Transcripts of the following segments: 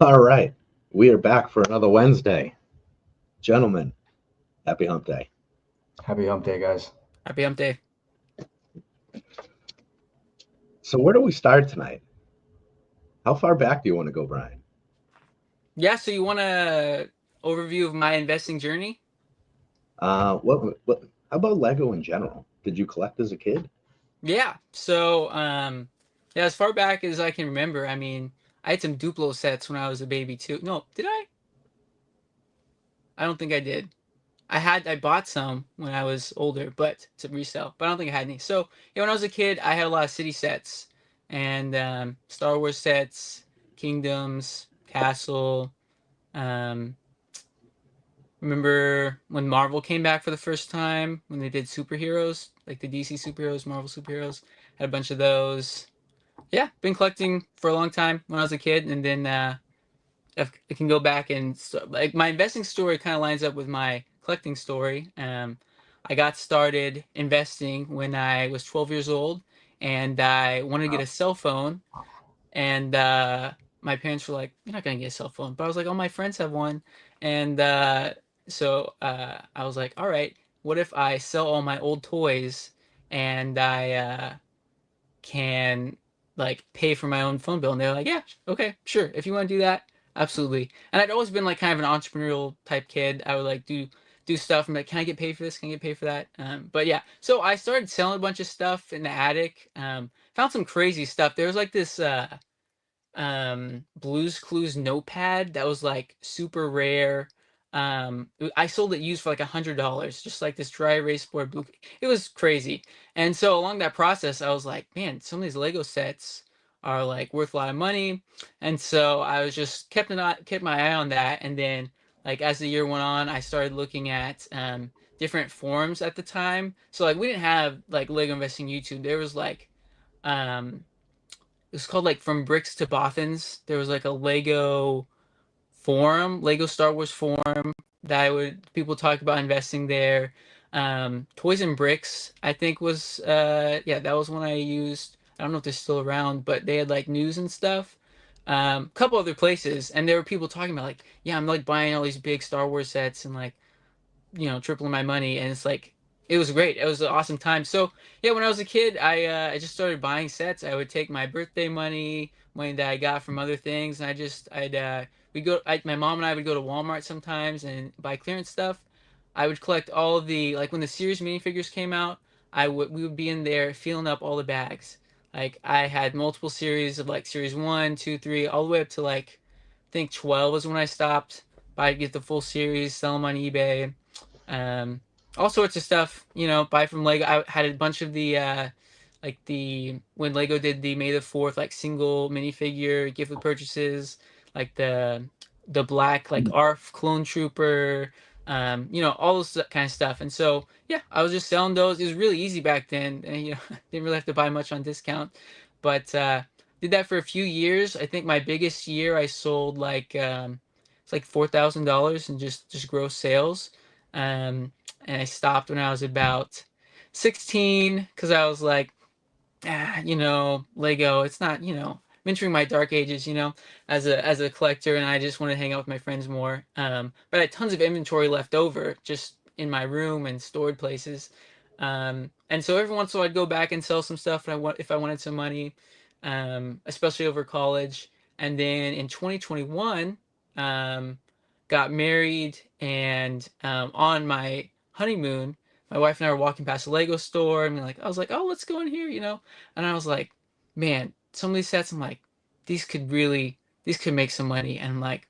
All right, we are back for another Wednesday. Gentlemen, happy hump day. Happy hump day, guys. Happy hump day. So, where do we start tonight? How far back do you want to go, Brian? Yeah, so you want a overview of my investing journey? How about Lego in general? Did you collect as a kid? Yeah. Yeah, as far back as I can remember, I mean, I had some Duplo sets when I was a baby too. No, did I? I don't think I did. I bought some when I was older, but to resell. But I don't think I had any. So yeah, when I was a kid, I had a lot of city sets and Star Wars sets, Kingdoms, Castle. Um, Remember when Marvel came back for the first time when they did superheroes, like the DC superheroes, Marvel superheroes? Had a bunch of those. Yeah, been collecting for a long time when I was a kid, and then I can go back and like my investing story kind of lines up with my collecting story. I got started investing when I was 12 years old, and I wanted to get a cell phone, and my parents were like, "You're not gonna get a cell phone," but I was like, "All my friends have one," and I was like, "All right, what if I sell all my old toys and I can like pay for my own phone bill?" And they're like, "Yeah, okay, sure. If you want to do that, absolutely." And I'd always been like kind of an entrepreneurial type kid. I would like do stuff and like, "Can I get paid for this? Can I get paid for that?" But yeah, so I started selling a bunch of stuff in the attic. Found some crazy stuff. There was like this Blues Clues notepad that was like super rare. I sold it used for like $100, just like this dry erase board blue. It was crazy. And so along that process, I was like, man, some of these Lego sets are like worth a lot of money. And so I was just kept my eye on that. And then like as the year went on, I started looking at different forums at the time. So like we didn't have like Lego investing YouTube. There was like um it was called like From Bricks to Bothans. There was like a Lego forum, Lego Star Wars forum that I would people talk about investing there. Toys and Bricks, I think was yeah, that was one I used. I don't know if they're still around, but they had like news and stuff. Couple other places, and there were people talking about like, yeah, I'm like buying all these big Star Wars sets and like tripling my money, and it's like it was great. It was an awesome time. So yeah, when I was a kid, I just started buying sets. I would take my birthday money that I got from other things, and I'd my mom and I would go to Walmart sometimes and buy clearance stuff. I would collect all of the like when the series minifigures came out. We would be in there filling up all the bags. Like I had multiple series of like series one, two, three, all the way up to like I think 12 was when I stopped. But I'd get the full series, sell them on eBay, um, all sorts of stuff. Buy from Lego. I had a bunch of the like the when Lego did the May the 4th like single minifigure gift with purchases, like the black like ARF clone trooper, all this kind of stuff. And so yeah, I was just selling those. It was really easy back then, and didn't really have to buy much on discount, but did that for a few years. I think my biggest year I sold like it's like $4,000 in just gross sales. And I stopped when I was about 16 because I was like, Lego. It's not, I'm entering my dark ages, as a collector, and I just want to hang out with my friends more. But I had tons of inventory left over just in my room and stored places. And so every once in a while I'd go back and sell some stuff if I wanted some money, especially over college. And then in 2021, um, got married, and on my honeymoon, my wife and I were walking past a Lego store, and I was like, oh, let's go in here. And I was like, man, some of these sets, I'm like, these could make some money. And I'm like,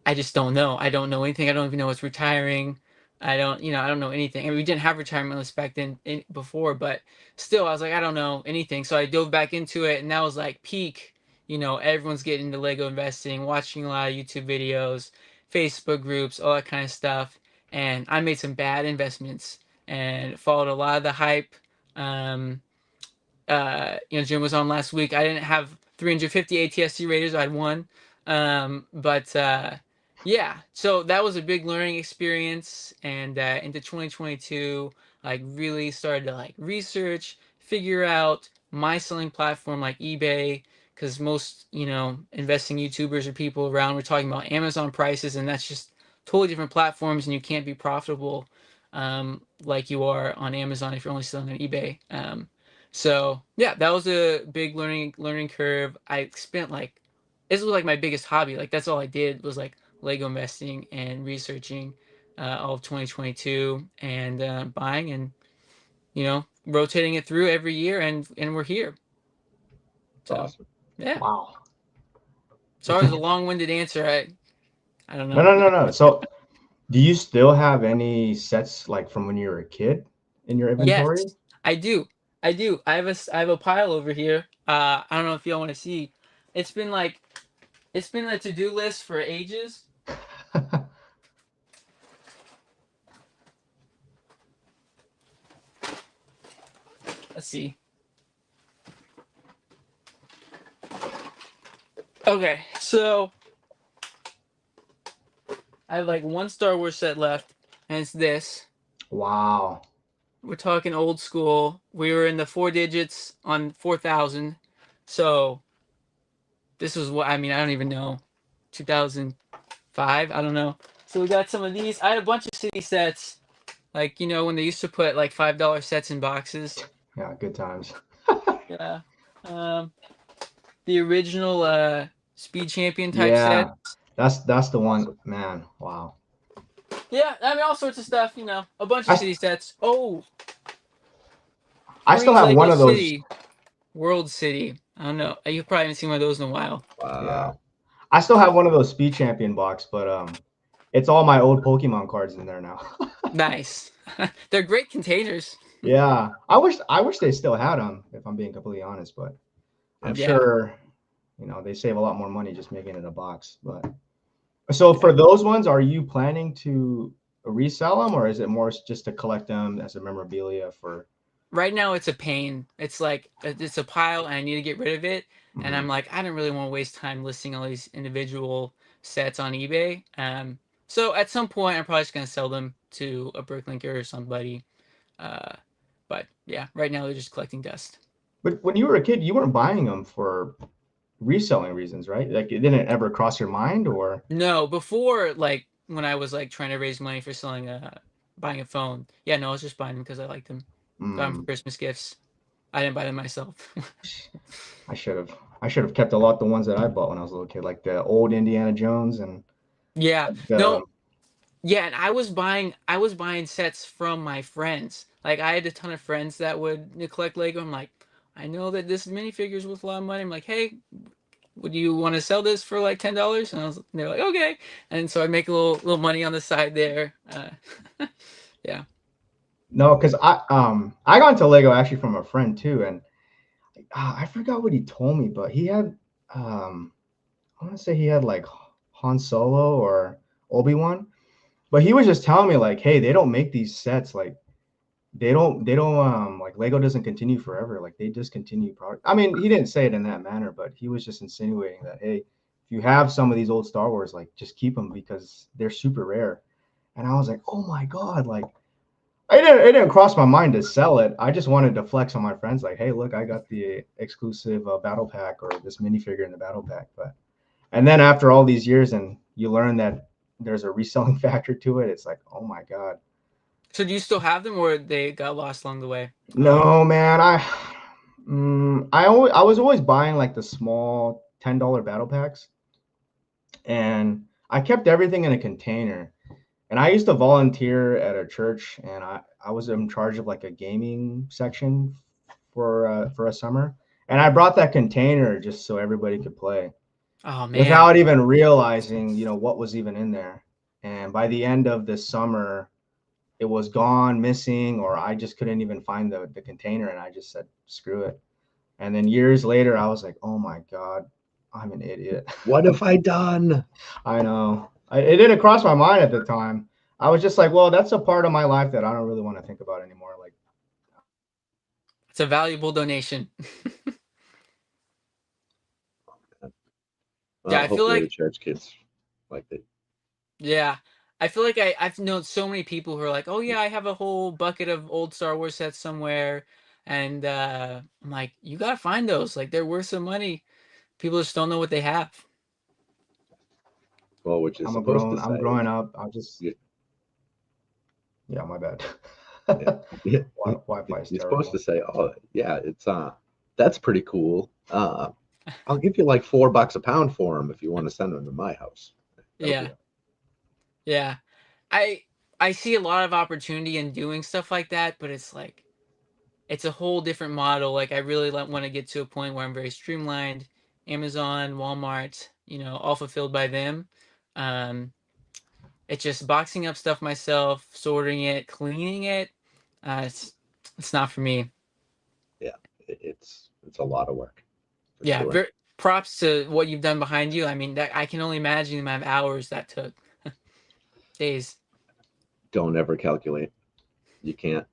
I just don't know. I don't know anything. I don't even know what's retiring. I don't know anything. I mean, we didn't have retirement lists back then before, but still, I was like, I don't know anything. So I dove back into it, and that was like peak. Everyone's getting into Lego investing, watching a lot of YouTube videos, Facebook groups, all that kind of stuff. And I made some bad investments and followed a lot of the hype. Um, Jim was on last week. I didn't have 350 ATSC Raiders. I had one. But yeah, so that was a big learning experience. And into 2022, like really started to like research, figure out my selling platform like eBay, because most, investing YouTubers or people around, we're talking about Amazon prices, and that's just totally different platforms, and you can't be profitable like you are on Amazon if you're only selling on eBay. So yeah, that was a big learning curve. I spent like this was like my biggest hobby. Like that's all I did was like Lego investing and researching all of 2022 and buying and rotating it through every year, and we're here. So Awesome. yeah. Wow. Sorry, it was a long-winded answer. I don't No, know. no, no, no. So, do you still have any sets like from when you were a kid in your inventory? Yes, I do. I do. I have a pile over here. I don't know if y'all want to see. It's been like it's been a to-do list for ages. Let's see. Okay, so I have like one Star Wars set left, and it's this. Wow. We're talking old school. We were in the four digits on 4,000. So this was what I mean. I don't even know. 2005. I don't know. So we got some of these. I had a bunch of city sets, like when they used to put like $5 sets in boxes. Yeah, good times. Yeah. Um, the original Speed Champion type set. Yeah, that's the one, man. Wow. Yeah, I mean all sorts of stuff. A bunch of I city sets. Oh, I still pre have Lego one of those. City, World City. I don't know. You probably haven't seen one of those in a while. Yeah, Wow. I still have one of those Speed Champion box, but it's all my old Pokemon cards in there now. Nice. They're great containers. Yeah, I wish they still had them, if I'm being completely honest, but I'm Yeah. sure they save a lot more money just making it a box. But so Yeah. for those ones, are you planning to resell them, or is it more just to collect them as a memorabilia for? Right now it's a pain. It's like it's a pile and I need to get rid of it. And Mhm. I'm like, I don't really want to waste time listing all these individual sets on eBay. So at some point I'm probably just gonna sell them to a Bricklinker or somebody. Uh, but yeah, right now they're just collecting dust. But when you were a kid, you weren't buying them for reselling reasons, right? Like it didn't ever cross your mind, or No, before like when I was like trying to raise money for buying a phone. Yeah, no, I was just buying them because I liked them. Got them for mm, Christmas gifts. I didn't buy them myself. I should have. I should have kept a lot the ones that I bought when I was a little kid, like the old Indiana Jones and Yeah. the No, yeah, and I was buying sets from my friends. Like I had a ton of friends that would collect Lego. I'm like, I know that this minifigure is worth a lot of money. I'm like, hey, would you want to sell this for like $10? They're like, okay. And so I make a little money on the side there. Yeah. no, because I got into Lego actually from a friend too, and I forgot what he told me, but he had I want to say he had like Han Solo or Obi-Wan, but he was just telling me like, hey, they don't make these sets like they don't like Lego doesn't continue forever. Like they discontinue product. I mean, he didn't say it in that manner, but he was just insinuating that hey, if you have some of these old Star Wars, like just keep them because they're super rare. And I was like, oh my god, like it didn't cross my mind to sell it. I just wanted to flex on my friends, like, hey, look, I got the exclusive battle pack or this minifigure in the battle pack. But and then after all these years, and you learn that there's a reselling factor to it, it's like, oh my god. So do you still have them, or they got lost along the way? No, man, I was always buying like the small $10 battle packs, and I kept everything in a container. And I used to volunteer at a church, and I was in charge of like a gaming section for a summer. And I brought that container just so everybody could play Oh man. without even realizing, what was even in there. And by the end of the summer, it was gone, missing, or I just couldn't even find the container, and I just said, screw it. And then years later, I was like, oh my God, I'm an idiot. What have I done? I know. It didn't cross my mind at the time. I was just like, well, that's a part of my life that I don't really want to think about anymore. Like, It's a valuable donation. Yeah, Well, I feel hopefully the like church kids like it. yeah. I feel like I've known so many people who are like, "Oh yeah, I have a whole bucket of old Star Wars sets somewhere." And I'm like, "You got to find those. Like they're worth some money." People just don't know what they have. Well, which is supposed to I'm say, growing up. I'll just you, yeah, my bad. yeah, Wi-Fi is you're supposed to terrible. say, oh yeah, it's that's pretty cool. I'll give you like $4 a pound for them if you want to send them to my house. That'll be Yeah, yeah. I I see a lot of opportunity in doing stuff like that, but it's like it's a whole different model. Like I really want to get to a point where I'm very streamlined. Amazon, Walmart, all fulfilled by them. Um, it's just boxing up stuff myself, sorting it, cleaning it. It's not for me. yeah, it's a lot of work for Yeah, sure. props to what you've done behind you. I mean, that I can only imagine the amount of hours that took. Days. Don't ever calculate. You can't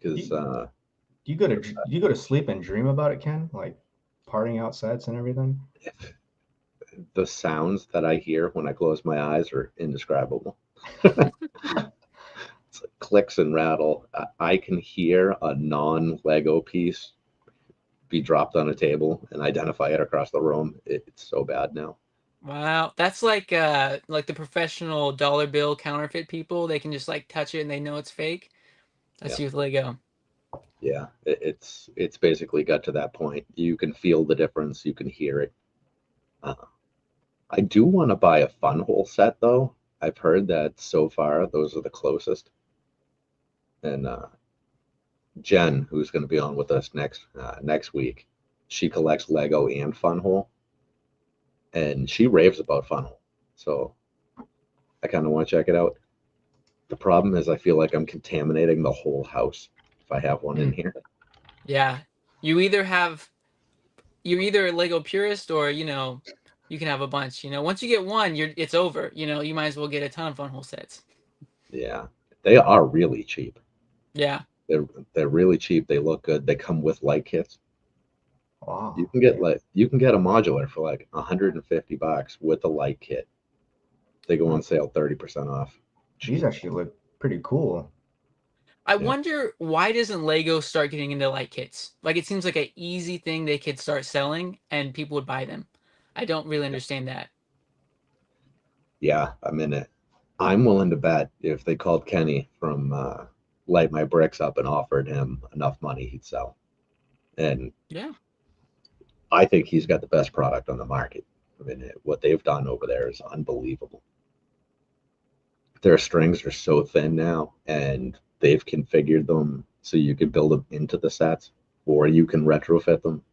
Do because you, do you go to sleep and dream about it, Ken? Like parting out sets and everything? the sounds that I hear when I close my eyes are indescribable. It's like clicks and rattle. I can hear a non-Lego piece be dropped on a table and identify it across the room. It's so bad now. Wow, that's like the professional dollar bill counterfeit people. They can just like touch it and they know it's fake. That's Yeah, you with Lego. yeah. It's basically got to that point. You can feel the difference. You can hear it. Uh, I do want to buy a fun hole set though. I've heard that so far those are the closest. And Jen, who's going to be on with us next week, she collects Lego and Funhole, and she raves about Funhole. So I kind of want to check it out. The problem is, I feel like I'm contaminating the whole house if I have one in Hmm. here. Yeah, you either have you're either a Lego purist or you can have a bunch. Once you get one, it's over. You might as well get a ton of fun hole sets. Yeah, they are really cheap. Yeah. They're they're really cheap. They look good. They come with light kits. Wow. You can get a modular for like $150 with a light kit. They go on sale 30% off. These Cheap. actually look pretty cool. I Yeah. wonder why doesn't Lego start getting into light kits? Like it seems like an easy thing they could start selling and people would buy them. I don't really understand that. Yeah, I'm in it. I'm willing to bet if they called Kenny from Light My Bricks up and offered him enough money, he'd sell. And Yeah. I think he's got the best product on the market. I mean, what they've done over there is unbelievable. Their strings are so thin now, and they've configured them so you could build them into the sets, or you can retrofit them,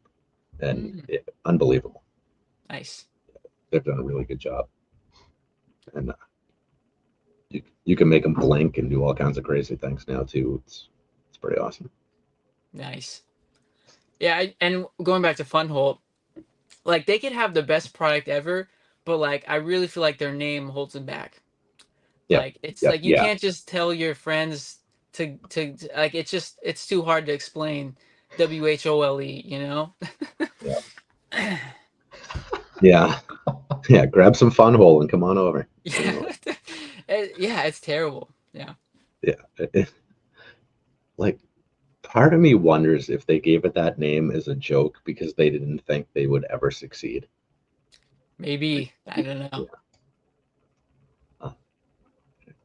and unbelievable. Nice. They've done a really good job, and you can make them blink and do all kinds of crazy things now too. It's pretty awesome. Nice. Yeah, and going back to Funhole, like they could have the best product ever, but like I really feel like their name holds them back. Yep, Like it's yep, like you yeah, can't just tell your friends like it's too hard to explain WHOLE. yeah, yeah, yeah. Grab some fun hole and come on over. Yeah. Yeah, it's terrible. Yeah. Yeah. Like part of me wonders if they gave it that name as a joke because they didn't think they would ever succeed. Maybe. I don't Yeah. know.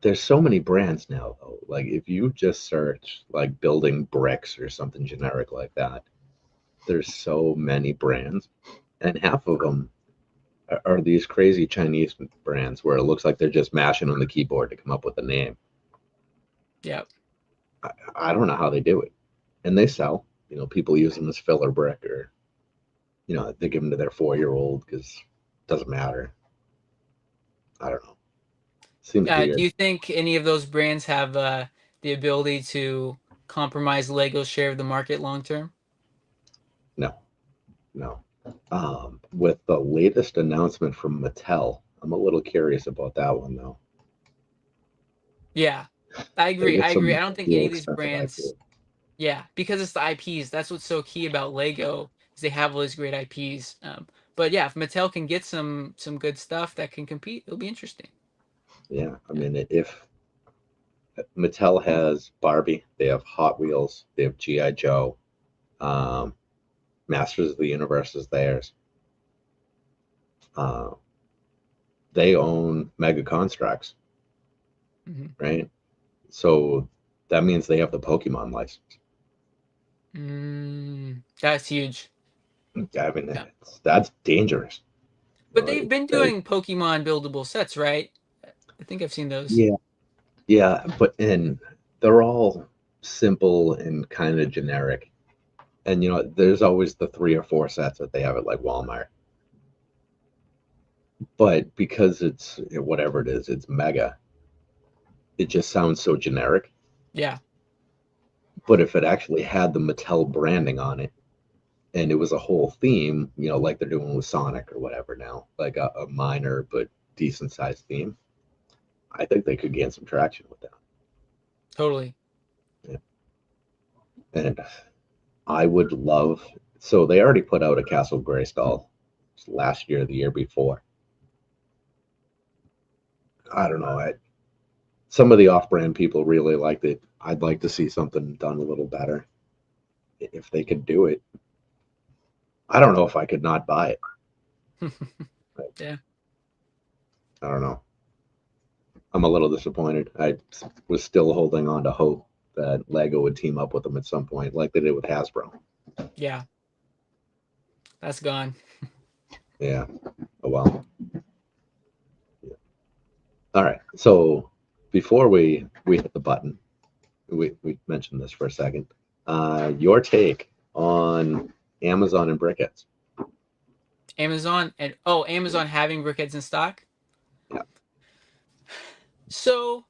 There's so many brands now though. Like if you just search like building bricks or something generic like that, there's so many brands, and half of them are these crazy Chinese brands where it looks like they're just mashing on the keyboard to come up with a name. Yeah. I don't know how they do it, and they sell. People use them as filler brick, or they give them to their 4-year-old because it doesn't matter. I don't know. Seems Do weird. you think any of those brands have the ability to compromise Lego's share of the market long term? No, no. With the latest announcement from Mattel, I'm a little curious about that one though. Yeah. I They agree. get I agree. I some don't think cool, any of these expensive brands, IP. yeah, because it's the IPs. That's what's so key about Lego is they have all these great IPs. But yeah, if Mattel can get some good stuff that can compete, it'll be interesting. Yeah, I Yeah. mean, if Mattel has Barbie, they have Hot Wheels, they have GI Joe, um, Masters of the Universe is theirs. Uh, they own Mega Constructs, Mhm. right? So that means they have the Pokemon license. That's huge. I mean, Yeah. that's dangerous. But they've been That, doing Pokemon buildable sets, right? I think I've seen those. yeah, yeah, and they're all simple and kind of generic. And there's always the 3 or 4 sets that they have at like Walmart. But because it's whatever it is, it's mega. It just sounds so generic. Yeah. But if it actually had the Mattel branding on it, and it was a whole theme, like they're doing with Sonic or whatever now, like a minor but decent sized theme, I think they could gain some traction with that. Totally. Yeah. And I would love. So they already put out a Castle Grayskull last year, the year before. I don't know. Some of the off-brand people really liked it. I'd like to see something done a little better if they could do it. I don't know if I could not buy it. Yeah. I don't know. I'm a little disappointed. I was still holding on to hope that Lego would team up with them at some point, like they did with Hasbro. Yeah. That's gone. Yeah. Oh well. Yeah. All right. So before we hit the button, we mentioned this for a second. Your take on Amazon and Brickheads? Amazon having brickheads in stock. Yeah. So,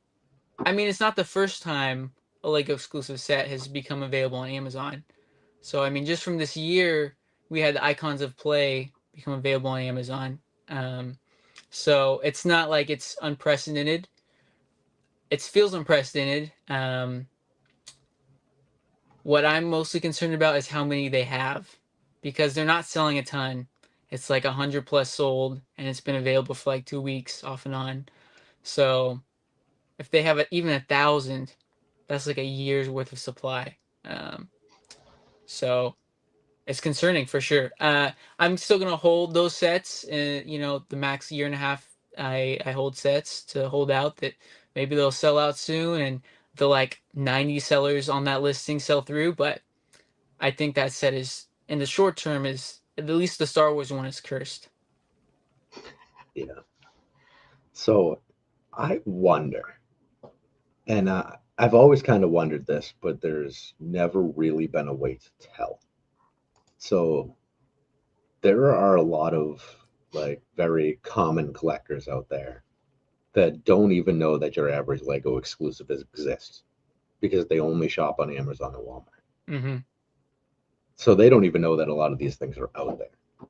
I mean, it's not the first time a Lego exclusive set has become available on Amazon. So, I mean, just from this year, we had the Icons of Play become available on Amazon. Um, so it's not like it's unprecedented. It feels unprecedented. What I'm mostly concerned about is how many they have, because they're not selling a ton. It's like 100 plus sold, and it's been available for like 2 weeks off and on. So if they have even 1,000, that's like a year's worth of supply. Um, so it's concerning for sure. I'm still gonna hold those sets, and the max year and a half I hold sets to hold out that maybe they'll sell out soon, and the like 90 sellers on that listing sell through. But I think that set is in the short term is at least the Star Wars one is cursed. Yeah. So I wonder, and I've always kind of wondered this, but there's never really been a way to tell. So there are a lot of like very common collectors out there that don't even know that your average Lego exclusive exists because they only shop on Amazon and Walmart. Mm-hmm. So they don't even know that a lot of these things are out there.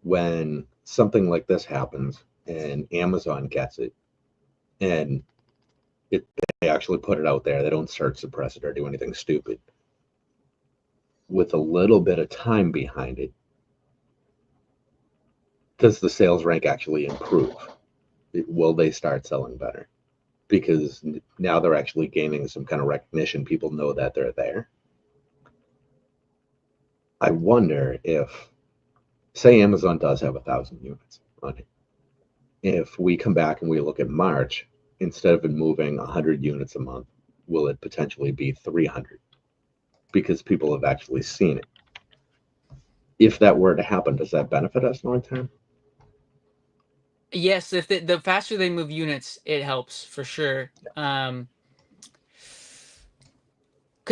When something like this happens and Amazon gets it and they actually put it out there, they don't search suppress it or do anything stupid. With a little bit of time behind it, does the sales rank actually improve? Will they start selling better? Because now they're actually gaining some kind of recognition. People know that they're there. I wonder if, say, Amazon does have 1,000 units on it. If we come back and we look at March, instead of it moving 100 units a month, will it potentially be 300? Because people have actually seen it. If that were to happen, does that benefit us long term? Yes, if the faster they move units, it helps for sure. Because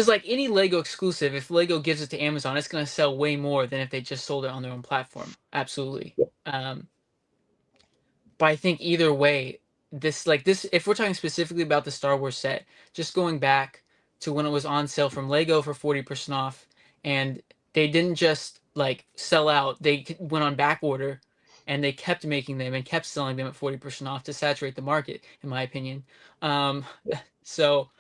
like any Lego exclusive, if Lego gives it to Amazon, it's gonna sell way more than if they just sold it on their own platform. Absolutely. Yeah. But I think either way, this if we're talking specifically about the Star Wars set, just going back to when it was on sale from Lego for 40% off, and they didn't just like sell out, they went on back order, and they kept making them and kept selling them at 40% off to saturate the market, in my opinion. Um, so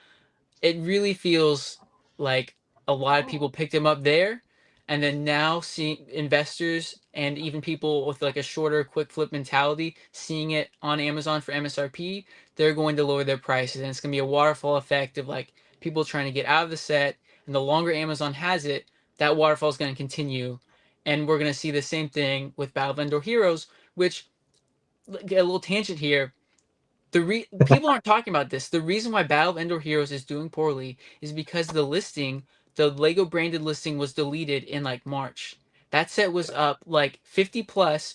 it really feels like a lot of people picked him up there, and then now seeing investors and even people with like a shorter quick flip mentality seeing it on Amazon for MSRP, they're going to lower their prices, and it's going to be a waterfall effect of like people trying to get out of the set, and the longer Amazon has it, that waterfall is going to continue, And we're going to see the same thing with Battle of Endor Heroes, which, get a little tangent here, people aren't talking about this. The reason why Battle of Endor Heroes is doing poorly is because the Lego branded listing was deleted in like March. That set was up like 50 plus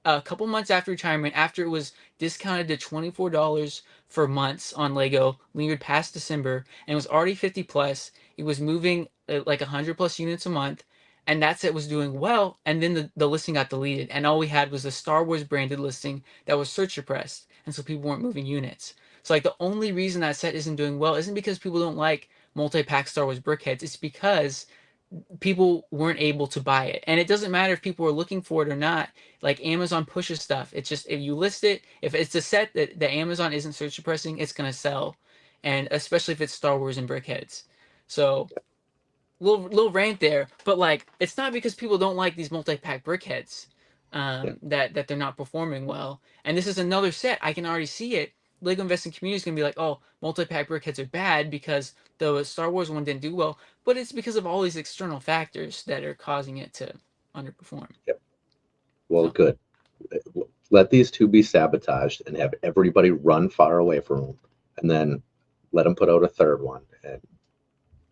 a couple months after retirement, after it was discounted to $24 for months on Lego, lingered past December, and it was already 50 plus. It was moving like 100 plus units a month, and that set was doing well. And then the listing got deleted, and all we had was a Star Wars branded listing that was search suppressed, and so people weren't moving units. So like the only reason that set isn't doing well isn't because people don't like multi-pack Star Wars brickheads. It's because people weren't able to buy it. And it doesn't matter if people are looking for it or not. Like Amazon pushes stuff. It's just if you list it, if it's a set that Amazon isn't search suppressing, it's gonna sell. And especially if it's Star Wars and brickheads. So little rant there, but like it's not because people don't like these multi-pack brickheads Yeah. that they're not performing well. And this is another set, I can already see it. Lego investing community is gonna be like, oh, multi-pack brickheads are bad because the Star Wars one didn't do well, but it's because of all these external factors that are causing it to underperform. Yep. Well, So good. Let these two be sabotaged and have everybody run far away from them, and then let them put out a third one, and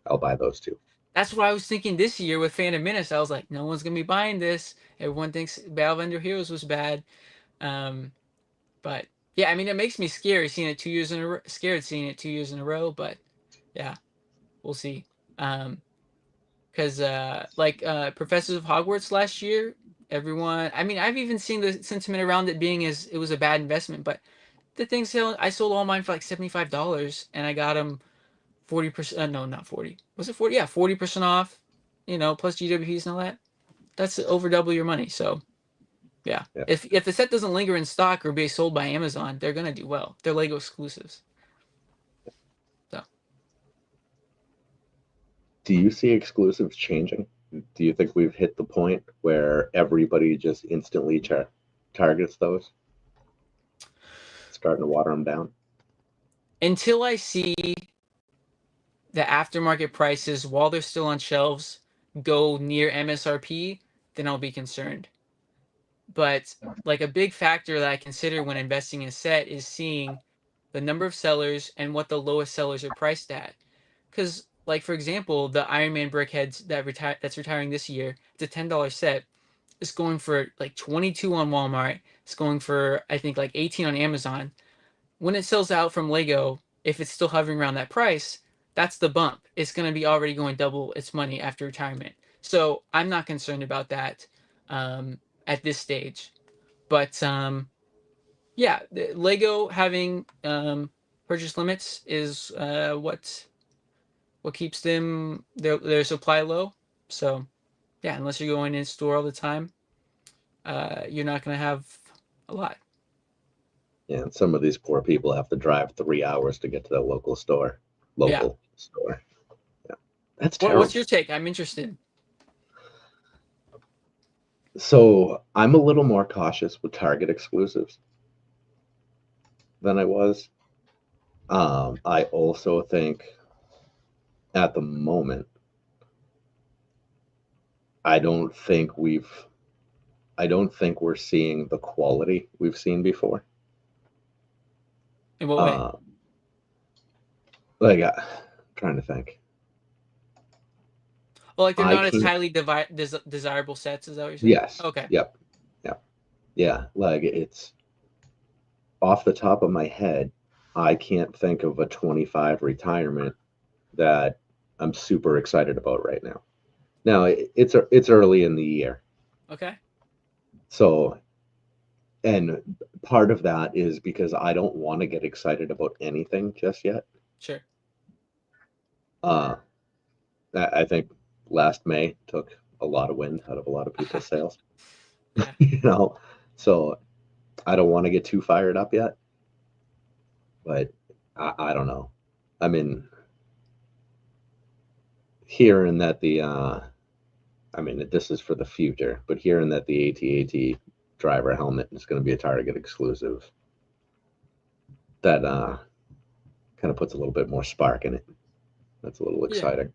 I'll buy those two. that's what I was thinking this year with Phantom Menace. I was like, no one's gonna be buying this. Everyone thinks Battle of Endor Heroes was bad. Um, But yeah, I mean, it makes me scared seeing it 2 years in a row. But yeah, we'll see. Because Professors of Hogwarts last year, everyone. I mean, I've even seen the sentiment around it being as it was a bad investment. But the thing sale, I sold all mine for like $75, and I got them 40%. No, not 40. Was it 40? Yeah, 40% off. Plus GWPs and all that. That's over double your money. So. Yeah. Yeah. If the set doesn't linger in stock or be sold by Amazon, they're gonna do well. They're Lego exclusives. So Do you see exclusives changing? Do you think we've hit the point where everybody just instantly targets those? Starting to water them down? until I see the aftermarket prices while they're still on shelves go near MSRP, then I'll be concerned. But like a big factor that I consider when investing in a set is seeing the number of sellers and what the lowest sellers are priced at. Because like for example, the Iron Man brickheads that's retiring this year, it's a $10 set. It's going for like 22 on Walmart. It's going for I think like 18 on Amazon. When it sells out from Lego, if it's still hovering around that price, that's the bump. It's going to be already going double its money after retirement. So I'm not concerned about that at this stage. But yeah, Lego having purchase limits is what keeps their supply low. So yeah, unless you're going in store all the time, you're not going to have a lot. Yeah, and some of these poor people have to drive 3 hours to get to their local store. Yeah. Yeah, that's terrible. What's your take? I'm interested. So I'm a little more cautious with Target exclusives than I was. I also think at the moment, I don't think we're seeing the quality we've seen before. In what way? I'm trying to think. Well, like they're not as highly desirable sets, is that what you're saying? Yes. Okay. Yep. Yeah. Like it's off the top of my head, I can't think of a 25 retirement that I'm super excited about right now. Now it's early in the year. Okay. So, and part of that is because I don't want to get excited about anything just yet. Sure. I think last May took a lot of wind out of a lot of people's sails. Yeah. So I don't want to get too fired up yet. But I don't know. I mean, hearing that this is for the future, but hearing that the AT-AT driver helmet is going to be a Target exclusive, that kind of puts a little bit more spark in it. That's a little exciting.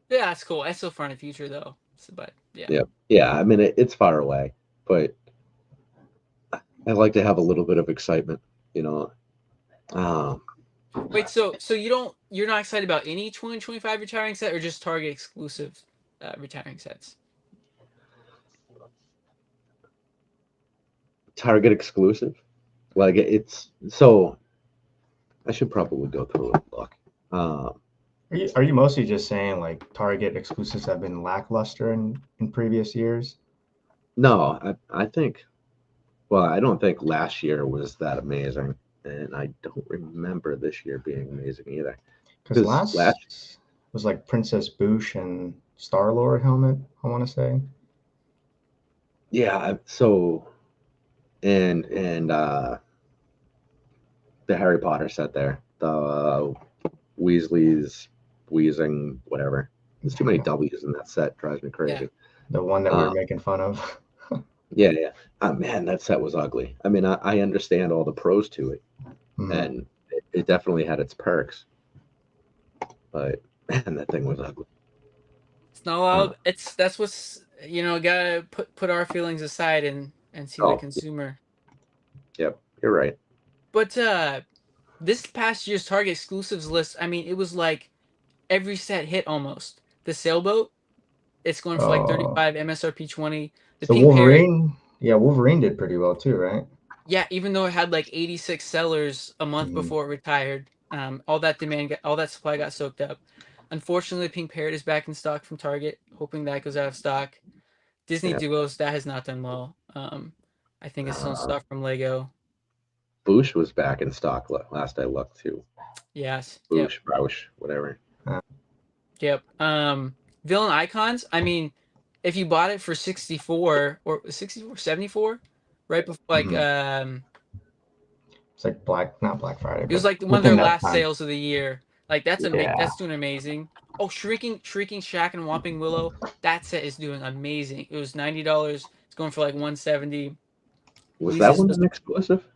Yeah, that's cool. That's still far in the future though. But yeah. Yeah. I mean, it's far away, but I like to have a little bit of excitement, you know. Um, Wait, so you're not excited about any 2025 retiring set, or just Target exclusive retiring sets? Target exclusive. Like it's so. I should probably go through and look. Um, Are you mostly just saying like Target exclusives have been lackluster in previous years? no, I think. Well, I don't think last year was that amazing, and I don't remember this year being amazing either. Because Because last, last was like Princess Boosh and Star Lord helmet, I want to say. yeah. So and the Harry Potter set there, the Weasley's wheezing whatever. There's too many W's in that set. Drives me Yeah. crazy. The one that we were Um, making fun of. yeah, yeah. Man, that set was ugly. I mean, I understand all the pros to it, Mhm. and it definitely had its perks, but man, that thing was ugly. It's not Uh, allowed. That's what's gotta put our feelings aside and see the oh, consumer. yep, you're right. But this past year's Target exclusives list, I mean, it was like every set hit almost. The sailboat, it's going for like Oh, 35, MSRP 20. The so pink parrot, Wolverine, yeah, Wolverine did pretty well too, right? yeah, even though it had like 86 sellers a month Mhm. before it retired, all that supply got soaked up. Unfortunately, the pink parrot is back in stock from Target, hoping that goes out of stock. Disney Yeah. Duos, that has not done well. I think it's still in Uh, stock from Lego. Boosh was back in stock last I looked too. Yes. Yep. Boosh, Broush, whatever. Yep. Villain icons. I mean, if you bought it for 64 or 64, 74, right before Mhm. It's like not Black Friday, it was but like one of their within that last time. sales of the year. Like Yeah. that's doing amazing. Oh, Shrieking Shack and Whomping Willow. That set is doing amazing. It was $90. It's going for like 170. Was that Weezy's one just an exclusive?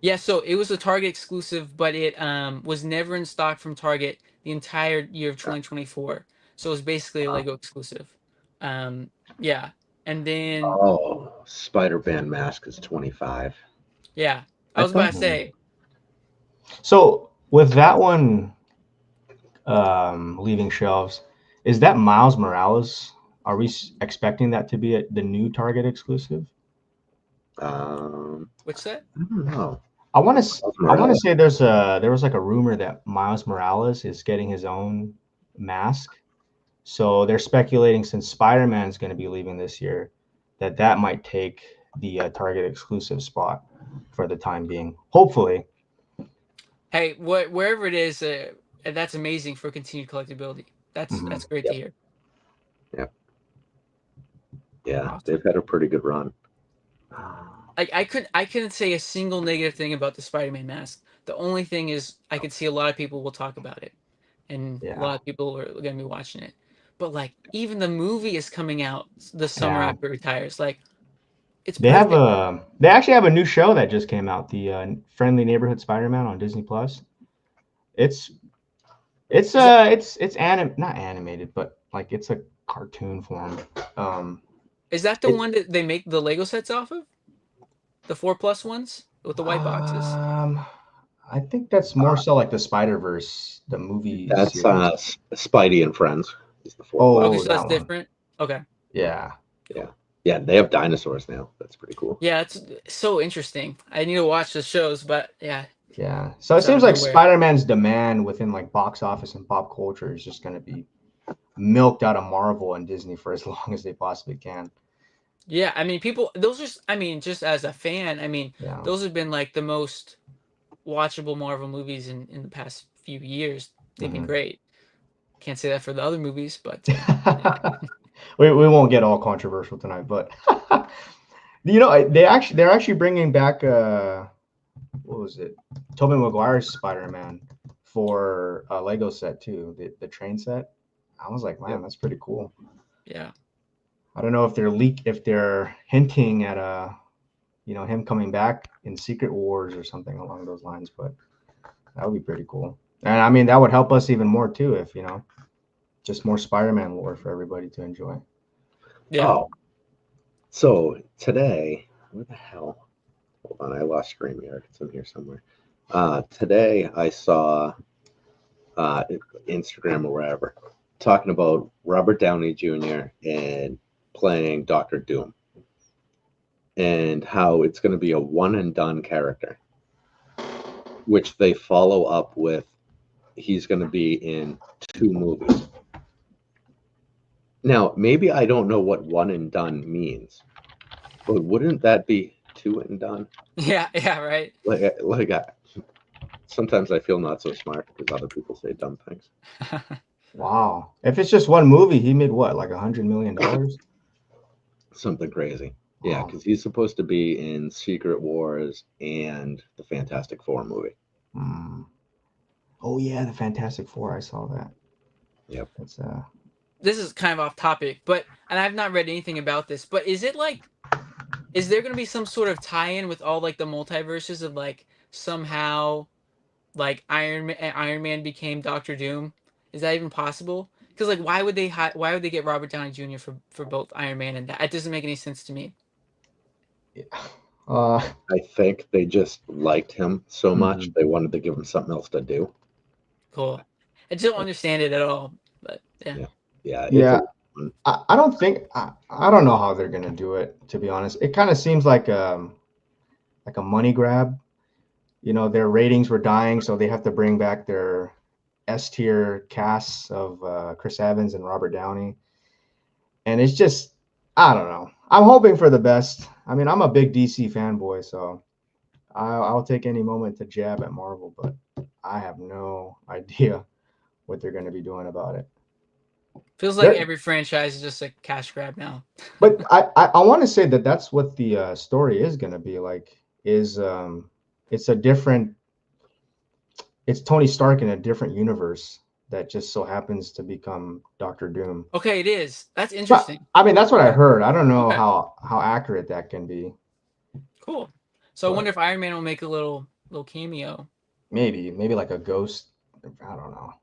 Yeah, so it was a Target exclusive, but it was never in stock from Target the entire year of 2024. So it was basically a Uh, Lego exclusive. Yeah. And then oh, Spider-Man mask is 25. yeah, I I was about thought to Mhm. say, So with that one leaving shelves, is that Miles Morales? Are we expecting that to be the new Target exclusive? which set? I don't know. Miles I want to Morales. say there was like a rumor that Miles Morales is getting his own mask. So they're speculating since Spider-Man is going to be leaving this year that that might take the Target exclusive spot for the time being. Hopefully. Hey, wherever it is, that's amazing for continued collectability. Mhm. That's great to Yep, hear. yep, yeah. Awesome. They've had a pretty good run. I couldn't say a single negative thing about the Spider-Man mask. The only thing is I could see a lot of people will talk about it, and a Yeah. lot of people are going to be watching it. But like even the movie is coming out the summer Yeah. after it retires. Like it's They have perfect. they actually have a new show that just came out, the Friendly Neighborhood Spider-Man on Disney Plus. It's Is that not animated, but like it's a cartoon form. Um is that the it one that they make the Lego sets off of? The 4+ ones with the white boxes? um I think that's more Uh, so like the Spider-Verse, the movie that's series. Spidey and Friends is the four plus. Okay, Oh, so that's that one. different. Okay. Yeah. Yeah, yeah. They have dinosaurs now. That's pretty cool. Yeah, it's so interesting. I need to watch the shows, but yeah, Yeah. So it it's out seems of like nowhere. Spider-Man's demand within like box office and pop culture is just going to be milked out of Marvel and Disney for as long as they possibly can. Yeah, I mean, those are, I mean, just as a fan, I mean, Yeah. those have been like the most watchable Marvel movies in the past few years. They've been Hmm. great. Can't say that for the other movies, but yeah. We won't get all controversial tonight, but they're actually bringing back what was it? Tobey Maguire's Spider-Man for a Lego set too, the train set. I was like, man, Yep. that's pretty cool. Yeah. I don't know if they're hinting at him coming back in Secret Wars or something along those lines, but that would be pretty cool. And I mean, that would help us even more too if just more Spider-Man lore for everybody to enjoy. Yeah. Oh, so today, where the hell? Hold on, I lost StreamYard. It's in here somewhere. Today I saw uh, Instagram or wherever talking about Robert Downey Jr. and playing Doctor Doom and how it's going to be a one and done character, which they follow up with he's going to be in 2 movies. Now, maybe I don't know what one and done means, but wouldn't that be two and done? Yeah, yeah, right. Sometimes I feel not so smart because other people say dumb things. Wow. If it's just one movie, he made what, like $100 million? Something crazy. Yeah, Wow. because he's supposed to be in Secret Wars and the Fantastic Four movie. Hmm. Oh yeah, the Fantastic Four. I saw that. Yep. That's This is kind of off topic, but and I've not read anything about this, but is it like is there going to be some sort of tie-in with all like the multiverses of like somehow like Iron Man became Doctor Doom? Is that even possible? Because like why would they get Robert Downey Jr. for both Iron Man and that? It doesn't make any sense to me. yeah. Uh, I think they just liked him so much mhm. they wanted to give him something else to do. Cool. I just don't understand it at all, but yeah. Yeah. Yeah, it's Yeah. I don't think I don't know how they're gonna do it, to be honest. It kind of seems like a money grab. You know, their ratings were dying, so they have to bring back their S tier casts of Chris Evans and Robert Downey. And it's just, I don't know. I'm hoping for the best. I mean, I'm a big DC fanboy, so I'll take any moment to jab at Marvel, but I have no idea what they're going to be doing about it. Feels like There, every franchise is just a cash grab now. but I want to say that that's what the story is going to be like. Is it's a different, it's Tony Stark in a different universe that just so happens to become Doctor Doom. Okay, it is. That's But interesting. I mean, that's what I heard. I don't know Okay, how accurate that can be, cool. So I but wonder if Iron Man will make a little cameo. maybe like a ghost. I don't know.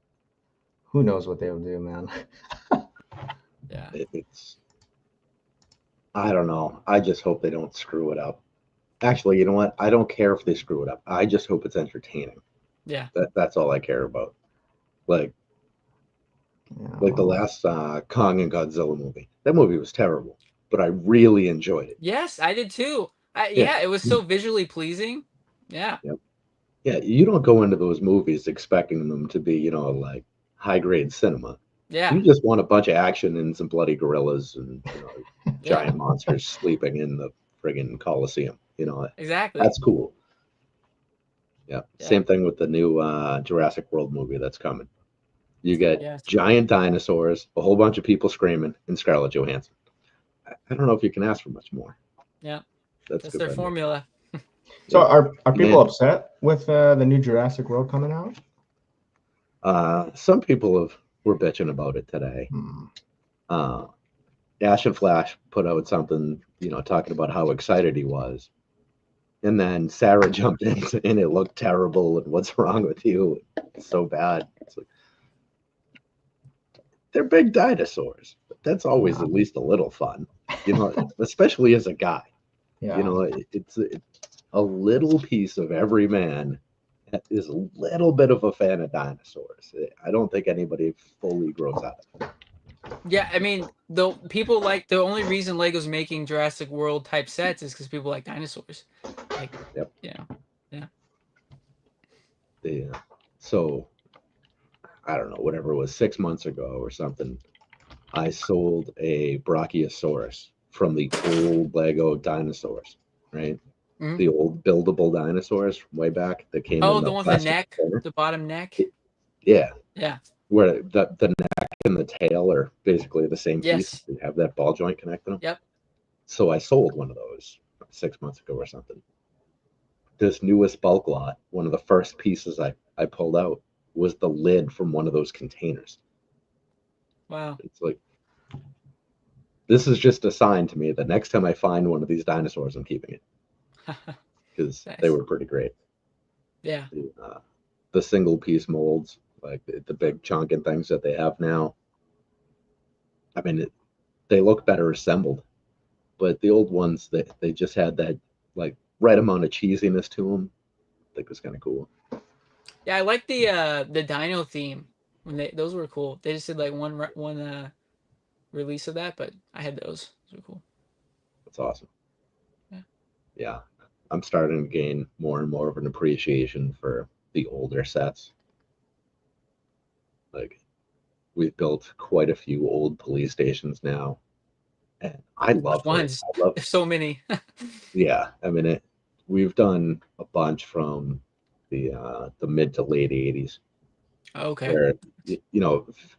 Who knows what they'll do, man. Yeah, it's I don't know. I just hope they don't screw it up. Actually, you know what? I don't care if they screw it up. I just hope it's entertaining. yeah. That's all I care about. Like Yeah, the well, last Kong and Godzilla movie. That movie was terrible, but I really enjoyed it. Yes, I did too. Yeah. Yeah, it was so visually pleasing. Yeah, Yep. Yeah, you don't go into those movies expecting them to be, like high grade cinema. yeah, You just want a bunch of action and some bloody gorillas and yeah. giant monsters sleeping in the friggin' Coliseum. Exactly. That's cool. Yeah. Yeah. Same thing with the new Jurassic World movie that's coming. You get Yes. giant dinosaurs, a whole bunch of people screaming, and Scarlett Johansson. I don't know if you can ask for much more. Yeah. That's That's good. their formula. so Yep. are people Man, upset with the new Jurassic World coming out? some people were bitching about it today. Hmm. Uh, Ash and Flash put out something, talking about how excited he was. And then Sarah jumped in and it looked terrible. And what's wrong with you? It's so bad. It's like, they're big dinosaurs. That's always Yeah. at least a little fun, especially as a guy. Yeah. It's a little piece of every man is a little bit of a fan of dinosaurs. I don't think anybody fully grows out of it. Yeah, I mean, the people like the only reason Lego's making Jurassic World type sets is because people like dinosaurs. Like, Yep. yeah, yeah. So I don't know, whatever it was, 6 months ago or something, I sold a Brachiosaurus from the old Lego dinosaurs, right? Mhm. The old buildable dinosaurs from way back that came in Oh, the the one with the plastic neck, container. the bottom neck. Yeah, Yeah. where the neck and the tail are basically the same piece. Yes. They have that ball joint connecting them. Yep. So I sold one of those 6 months ago or something. This newest bulk lot, one of the first pieces I pulled out was the lid from one of those containers. Wow. It's like, this is just a sign to me that next time I find one of these dinosaurs, I'm keeping it because they Nice. were pretty great. Yeah. The single piece molds, like the big chunking things that they have now. I mean, they look better assembled. But the old ones, they just had that like right amount of cheesiness to them. I think it was kind of cool. Yeah, I like the Dino theme when those were cool. They just did like one release of that, but I had those. Those were cool. That's awesome. Yeah. Yeah, I'm starting to gain more and more of an appreciation for the older sets. Like we've built quite a few old police stations now, and I Which love those. ones? I love, There's so many. yeah. I mean, we've done a bunch from the mid to late '80s, Okay. where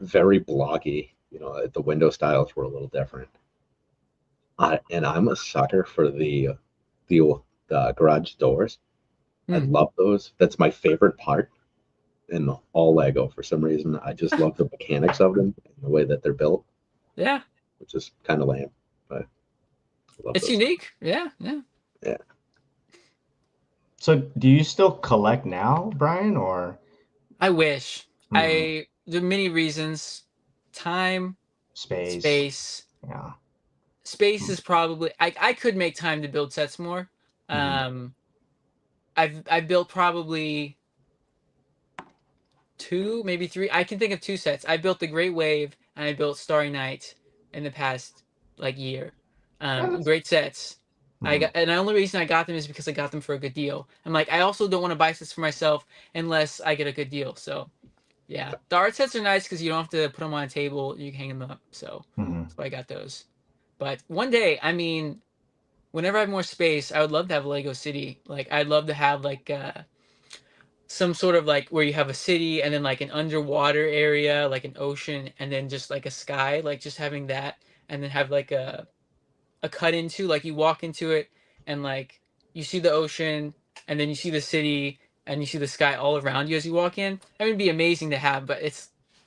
very blocky. The window styles were a little different. And I'm a sucker for the the garage doors. I Hmm. love those. That's my favorite part in all Lego for some reason. I just love the mechanics of them and the way that they're built, Yeah, which is kind of lame, but I love it's those things. unique. Yeah, yeah. Yeah. So do you still collect now, Brian, or I wish. hmm, There are many reasons. Time, space? space. Yeah. Space is probably I could make time to build sets more. Mm-hmm. Um, I've built probably two, maybe three. I can think of two sets. I built the Great Wave and I built Starry Night in the past like year. Great sets. I Mm-hmm. got, and the only reason I got them is because I got them for a good deal. I'm like, I also don't want to buy sets for myself unless I get a good deal. So yeah, the art sets are nice because you don't have to put them on a table. You can hang them up. So Mm-hmm. that's why I got those. But one day, I mean, whenever I have more space, I would love to have a Lego City. Like I'd love to have like some sort of like where you have a city and then like an underwater area, like an ocean, and then just like a sky, like just having that, and then have like a cut into like you walk into it and like you see the ocean and then you see the city and you see the sky all around you as you walk in. That would be amazing to have, but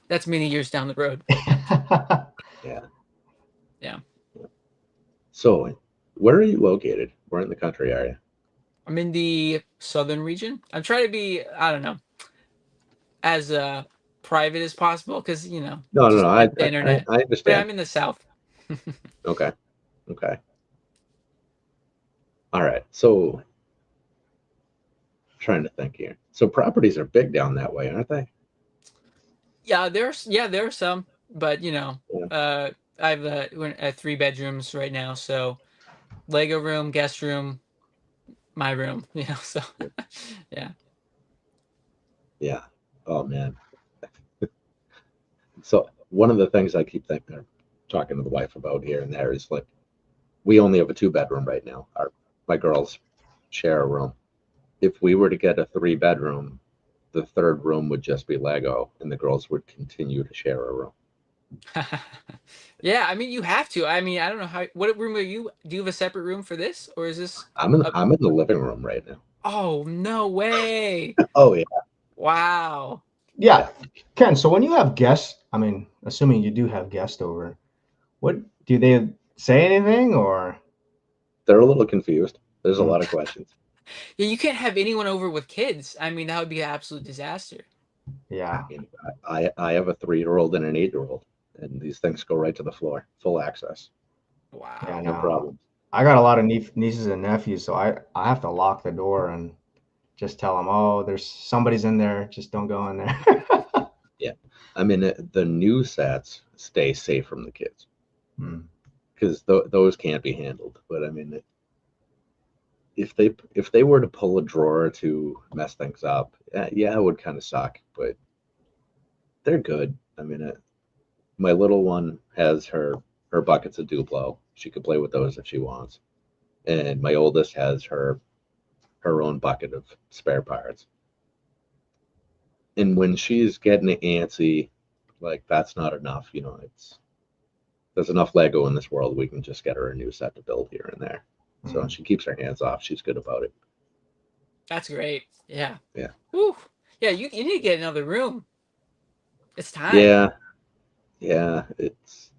that's many years down the road. Yeah. Yeah. So, where are you located? Where in the country are you? I'm in the southern region. I'm trying to be, I don't know, as private as possible because No, no, no. just I, the I, internet. I But understand. I'm in the south. Okay. Okay. All right. So, trying to think here. So, properties are big down that way, aren't they? There are some, but Yeah. uh, we're at 3 bedrooms right now, so Lego room, guest room, my room, so yeah. Yeah. Oh man. So one of the things I keep thinking, talking to the wife about here and there is like, we only have a two-bedroom right now. My girls share a room. If we were to get a three-bedroom, the third room would just be Lego, and the girls would continue to share a room. Yeah, I mean you have to. I mean, I don't know what room are you? Do you have a separate room for this, or is this a? I'm in the living room right now. Oh, no way! Oh yeah, Wow. yeah. Yeah, Ken. So when you have guests, I mean, assuming you do have guests over, what do they say anything or? They're a little confused. There's a Mm, lot of questions. Yeah, you can't have anyone over with kids. I mean, that would be an absolute disaster. I yeah, mean, I have a 3-year-old and an 8-year-old, and these things go right to the floor, full access, yeah. Wow. no No, problem. I got a lot of nieces and nephews, so I have to lock the door and just tell them, oh, there's somebody's in there. Just don't go in there. Yeah, I mean the new sets stay safe from the kids Mm, because those can't be handled. But I mean, if they were to pull a drawer to mess things up, yeah, it would kind of suck. But they're good. I mean, my little one has her buckets of Duplo. She could play with those if she wants, and my oldest has her own bucket of spare parts. And when she's getting antsy, like that's not enough. It's there's enough Lego in this world. We can just get her a new set to build here and there. So mm. she keeps her hands off. She's good about it. That's great. Yeah. Yeah. Whew. Yeah, you need to get another room. It's time. Yeah. Yeah. It's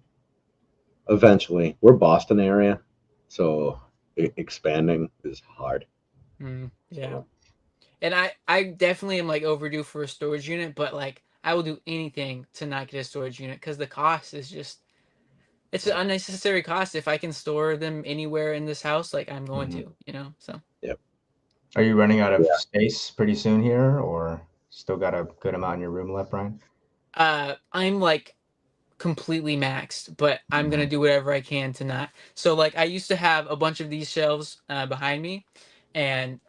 eventually we're Boston area, so expanding is hard. Yeah. So And I definitely am like overdue for a storage unit, but like I will do anything to not get a storage unit because the cost is just it's an unnecessary cost. If I can store them anywhere in this house, like I'm going to, so. Yep. Are you running out of Yeah. space pretty soon here, or still got a good amount in your room left, Brian? I'm like completely maxed, but I'm gonna Mhm. do whatever I can to not. So like I used to have a bunch of these shelves behind me, and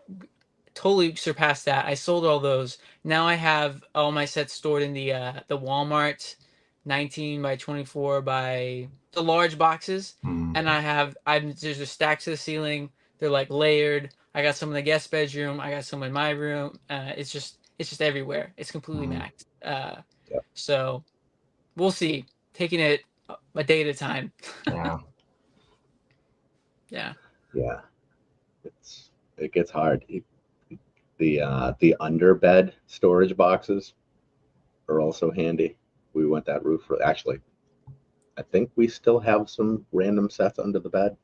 totally surpassed that. I sold all those. Now I have all my sets stored in the Walmart 19 by 24 by the large boxes, Mhm. and I'm there's just stacked to the ceiling. They're like layered. I got some in the guest bedroom. I got some in my room. It's just everywhere. It's completely Mhm. maxed. Yep. So we'll see. Taking it a day at a time. Yeah. Yeah. Yeah. It gets hard. The underbed storage boxes are also handy. We went that route for actually. I think we still have some random sets under the bed,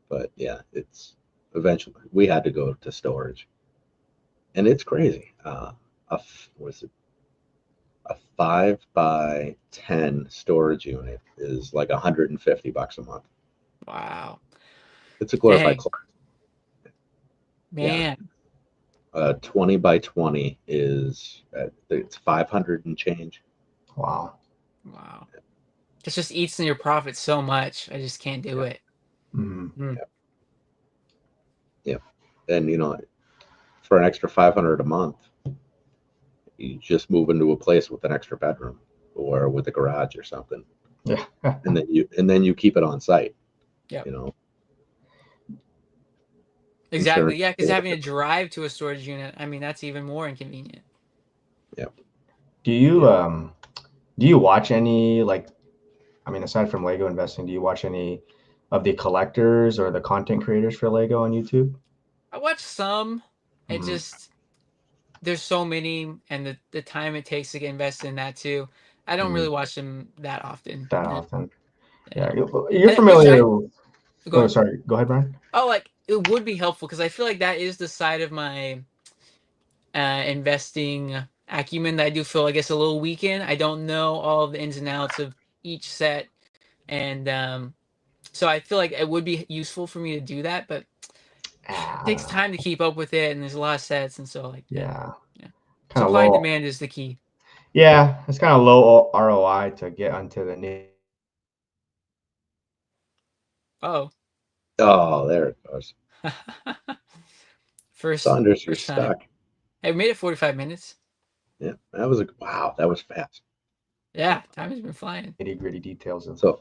but yeah, it's eventually we had to go to storage, and it's crazy. Was it a 5 by 10 storage unit is like $150 a month. Wow. It's a glorified Dang, closet. Yeah, man. 20 by 20 is it's 500 and change. Wow. Wow. It just eats in your profit so much. I just can't do Yeah, it. Mhm. Mm. yeah, yeah. And for an extra 500 a month, you just move into a place with an extra bedroom or with a garage or something, Yeah. and then you keep it on site. Yep. You know, Exactly. insurance. Yeah, because having to drive to a storage unit, I mean, that's even more inconvenient. Yeah, Do you yeah. watch any, like, I mean, aside from Lego investing, do you watch any of the collectors or the content creators for Lego on YouTube? I watch some. It Mhm. just there's so many, and the time it takes to get invested in that too. I don't really Mhm. watch them that often. That Yeah. often. Yeah. Yeah. You're And which I familiar. go Oh, on. sorry. Go ahead, Brian. Oh, like it would be helpful because I feel like that is the side of my investing acumen that I do feel, I guess, a little weak in. I don't know all of the ins and outs of each set, and so I feel like it would be useful for me to do that, but it I don't takes know. time to keep up with it, and there's a lot of sets, and so like yeah, Yeah. yeah. Kind of Supply and low. demand is the key. Yeah, it's kind of low ROI to get onto the Oh, Oh, there it goes. first Saunders, you're first time. stuck. Hey, we made it 45 minutes. Yeah, that was wow. That was fast. Yeah, time has been flying. nitty-gritty details of. So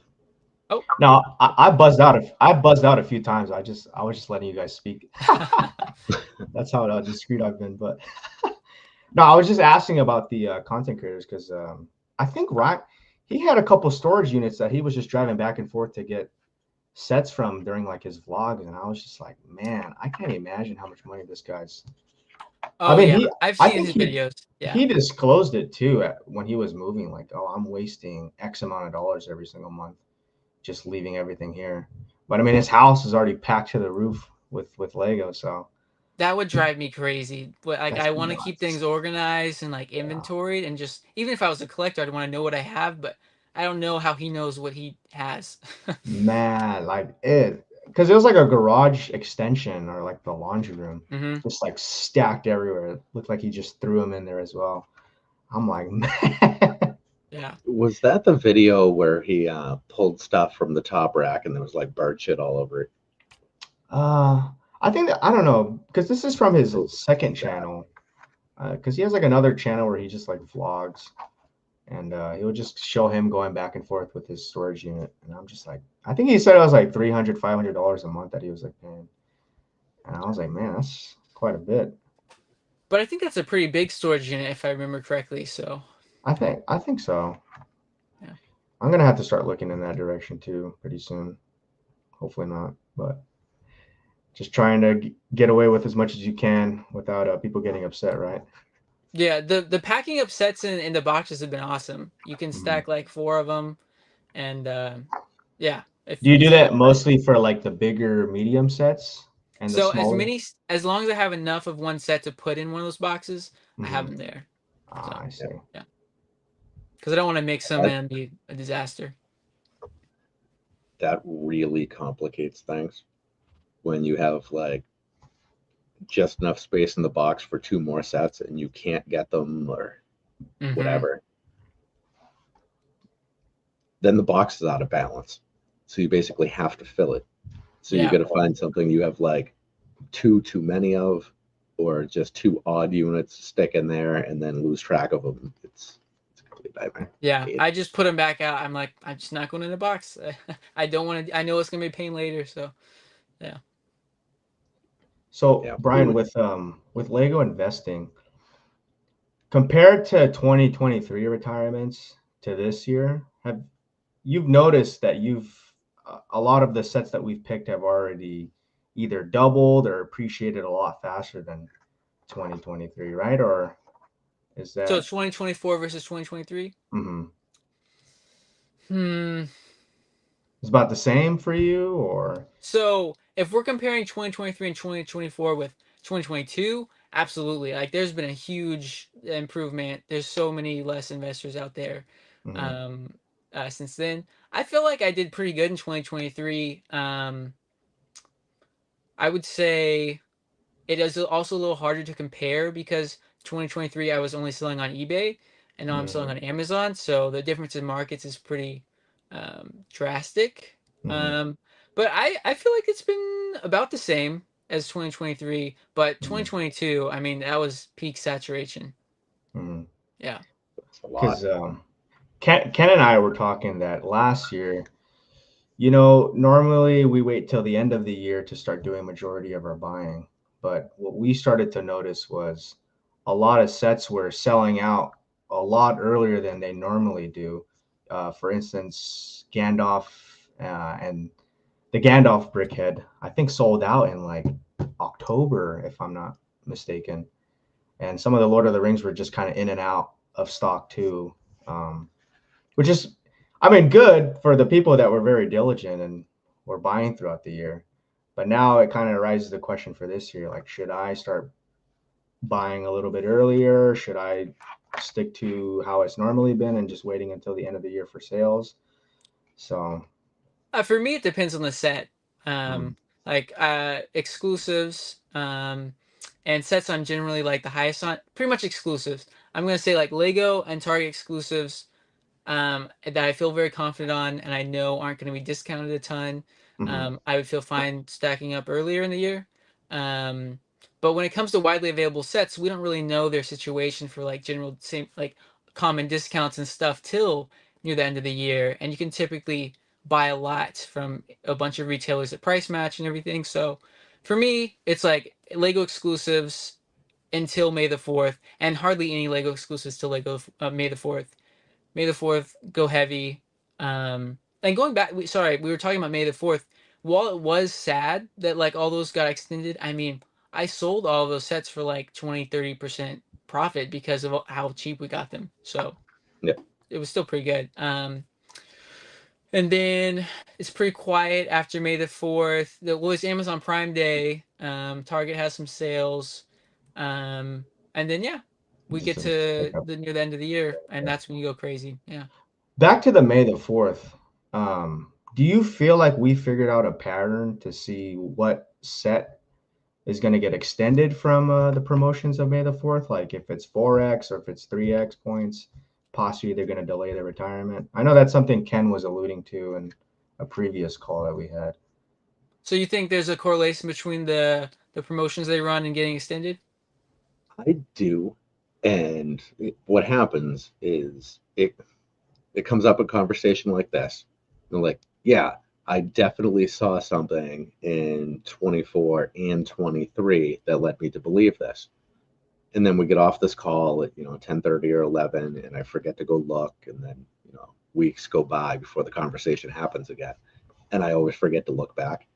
Oh. No, I buzzed out. I buzzed out a few times. I was just letting you guys speak. That's how discreet I've been. But no, I was just asking about the content creators because I think he had a couple storage units that he was just driving back and forth to get sets from during like his vlogs, and I was just like, man, I can't imagine how much money this guy's. I Oh mean, yeah, I've I seen think his videos. Yeah. he disclosed it too when he was moving, like, oh, I'm wasting X amount of dollars every single month just leaving everything here. But I mean, his house is already packed to the roof with Lego, so That would drive me crazy. But like that's I want to keep nuts. things organized and like Yeah, inventoried, and just even if I was a collector, I'd want to know what I have, but I don't know how he knows what he has. man, like it, because it was like a garage extension or like the laundry room, Hmm. just like stacked everywhere. It looked like he just threw them in there as well. I'm like, man. Yeah. was that the video where he pulled stuff from the top rack and there was like bird shit all over it? uh, I think that I don't know because this is from his Who second was that? channel. Because he has like another channel where he just like vlogs. And he would just show him going back and forth with his storage unit. And I'm just like, I think he said it was like $300, $500 a month that he was like paying. And I was like, man, that's quite a bit. But I think that's a pretty big storage unit if I remember correctly. So I think so. yeah. I'm gonna have to start looking in that direction too pretty soon. Hopefully not, but just trying to get away with as much as you can without people getting upset, right? Yeah, the packing up sets in the boxes have been awesome. You can Mhm. stack like four of them, and yeah, Do you do it's that even nice. mostly for like the bigger medium sets and the So as smaller? many as long as I have enough of one set to put in one of those boxes, I have Hmm. them there. Ah, So I Yeah. see. yeah, because I don't want to make some That, and be a disaster. that really complicates things when you have like just enough space in the box for 2 more sets and you can't get them or whatever. Then the box is out of balance. So you basically have to fill it. So you got to find something you have like too many of, or just 2 odd units stick in there and then lose track of them. It's a complete nightmare. Yeah, I just put them back out. I'm like, I'm just not going in the box. I don't want to. I know it's gonna be a pain later. So, yeah. So Brian, with Lego investing, compared to 2023 retirements to this year, you've noticed that a lot of the sets that we've picked have already either doubled or appreciated a lot faster than 2023, right? Or is that So it's 2024 versus 2023? It's about the same for you, or? So if we're comparing 2023 and 2024 with 2022, absolutely. Like there's been a huge improvement. There's so many less investors out there since then. I feel like I did pretty good in 2023. I would say it is also a little harder to compare because 2023 I was only selling on eBay and now I'm selling on Amazon, so the difference in markets is pretty drastic. But I feel like it's been about the same as 2023, but 2022, I mean, that was peak saturation. Yeah. Because Ken and I were talking that last year, normally we wait till the end of the year to start doing majority of our buying. But what we started to notice was a lot of sets were selling out a lot earlier than they normally do. For instance, Gandalf and the Gandalf brickhead, I think sold out in like October, if I'm not mistaken. And some of the Lord of the Rings were just kind of in and out of stock too, which is, I mean, good for the people that were very diligent and were buying throughout the year. But now it kind of raises the question for this year, like, should I start buying a little bit earlier? Should I stick to how it's normally been and just waiting until the end of the year for sales? So for me, it depends on the set. Like exclusives and sets I'm generally like the highest on, pretty much exclusives. I'm gonna say like Lego and Target exclusives that I feel very confident on and I know aren't going to be discounted a ton. I would feel fine stacking up earlier in the year. But when it comes to widely available sets, we don't really know their situation for like general same like common discounts and stuff till near the end of the year, and you can typically buy a lot from a bunch of retailers at price match and everything. So for me, it's like Lego exclusives until May the 4th, and hardly any Lego exclusives till Lego May the 4th. May the 4th, go heavy. And going back, we were talking about May the 4th. While it was sad that like all those got extended, I mean, I sold all those sets for like 20-30% profit because of how cheap we got them. So it was still pretty good. And then it's pretty quiet after May the 4th. Well, it's Amazon Prime Day. Target has some sales. And then, yeah, we get to near the end of the year, and that's when you go crazy. Yeah. Back to the May the 4th. Do you feel like we figured out a pattern to see what set is going to get extended from the promotions of May the 4th? Like if it's 4x or if it's 3x points, possibly they're going to delay their retirement. I know that's something Ken was alluding to in a previous call that we had. So you think there's a correlation between the promotions they run and getting extended? I do. And what happens is it comes up in conversation like this. And like, yeah, I definitely saw something in 24 and 23 that led me to believe this. And then we get off this call at 10:30 or 11, and I forget to go look, and then weeks go by before the conversation happens again, and I always forget to look back.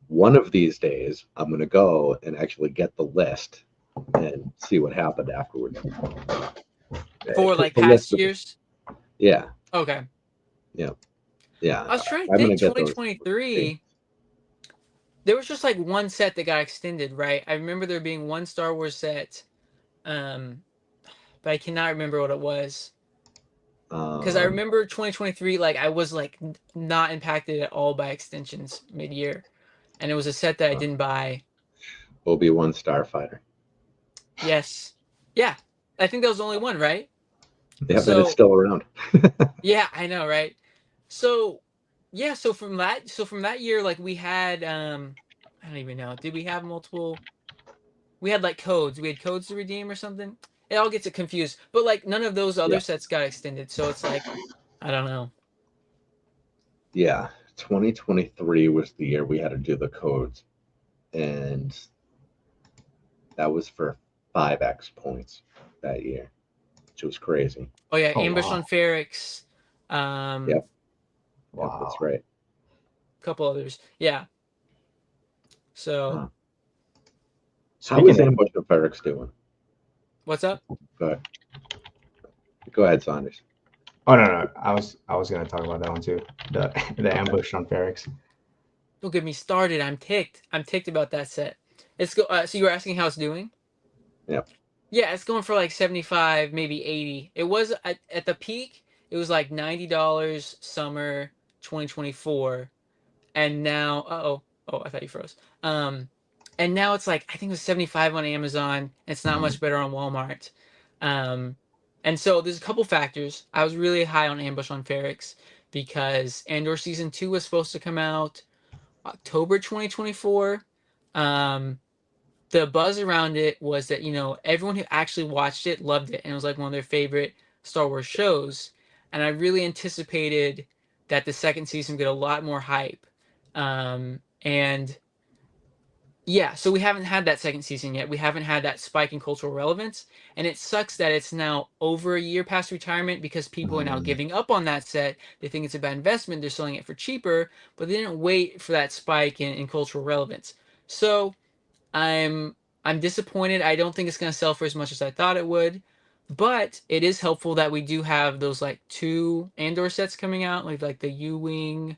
One of these days, I'm going to go and actually get the list and see what happened afterwards. For like past years? Yeah. Okay. Yeah. I was trying to think 2023. There was just like one set that got extended, right? I remember there being one Star Wars set, but I cannot remember what it was. Because I remember 2023, like I was like not impacted at all by extensions mid-year, and it was a set that I didn't buy. Obi-Wan Starfighter. Yes, yeah, I think that was the only one, right? Yeah, but it's So still around. yeah, I know, right? So yeah, so from that year, like we had I don't even know, did we have multiple? We had like codes. We had codes to redeem or something. It all gets it confused. But like none of those Yeah. other sets got extended, so it's like I don't know. Yeah. 2023 was the year we had to do the codes, and that was for 5x points that year, which was crazy. Oh yeah, Oh Ambush wow, on Ferrix, Yep. Yep, wow. that's right. a couple others. Yeah. So Huh. How Speaking is of, Ambush of Ferrex doing? what's up? Go ahead. Go ahead, Saunders. oh no, I was gonna talk about that one too. The Okay. ambush on Ferrix. Don't get me started. I'm ticked. I'm ticked about that set. It's go. So you were asking how it's doing? Yep. Yeah, it's going for like 75, maybe 80. It was at the peak. It was like $90 summer 2024, and now oh, I thought you froze. And now it's like I think it was 75 on Amazon. It's not much better on Walmart. Um, and so there's a couple factors. I was really high on Ambush on Ferrix because Andor season 2 was supposed to come out October 2024. Um, the buzz around it was that everyone who actually watched it loved it and it was like one of their favorite Star Wars shows, and I really anticipated that the second season would get a lot more hype. And yeah, so we haven't had that second season yet. We haven't had that spike in cultural relevance, and it sucks that it's now over a year past retirement because people are now Mm, giving up on that set. They think it's a bad investment. They're selling it for cheaper, but they didn't wait for that spike in cultural relevance. So I'm I'm disappointed. I don't think it's going to sell for as much as I thought it would, but it is helpful that we do have those like two Andor sets coming out, like the U-wing,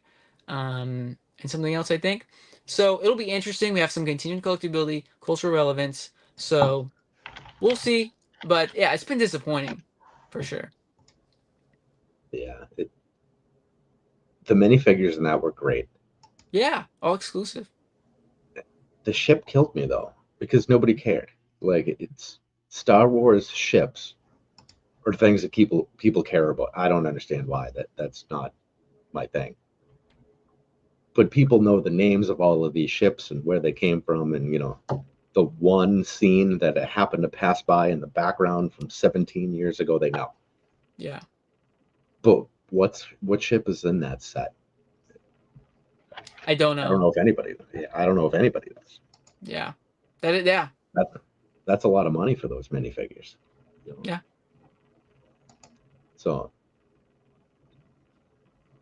and something else I think. So it'll be interesting. We have some continued collectability, cultural relevance. So we'll see. But yeah, it's been disappointing, for sure. yeah. The minifigures in that were great. Yeah, all exclusive. The ship killed me though, because nobody cared. Like it's Star Wars ships or things that people care about. I don't understand why that's not my thing. But people know the names of all of these ships and where they came from, and the one scene that happened to pass by in the background from 17 years ago, they know. Yeah, But what ship is in that set? I don't I don't know. know if anybody. I don't know if anybody does. Yeah, yeah, That that's a lot of money for those minifigures. yeah. So,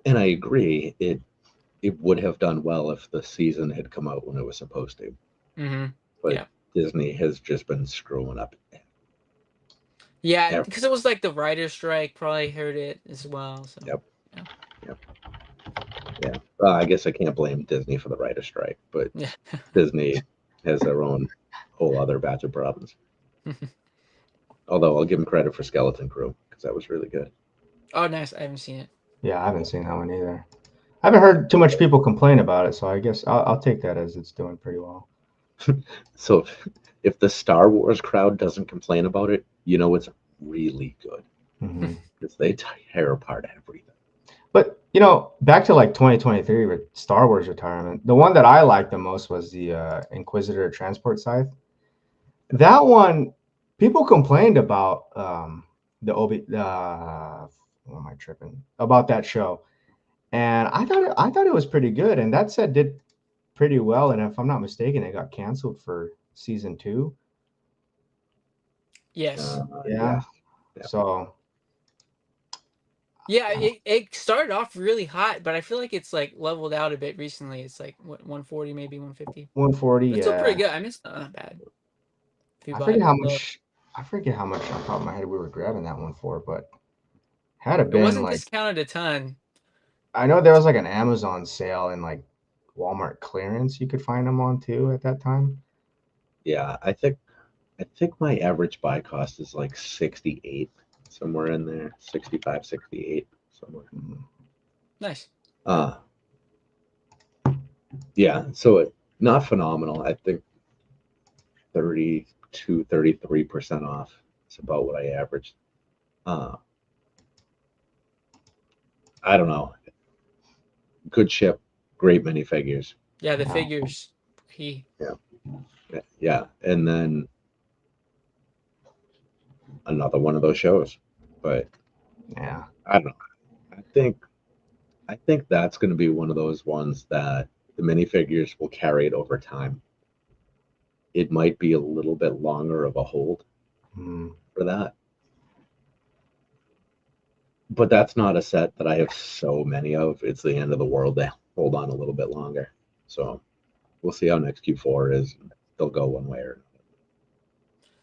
and I agree, it would have done well if the season had come out when it was supposed to. Mm-hmm. But Yeah. Disney has just been screwing up. Yeah, Every, because it was like the writer's strike probably hurt it as well. So yep, yeah, yep, yeah. I guess I can't blame Disney for the writer strike, but yeah. Disney has their own whole other batch of problems. Although I'll give them credit for Skeleton Crew because that was really good. Oh, nice. I haven't seen it. Yeah, I haven't seen that one either. I haven't heard too much people complain about it, so I guess I'll take that as it's doing pretty well. So if the Star Wars crowd doesn't complain about it, it's really good Hmm. because they tear apart everything. But back to like 2023 with Star Wars retirement, the one that I liked the most was the Inquisitor transport scythe. That one, people complained about the Obi. What am I tripping about that show? And I thought it was pretty good, and that set did pretty well. And if I'm not mistaken, it got canceled for season 2. Yes. Yeah. Yes. Yeah. So Yeah, it started off really hot, but I feel like it's like leveled out a bit recently. It's like what 140, maybe 150. 140, But it's still pretty yeah. good. I mean, it's not bad if you I buy forget it how low. much. I forget how much on top of my head we were grabbing that one for, but had it It been wasn't like discounted a ton. I know there was like an Amazon sale and like Walmart clearance you could find them on too at that time. Yeah, I think my average buy cost is like 68. somewhere in there, 65, 68, somewhere. Nice. Yeah, so not phenomenal. I think 32, 33% off. It's about what I averaged. I don't know. Good ship, great minifigures. Yeah, the Yeah. figures. He. Yeah, and then another one of those shows. But Yeah. I don't know. I think that's going to be one of those ones that the minifigures will carry it over time. It might be a little bit longer of a hold for that. But that's not a set that I have so many of. It's the end of the world. They hold on a little bit longer. So we'll see how next Q4 is. They'll go one way or another.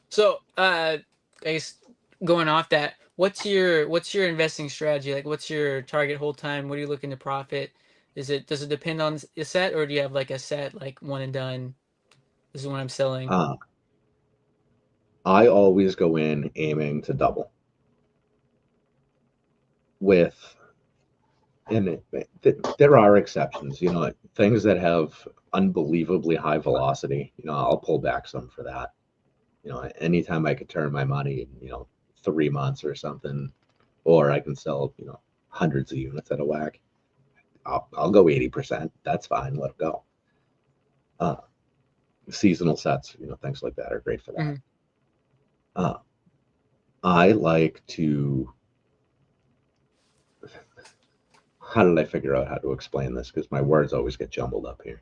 So, I guess going off that, what's your investing strategy? Like, what's your target hold time? What are you looking to profit? Does it depend on the set, or do you have like a set like one and done? This is what I'm selling. I always go in aiming to double. There are exceptions, things that have unbelievably high velocity. I'll pull back some for that. Anytime I could turn my money in, 3 months or something, or I can sell, hundreds of units at a whack, I'll go 80%. That's fine. Let it go. Seasonal sets, things like that are great for that. I like to. How did I figure out how to explain this? Because my words always get jumbled up here.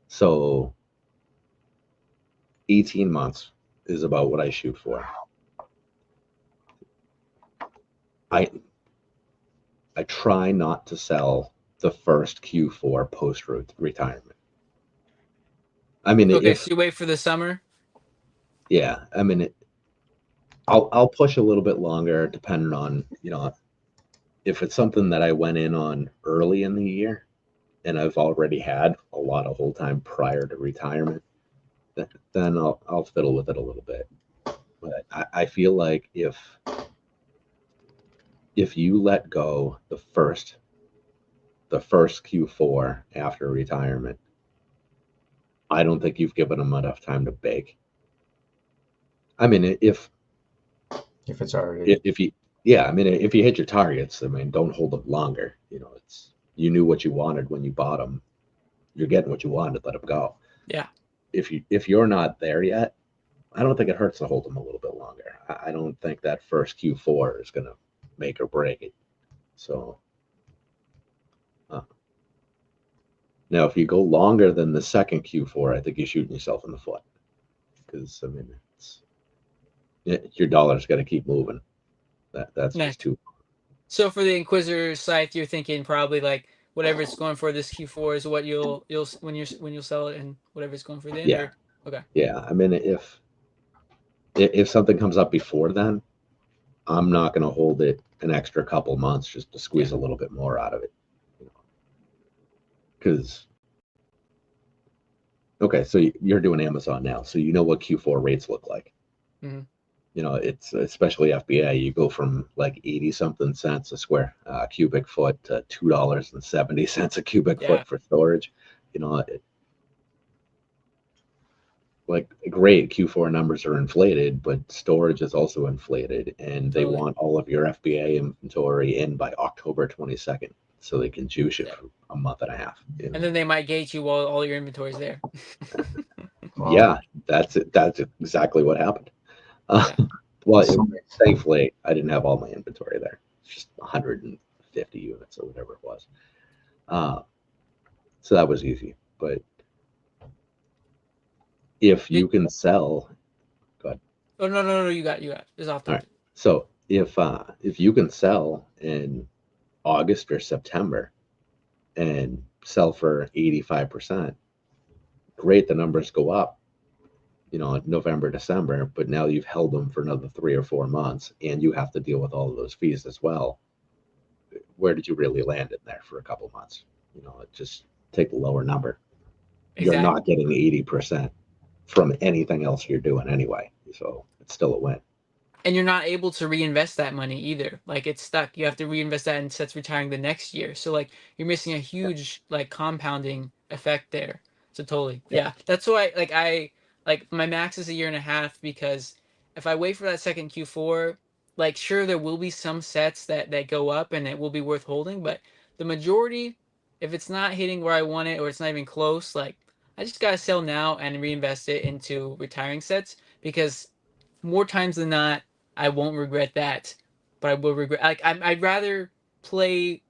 So 18 months is about what I shoot for. I try not to sell the first Q4 post retirement. I mean, Okay, so you wait for the summer. Yeah, I mean, I'll push a little bit longer depending on if it's something that I went in on early in the year and I've already had a lot of hold time prior to retirement, then I'll fiddle with it a little bit. But I feel like if you let go the first Q4 after retirement, I don't think you've given them enough time to bake. I mean, if it's already if you if you hit your targets, don't hold them longer. You knew what you wanted when you bought them. You're getting what you wanted. Let them go. Yeah. If you're not there yet, I don't think it hurts to hold them a little bit longer. I don't think that first Q4 is going to make or break it. So now, if you go longer than the second Q4, I think you're shooting yourself in the foot because your dollar's got to keep moving. That's Nice. just too. So for the Inquisitor site, you're thinking probably like whatever it's going for this Q4 is what you'll when you'll sell it, and whatever it's going for then. Yeah. Okay. Yeah. I mean, if something comes up before then, I'm not going to hold it an extra couple months just to squeeze a little bit more out of it. Because okay, so you're doing Amazon now, so you know what Q4 rates look like. Mm-hmm. It's especially FBA. You go from like 80 something cents a square cubic foot to $2.70 a cubic foot for storage. Like great Q4 numbers are inflated, but storage is also inflated, and they want all of your FBA inventory in by October 22nd, so they can juice it for a month and a half. And then they might gate you while all your inventory is there. Yeah, that's it. That's exactly what happened. Well, thankfully, I didn't have all my inventory there. It's just 150 units or whatever it was. So that was easy. But if you can sell, go ahead. Oh no! You got it's off. All right. So if you can sell in August or September and sell for 85%, great. The numbers go up. November, December, but now you've held them for another 3 or 4 months, and you have to deal with all of those fees as well. Where did you really land in there for a couple months? Just take the lower number. Exactly. You're not getting 80% from anything else you're doing anyway, so it's still a win. and you're not able to reinvest that money either. Like it's stuck. You have to reinvest that in sets retiring the next year. So like you're missing a huge like compounding effect there. So totally, yeah. That's why like my max is a year and a half, because if I wait for that second Q4, like sure there will be some sets that go up and it will be worth holding, but the majority, if it's not hitting where I want it or it's not even close, like I just gotta sell now and reinvest it into retiring sets, because more times than not, I won't regret that, but I will regret. Like I'd rather play.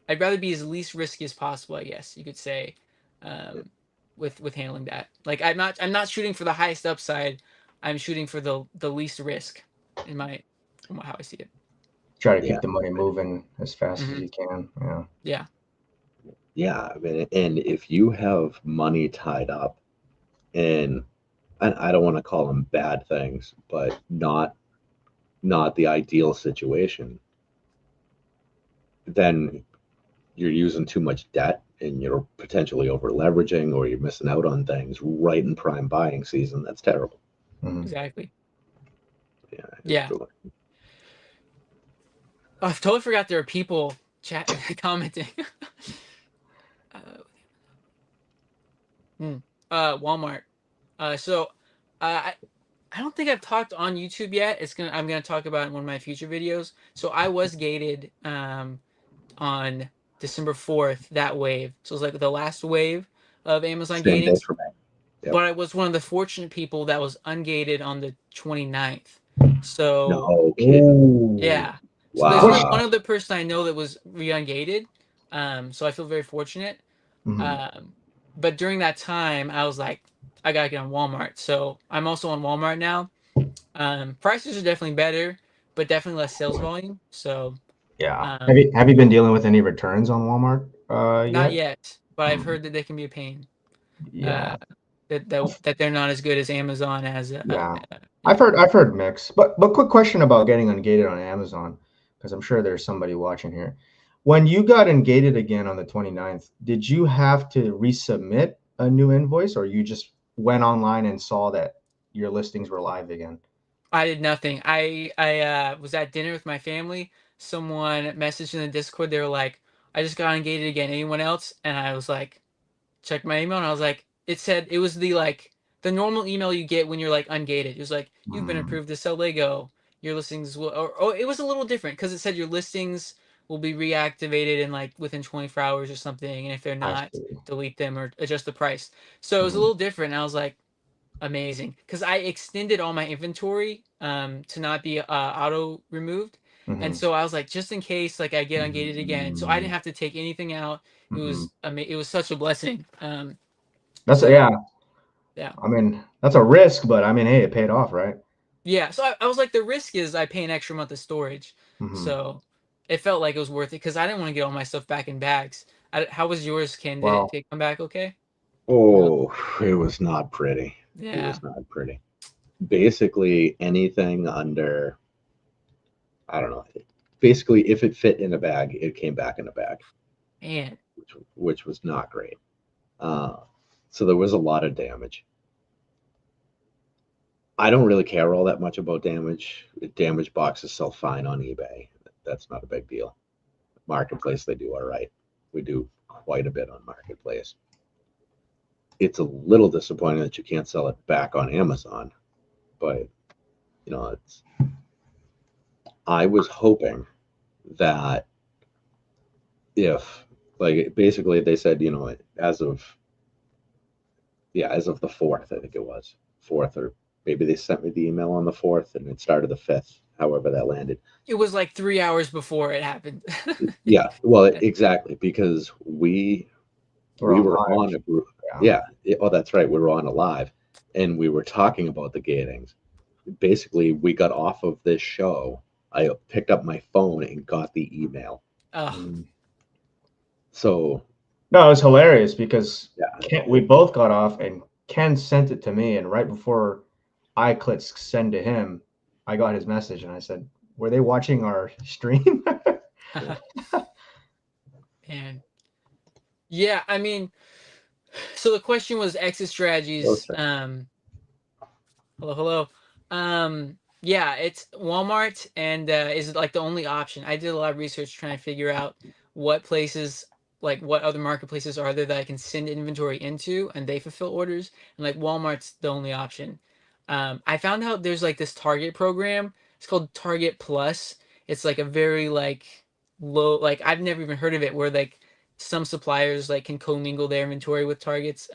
I'd rather be as least risky as possible, I guess you could say, um, with handling that. Like I'm not shooting for the highest upside. I'm shooting for the least risk, in my from how I see it. Try to Yeah. keep the money moving as fast as Hmm. you can. Yeah. Yeah. Yeah, I mean, and if you have money tied up in, and I don't want to call them bad things, but not the ideal situation, then you're using too much debt and you're potentially over leveraging, or you're missing out on things right in prime buying season. That's terrible. Mhm. Exactly. Yeah, Yeah. Oh, I totally forgot there are people chat commenting. uh, Walmart. So I don't think I've talked on YouTube yet. I'm gonna talk about it in one of my future videos. So I was gated on December 4th, that wave. So it was like the last wave of Amazon same day gating. for me. Yep. But I was one of the fortunate people that was ungated on the 29th. So No kidding. Ooh. yeah. So there's only Wow. one other person I know that was re-ungated. So I feel very fortunate. Mhm. Um, but during that time, I was like, I gotta get on Walmart. So I'm also on Walmart now. Prices are definitely better, but definitely less sales volume. So Yeah. um, Have you been dealing with any returns on Walmart not yet? yet, but I've Mm. heard that they can be a pain. Yeah. Uh, that they're not as good as Amazon as Yeah. yeah. I've heard mixed. But quick question about getting ungated on Amazon, because I'm sure there's somebody watching here. When you got ungated again on the 29th, did you have to resubmit a new invoice, or you just went online and saw that your listings were live again? I did nothing. I was at dinner with my family. Someone messaged in the Discord. They were like, "I just got ungated again. Anyone else?" And I was like, checked my email, and I was like, it said it was the normal email you get when you're like ungated. It was like, you've been Mm, approved to sell Lego. Your listings will, or it was a little different because it said your listings will be reactivated in like within 24 hours or something, and if they're I not, see. delete them or adjust the price. So it was a Mhm, little different. And I was like, amazing, because I extended all my inventory to not be auto removed. And mhm, so I was like, just in case like I get ungated again, so I didn't have to take anything out. mhm. It was such a blessing. That's So yeah. yeah, I mean, that's a risk, but I mean, hey, it paid off, right? yeah. So I was like, the risk is I pay an extra month of storage, Hmm. so it felt like it was worth it because I didn't want to get all my stuff back in bags. How was yours, Ken? Well, Did it come back okay? No. Oh, it was not pretty. It Yeah, was not pretty. Basically, anything under, I don't know. Basically, if it fit in a bag, it came back in a bag, man. which was not great. Uh, so there was a lot of damage. I don't really care all that much about damage. Damage boxes sell fine on eBay. That's not a big deal. Marketplace, they do all right. We do quite a bit on Marketplace. It's a little disappointing that you can't sell it back on Amazon, but it's. I was hoping that if, like, basically they said, as of the 4th, I think it was 4th, or maybe they sent me the email on the 4th and it started the 5th, however that landed. It was like 3 hours before it happened. Yeah, well, exactly, because we're we on were live. on a group. Yeah. Yeah, oh, that's right, we were on a live, and we were talking about the gatings. Basically, we got off of this show. I picked up my phone and got the email. Oh, Mm. So No, it was hilarious because yeah, We both got off and Ken sent it to me, and right before I clicked send to him, I got his message and I said, "Were they watching our stream?" and yeah, I mean, so the question was exit those strategies. things. Hello, hello. Yeah, it's Walmart and is like the only option. I did a lot of research trying to figure out what places, like what other marketplaces are there that I can send inventory into and they fulfill orders. And like Walmart's the only option. I found out there's like this Target program. It's called Target Plus. It's like a very like low, like I've never even heard of it, where like some suppliers like can commingle their inventory with Targets.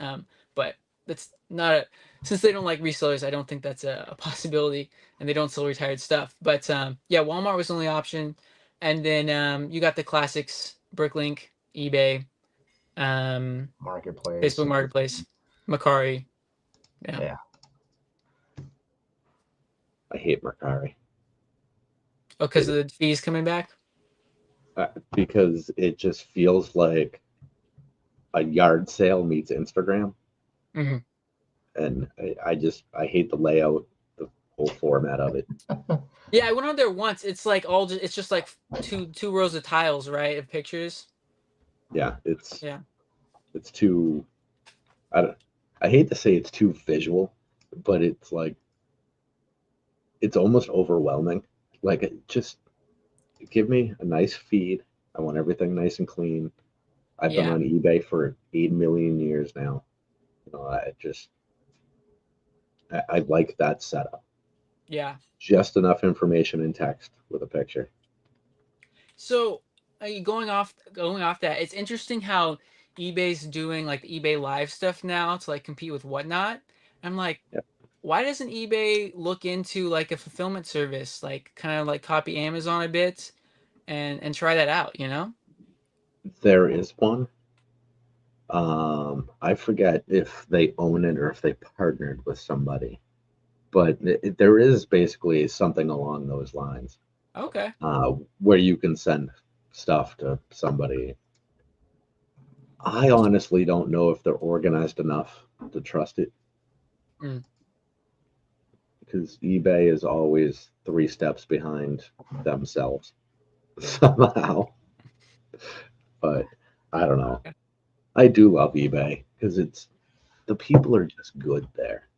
But that's not a, since they don't like resellers, I don't think that's a possibility, and they don't sell retired stuff. But yeah, Walmart was the only option, and then you got the classics: Bricklink, eBay, um, Marketplace. Facebook Marketplace, Macari. Yeah. Yeah. I hate Mercari Oh, because of the fees coming back. because it just feels like a yard sale meets Instagram, Hmm. and I hate the layout, the whole format of it. Yeah, I went on there once. It's like all just, it's just like two rows of tiles, right, of pictures. Yeah, Yeah. it's too. I don't. I hate to say it's too visual, but it's like it's almost overwhelming. Like just give me a nice feed. I want everything nice and clean. I've been Yeah. on eBay for 8 million years now. I like that setup. Yeah. Just enough information in text with a picture. So, going off that, it's interesting how eBay's doing like the eBay Live stuff now to like compete with Whatnot. I'm like, Yep. why doesn't eBay look into like a fulfillment service, like kind of like copy Amazon a bit and try that out, you know? There is one. I forget if they own it or if they partnered with somebody, but there is basically something along those lines, Okay. where you can send stuff to somebody. I honestly don't know if they're organized enough to trust it, Mm. because eBay is always 3 steps behind themselves somehow. But I don't know. I do love eBay because it's the people are just good there.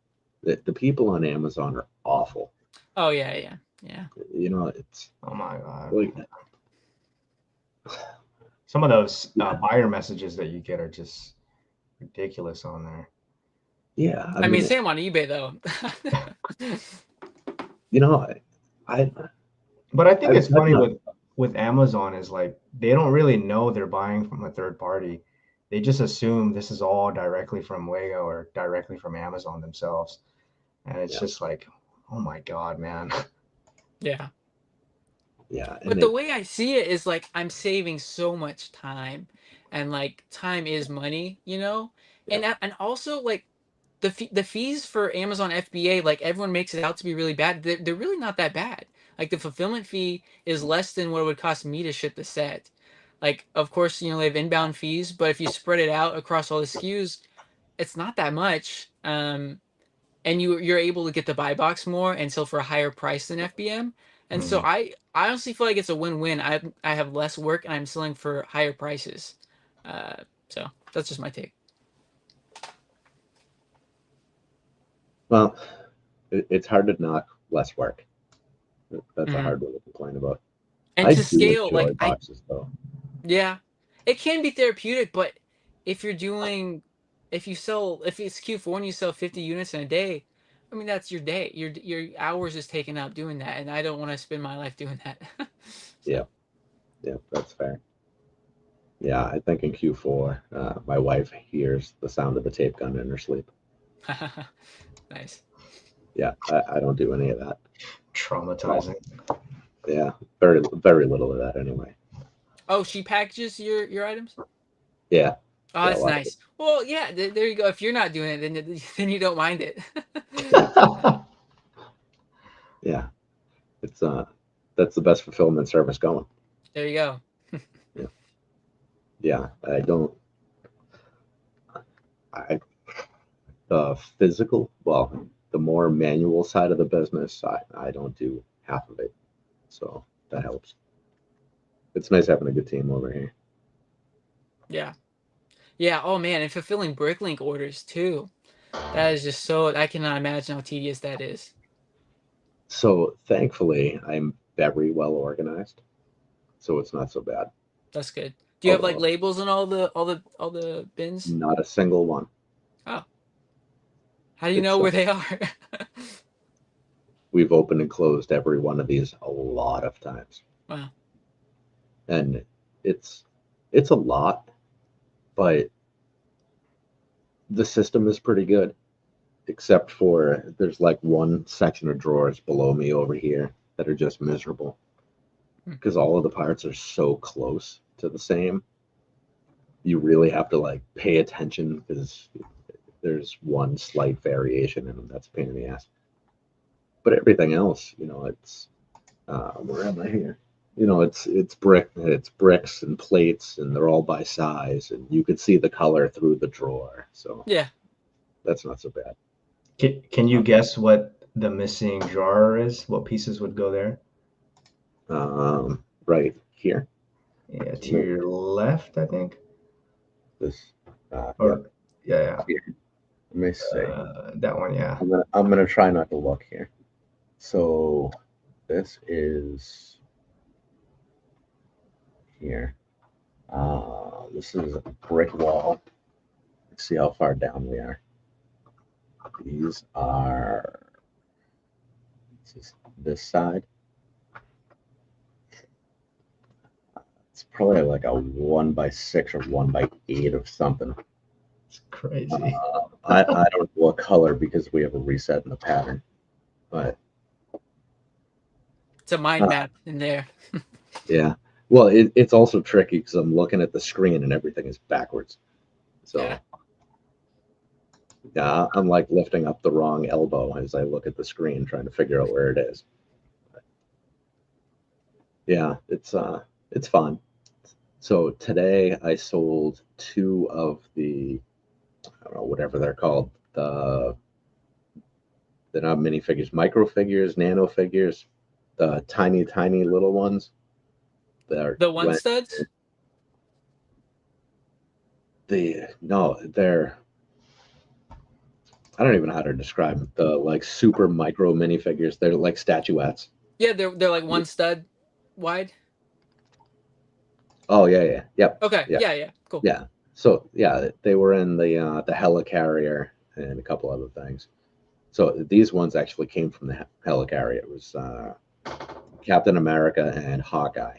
The people on Amazon are awful. Oh yeah, yeah, yeah. It's Oh my god. like, Some of those yeah, buyer messages that you get are just ridiculous on there. yeah. I I mean, mean, same on eBay though. you know, I But I think I've it's funny gotten with Amazon is like they don't really know they're buying from a third party. They just assume this is all directly from Lego or directly from Amazon themselves. And it's yeah, just like, oh my God, man. Yeah. yeah, and But the way I see it is like I'm saving so much time, and like time is money, you know? yeah, And also like the fees for Amazon FBA, like everyone makes it out to be really bad. They're really not that bad. Like the fulfillment fee is less than what it would cost me to ship the set. Like of course, they have inbound fees, but if you spread it out across all the SKUs, it's not that much. And you're able to get the buy box more and sell for a higher price than FBM. And so Mhm. I honestly feel like it's a win-win. I have less work and I'm selling for higher prices. So that's just my take. well, it's hard to knock less work. That's a Hmm. hard one to complain about. And I to do scale, enjoy like boxes though. yeah, it can be therapeutic, but if you're doing, if it's Q4 and you sell 50 units in a day, I mean that's your day. Your hours is taken up doing that, and I don't want to spend my life doing that. Yeah, So yeah, that's fair. Yeah, I think in Q4, my wife hears the sound of the tape gun in her sleep. nice. Yeah, I don't do any of that. Well, Traumatizing. yeah, very very little of that anyway. Oh, she packages your items? Yeah, Oh, yeah, a that's lot of nice. Well, yeah, there you go. If you're not doing it, then you don't mind it. it. Yeah, it's that's the best fulfillment service going. There you go. Yeah, yeah. I don't. I the physical, well, the more manual side of the business, I don't do half of it, so that helps. It's nice having a good team over here. Yeah. Yeah. Oh man, and fulfilling Bricklink orders too. That is just so I cannot imagine how tedious that is. So thankfully, I'm very well organized, so it's not so bad. That's good. Do you have like Although labels in all the bins? not a single one. Oh, how do you know It's where they are? we've opened and closed every one of these a lot of times, Wow. and it's it's a lot, but the system is pretty good. Except for there's like one section of drawers below me over here that are just miserable Hmm. because all of the parts are so close to the same. You really have to like pay attention because there's one slight variation in them that's a pain in the ass. But everything else, it's where am I here? It's bricks and plates, and they're all by size, and you could see the color through the drawer. So Yeah. that's not so bad. Can you guess what the missing drawer is? What pieces would go there? Right here, Yeah, to your left, I think. this, yeah, Or yeah, here. Let me see. that one. Yeah. I'm gonna try not to look here. So this is here. This is a brick wall. Let's see how far down we are. These are this side. It's probably like a 1x6 or 1x8 of something. It's crazy. I don't know what color because we have a reset in the pattern, but It's a mind uh, map in there. yeah. Well, it's also tricky because I'm looking at the screen and everything is backwards. Yeah. So yeah, I'm like lifting up the wrong elbow as I look at the screen trying to figure out where it is. Yeah, it's fun. So today I sold two of the, I don't know, whatever they're called. They're not minifigures, micro figures, nano figures, the tiny, tiny little ones that The one went studs? the no, they're I don't even know how to describe them. The like super micro minifigures. They're like statuettes. Yeah, they're like one stud wide. Oh yeah, yeah, yep, Okay. yeah, Yeah, yeah. Cool. yeah. So yeah, they were in the helicarrier and a couple other things. So these ones actually came from the helicarrier. It was Captain America and Hawkeye.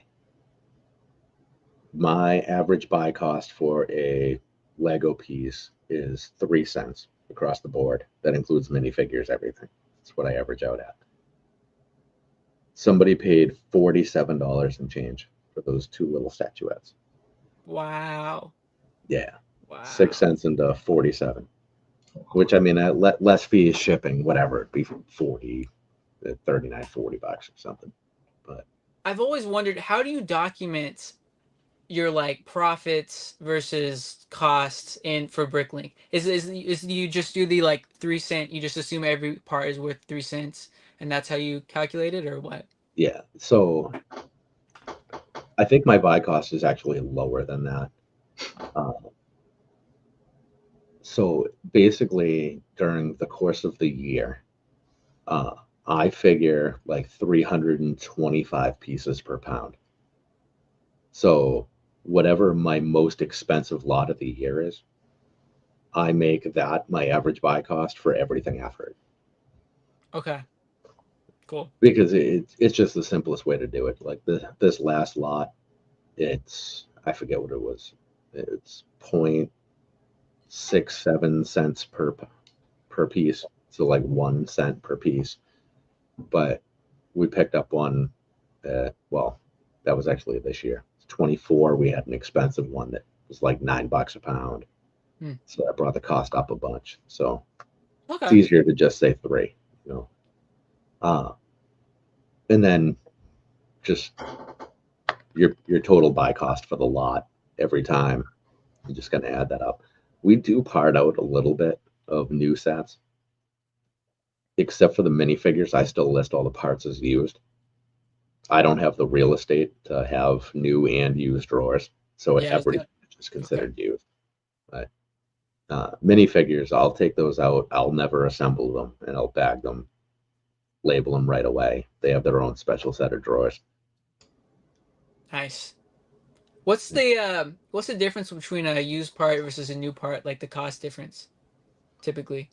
My average buy cost for a Lego piece is 3 cents across the board. That includes minifigures, everything. That's what I average out at. Somebody paid $47 and change for those two little statuettes. Wow. Yeah, six Wow. cents into 47. Which I mean, less fees, shipping, whatever. It'd be 40, 39, $40 or something. But I've always wondered, how do you document your like profits versus costs in for Bricklink? Is you just do the like 3 cent, you just assume every part is worth 3 cents and that's how you calculate it, or what? yeah, so I think my buy cost is actually lower than that. Uh, so basically, during the course of the year, uh, I figure like 325 pieces per pound. So whatever my most expensive lot of the year is, I make that my average buy cost for everything after it. Okay, cool. Because it's just the simplest way to do it. Like this last lot, it's I forget what it was. It's 0.67 cents per piece, so like 1 cent per piece. But we picked up one. Well, that was actually this year. 24. We had an expensive one that was like $9 a pound, Hmm. so that brought the cost up a bunch. So it's Okay. easier to just say three, you know. Uh, and then just your total buy cost for the lot every time. You're just gonna add that up. We do part out a little bit of new sets, except for the minifigures. I still list all the parts as used. I don't have the real estate to have new and used drawers, so Yeah, I was everything gonna. is Okay. considered used. But minifigures, I'll take those out. I'll never assemble them, and I'll bag them label them right away. They have their own special set of drawers. Nice. What's the difference between a used part versus a new part? Like the cost difference, typically.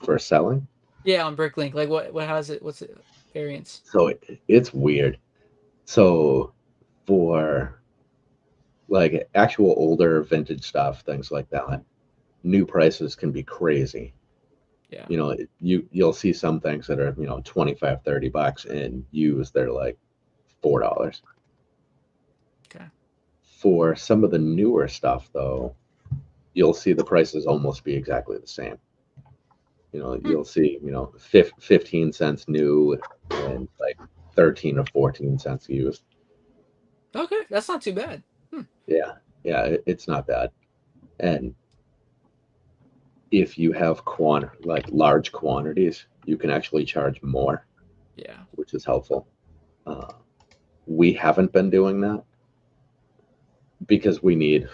For selling. Yeah, on Bricklink. Like what how's it? What's the variance? So it's weird. So for like actual older vintage stuff, things like that, new prices can be crazy. Yeah. You know, you'll see some things that are, 25, $30 and used they're like $4. Okay. For some of the newer stuff though, you'll see the prices almost be exactly the same. You'll see, 15 cents new and like 13 or 14 cents used. Okay, that's not too bad. Yeah. Yeah, it's not bad. And if you have like large quantities, you can actually charge more, Yeah. which is helpful. Uh, we haven't been doing that because we need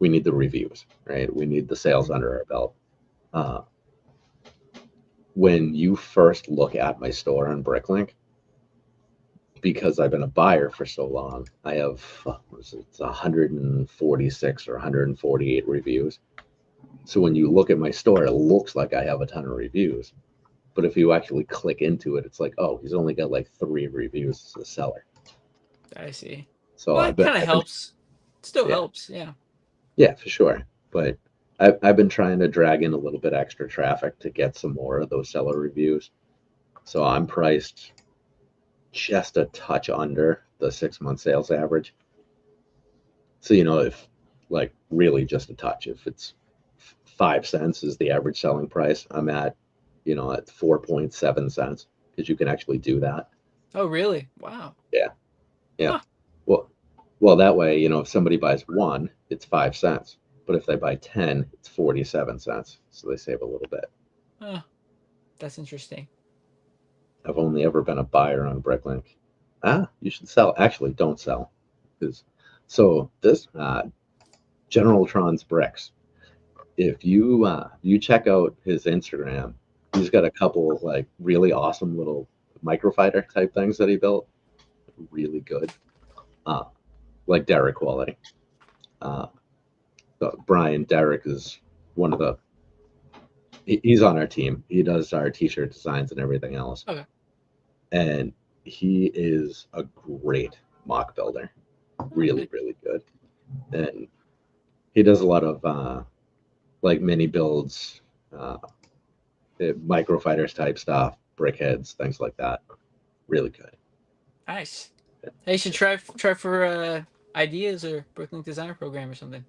the reviews, right? We need the sales under our belt. Uh, when you first look at my store on Bricklink, because I've been a buyer for so long, I have it's 146 or 148 reviews. So when you look at my store, it looks like I have a ton of reviews. But if you actually click into it, it's like, oh, he's only got like 3 reviews as a seller. I see. So Well, that kind of I've been, helps. Still yeah, helps. Yeah. yeah, for sure. But I've been trying to drag in a little bit extra traffic to get some more of those seller reviews. So I'm priced just a touch under the 6-month sales average. So, if like really just a touch, if it's 5 cents is the average selling price, I'm at 4.7 cents because you can actually do that. Oh, really? Wow. Yeah. Yeah. Huh. Well, well, that way, if somebody buys one, it's 5 cents. But if they buy 10, it's 47 cents. So they save a little bit. Huh. That's interesting. I've only ever been a buyer on Bricklink. You should sell. Actually, don't sell. Because so this General Tron's bricks. If you check out his Instagram, he's got a couple of like really awesome little microfighter type things that he built. Really good. Uh, like Derek quality. Uh, Brian Derek is one of the he's on our team. He does our t-shirt designs and everything else. Okay. And he is a great mock builder. Really, Okay. really good. And he does a lot of like mini builds, uh, microfighters type stuff, brickheads, things like that. Really good. Nice. Hey, you should try for ideas or Brooklyn Designer Program or something.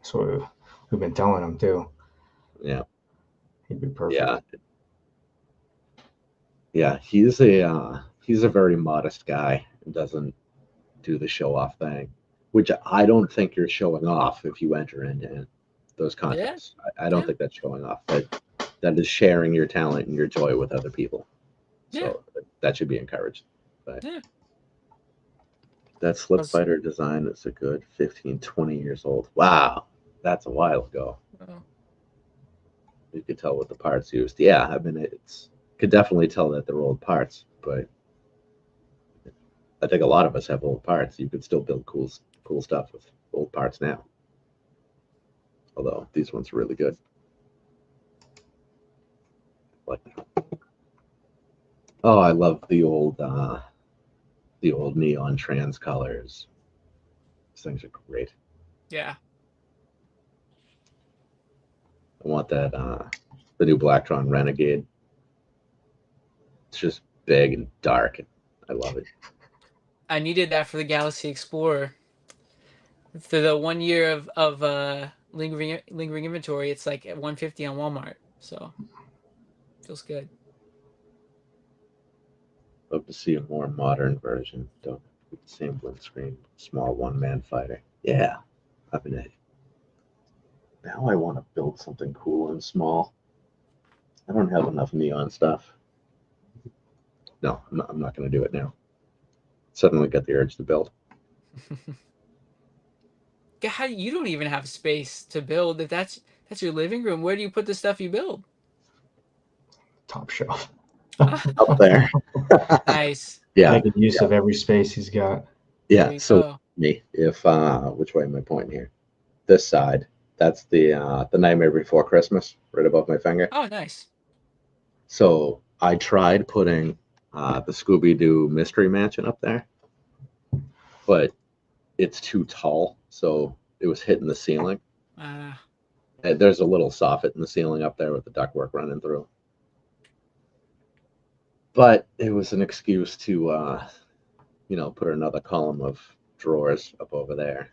So we've been telling him too. Yeah. He'd be perfect. Yeah. Yeah. He's a very modest guy and doesn't do the show off thing, which I don't think you're showing off if you enter into those Yeah. contests. I don't Yeah. think that's showing off. That is sharing your talent and your joy with other people. So that should be encouraged. But Yeah. that slip fighter design is a good 15, 20 years old. Wow. That's a while ago. Oh. You could tell with the parts used. Yeah, I mean, could definitely tell that they're old parts, but I think a lot of us have old parts. You could still build cool stuff with old parts now. Although these ones are really good. Like, oh, I love the old neon trans colors. These things are great. Yeah. I want that the new Blacktron Renegade. It's just big and dark. I love it. I needed that for the Galaxy Explorer. For the 1 year of lingering inventory, it's like at 150 on Walmart. So feels good. Love to see a more modern version. Don't with the same windscreen, small one-man fighter. Yeah, I mean, now I want to build something cool and small. I don't have enough neon stuff. No, I'm not going to do it now. Suddenly got the urge to build. God, you don't even have space to build. If that's your living room, where do you put the stuff you build? Top shelf. up there. Nice. Yeah, Making use yeah, of every space he's got. There yeah. you So go. me, if which way am I pointing here? This side. That's the Nightmare Before Christmas, right above my finger. Oh, nice. So I tried putting the Scooby Doo Mystery Mansion up there, but it's too tall, so it was hitting the ceiling. Uh, There's a little soffit in the ceiling up there with the ductwork running through. But it was an excuse to, put another column of drawers up over there.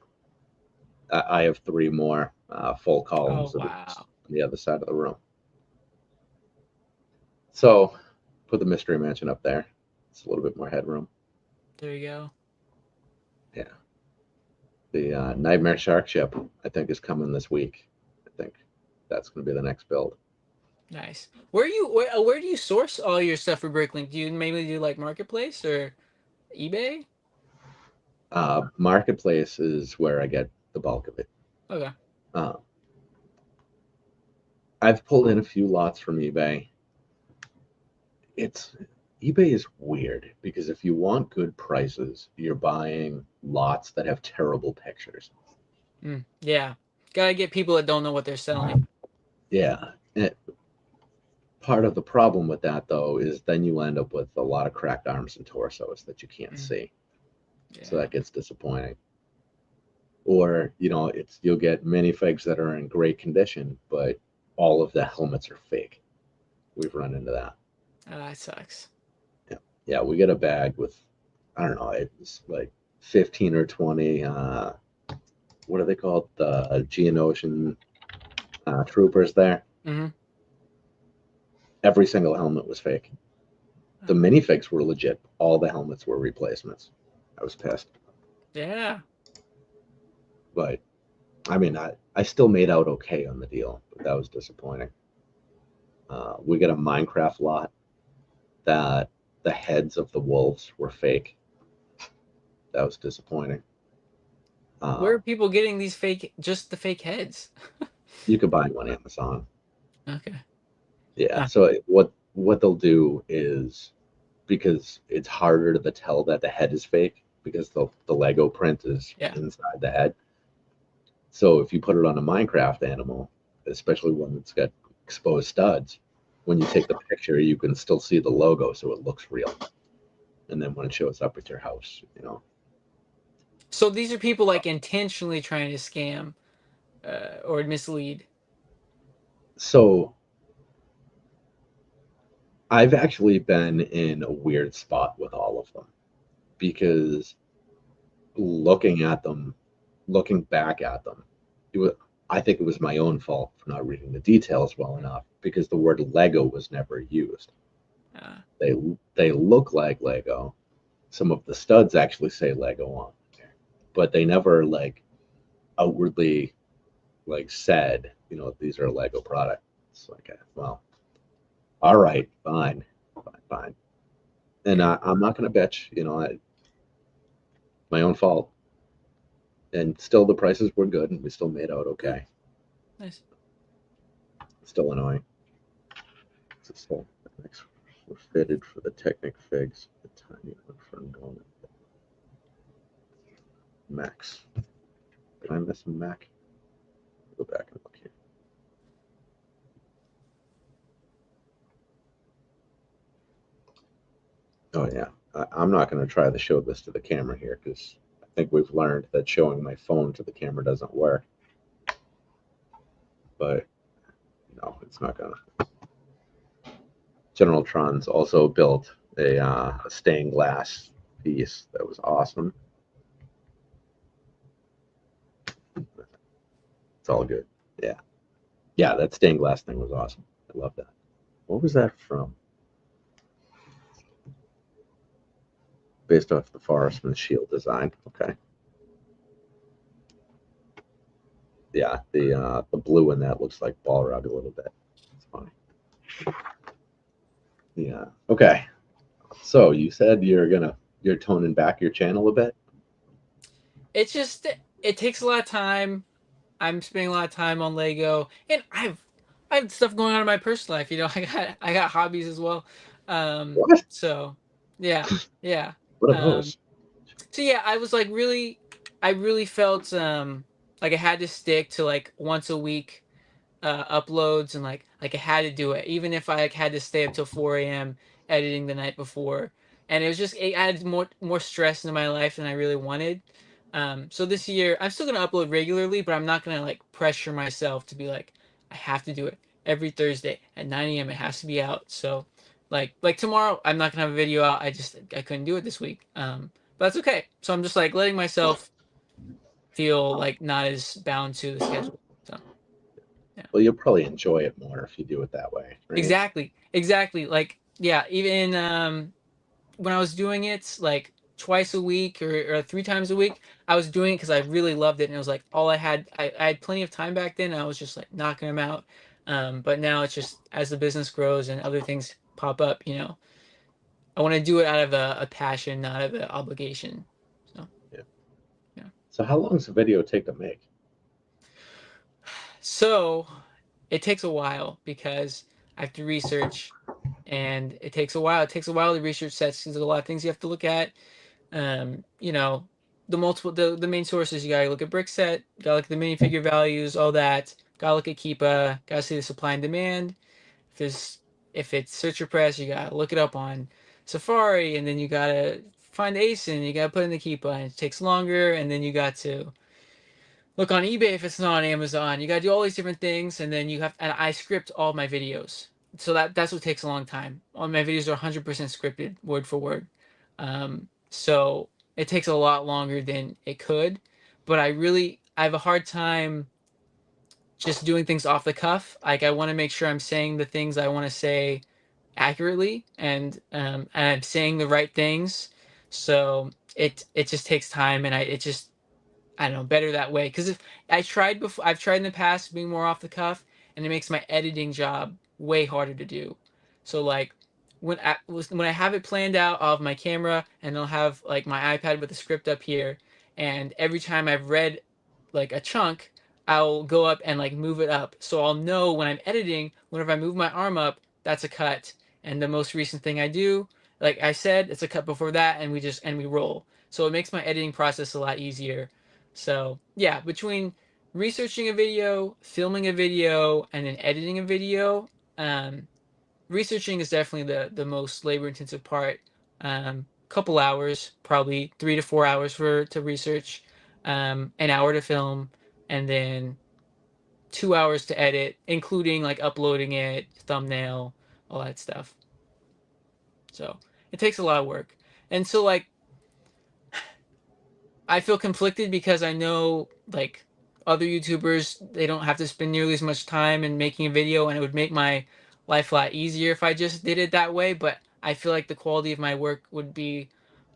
I have three more full oh, columns of drawers wow. on the other side of the room. So put the Mystery Mansion up there. It's a little bit more headroom. There you go. Yeah. The Nightmare Shark Ship, I think, is coming this week. I think that's going to be the next build. Nice. Where do you source all your stuff for Bricklink? Do you mainly do like Marketplace or eBay? Marketplace is where I get the bulk of it. Okay. Uh, I've pulled in a few lots from eBay. It's eBay is weird because if you want good prices, you're buying lots that have terrible pictures. Yeah. Gotta get people that don't know what they're selling. Yeah. Part of the problem with that though is then you end up with a lot of cracked arms and torsos that you can't see. So Yeah. that gets disappointing. Or, you'll get minifigs that are in great condition, but all of the helmets are fake. We've run into that. That sucks. Yeah, we get a bag with, I don't know, it's like 15 or 20, what are they called? The Geonosian troopers there. Mm-hmm. Every single helmet was fake. The minifigs were legit. All the helmets were replacements. I was pissed. Yeah. But, I mean, I still made out okay on the deal, but that was disappointing. We get a Minecraft lot that the heads of the wolves were fake. That was disappointing. Where are people getting these just the fake heads? You could buy them on Amazon. Okay. Yeah. Huh. So what they'll do is because it's harder to tell that the head is fake because the Lego print is Yeah. inside the head. So if you put it on a Minecraft animal, especially one that's got exposed studs, when you take the picture, you can still see the logo, so it looks real. And then when it shows up at your house. So these are people like intentionally trying to scam or mislead. So I've actually been in a weird spot with all of them because looking at them, looking back at them, it was, I think it was my own fault for not reading the details well enough because the word Lego was never used. Uh, They look like Lego. Some of the studs actually say Lego on there, but they never like outwardly like said, these are a Lego product. It's like, well, all right, fine. And yeah. I'm not going to bitch, my own fault. And still, the prices were good, and we still made out okay. Nice. Still annoying. So we're fitted for the Technic figs. The tiny one from going Max. Did I miss a Mac? Go back and look here. Oh yeah, I'm not going to try to show this to the camera here because I think we've learned that showing my phone to the camera doesn't work. But no, it's not gonna. General Trons also built a stained glass piece that was awesome. It's all good. Yeah. Yeah, that stained glass thing was awesome. I love that. What was that from? Based off the Forestman's shield design. Okay. Yeah, the blue in that looks like Balrog a little bit. It's funny. Yeah. Okay. So you said you're toning back your channel a bit. It's just it takes a lot of time. I'm spending a lot of time on Lego, and I have stuff going on in my personal life. I got hobbies as well. What? So yeah, yeah. What are Um, those? so yeah, I was like really, I really felt like I had to stick to like once a week uploads, and like I had to do it even if I like had to stay up till 4 a.m. editing the night before, and it was just it added more stress into my life than I really wanted. So this year I'm still gonna upload regularly, but I'm not gonna like pressure myself to be like I have to do it every Thursday at 9 a.m. It has to be out. So like tomorrow I'm not gonna have a video out. I couldn't do it this week. But that's okay. So I'm just like letting myself feel like not as bound to the schedule. So yeah. Well, you'll probably enjoy it more if you do it that way, right? Exactly. Exactly. Like, yeah, even when I was doing it like twice a week or 3 times a week, I was doing it because I really loved it. And it was like all I had, I had plenty of time back then. And I was just like knocking them out. But now it's just as the business grows and other things pop up, I want to do it out of a passion, not out of an obligation. So, Yeah. yeah. So how long does a video take to make? So it takes a while because I have to research, and it takes a while. It takes a while to research sets because there's a lot of things you have to look at. Um, you know, the main sources, you gotta look at brick set, you gotta look at the minifigure values, all that. Gotta look at Keepa, gotta see the supply and demand. If there's if it's searcher press, you gotta look it up on Safari, and then you gotta find the ASIN, you gotta put in the Keepa, and it takes longer, and then you got to look on eBay if it's not on Amazon. You gotta do all these different things, and then and I script all my videos, so that's what takes a long time. All my videos are 100% scripted, word for word. So it takes a lot longer than it could, but I have a hard time just doing things off the cuff. Like I want to make sure I'm saying the things I want to say accurately, and I'm saying the right things. So it just takes time, and I don't know, better that way. Because if I tried before, I've tried in the past being more off the cuff, and it makes my editing job way harder to do. So like when I have it planned out, I'll have my camera, and I'll have like my iPad with the script up here, and every time I've read like a chunk, I'll go up and like move it up, so I'll know when I'm editing. Whenever I move my arm up, that's a cut. And the most recent thing I do, like I said, it's a cut before that, and we roll. So it makes my editing process a lot easier. So yeah, between researching a video, filming a video, and then editing a video, um, researching is definitely the most labor intensive part. Couple hours, probably 3 to 4 hours to research, an hour to film, and then 2 hours to edit, including like uploading it, thumbnail, all that stuff. So it takes a lot of work, and so like I feel conflicted because I know like other YouTubers, they don't have to spend nearly as much time in making a video, and it would make my life a lot easier if I just did it that way. But I feel like the quality of my work would be,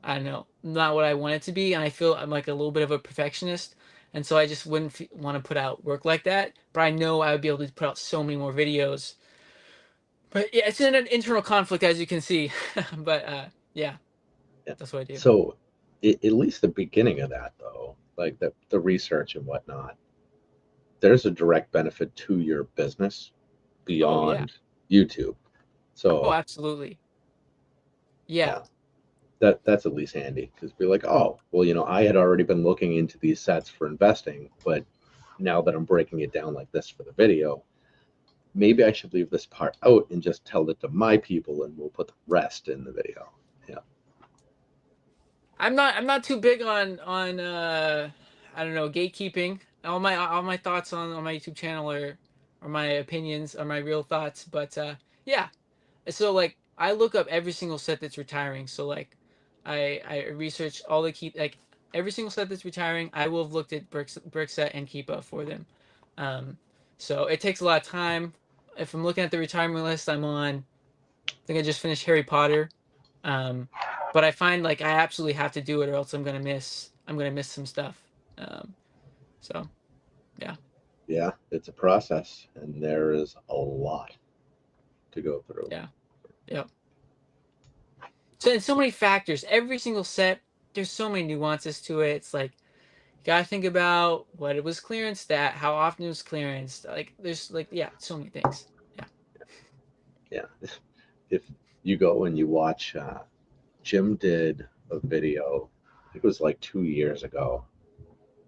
I don't know, not what I want it to be, and I feel I'm like a little bit of a perfectionist, and so I just wouldn't want to put out work like that. But I know I would be able to put out so many more videos. But yeah, it's an internal conflict, as you can see. But yeah, Yeah. that's what I do. So at least the beginning of that though, like the research and whatnot, there's a direct benefit to your business Oh yeah. beyond YouTube. Oh, So absolutely. Yeah. yeah, that's at least handy because be like, oh, well, I had already been looking into these sets for investing, but now that I'm breaking it down like this for the video, maybe I should leave this part out and just tell it to my people, and we'll put the rest in the video. Yeah. I'm not too big on I don't know, gatekeeping. All my thoughts on my YouTube channel are my opinions, are my real thoughts, but yeah. So like I look up every single set that's retiring. So like I research all the keep like every single set that's retiring, I will have looked at Brickset and Keepa for them. Um so it takes a lot of time. If I'm looking at the retirement list, I think I just finished Harry Potter. Um, but I find like I absolutely have to do it, or else I'm gonna miss some stuff. Um, so yeah, Yeah, it's a process, and there is a lot to go through. yeah, yeah. So and so many factors. Every single set, there's so many nuances to it. It's like you gotta think about what it was clearanced at, how often it was clearanced. Like there's like yeah, so many things. Yeah. Yeah. If you go and you watch. Jim did a video, I think it was like 2 years ago,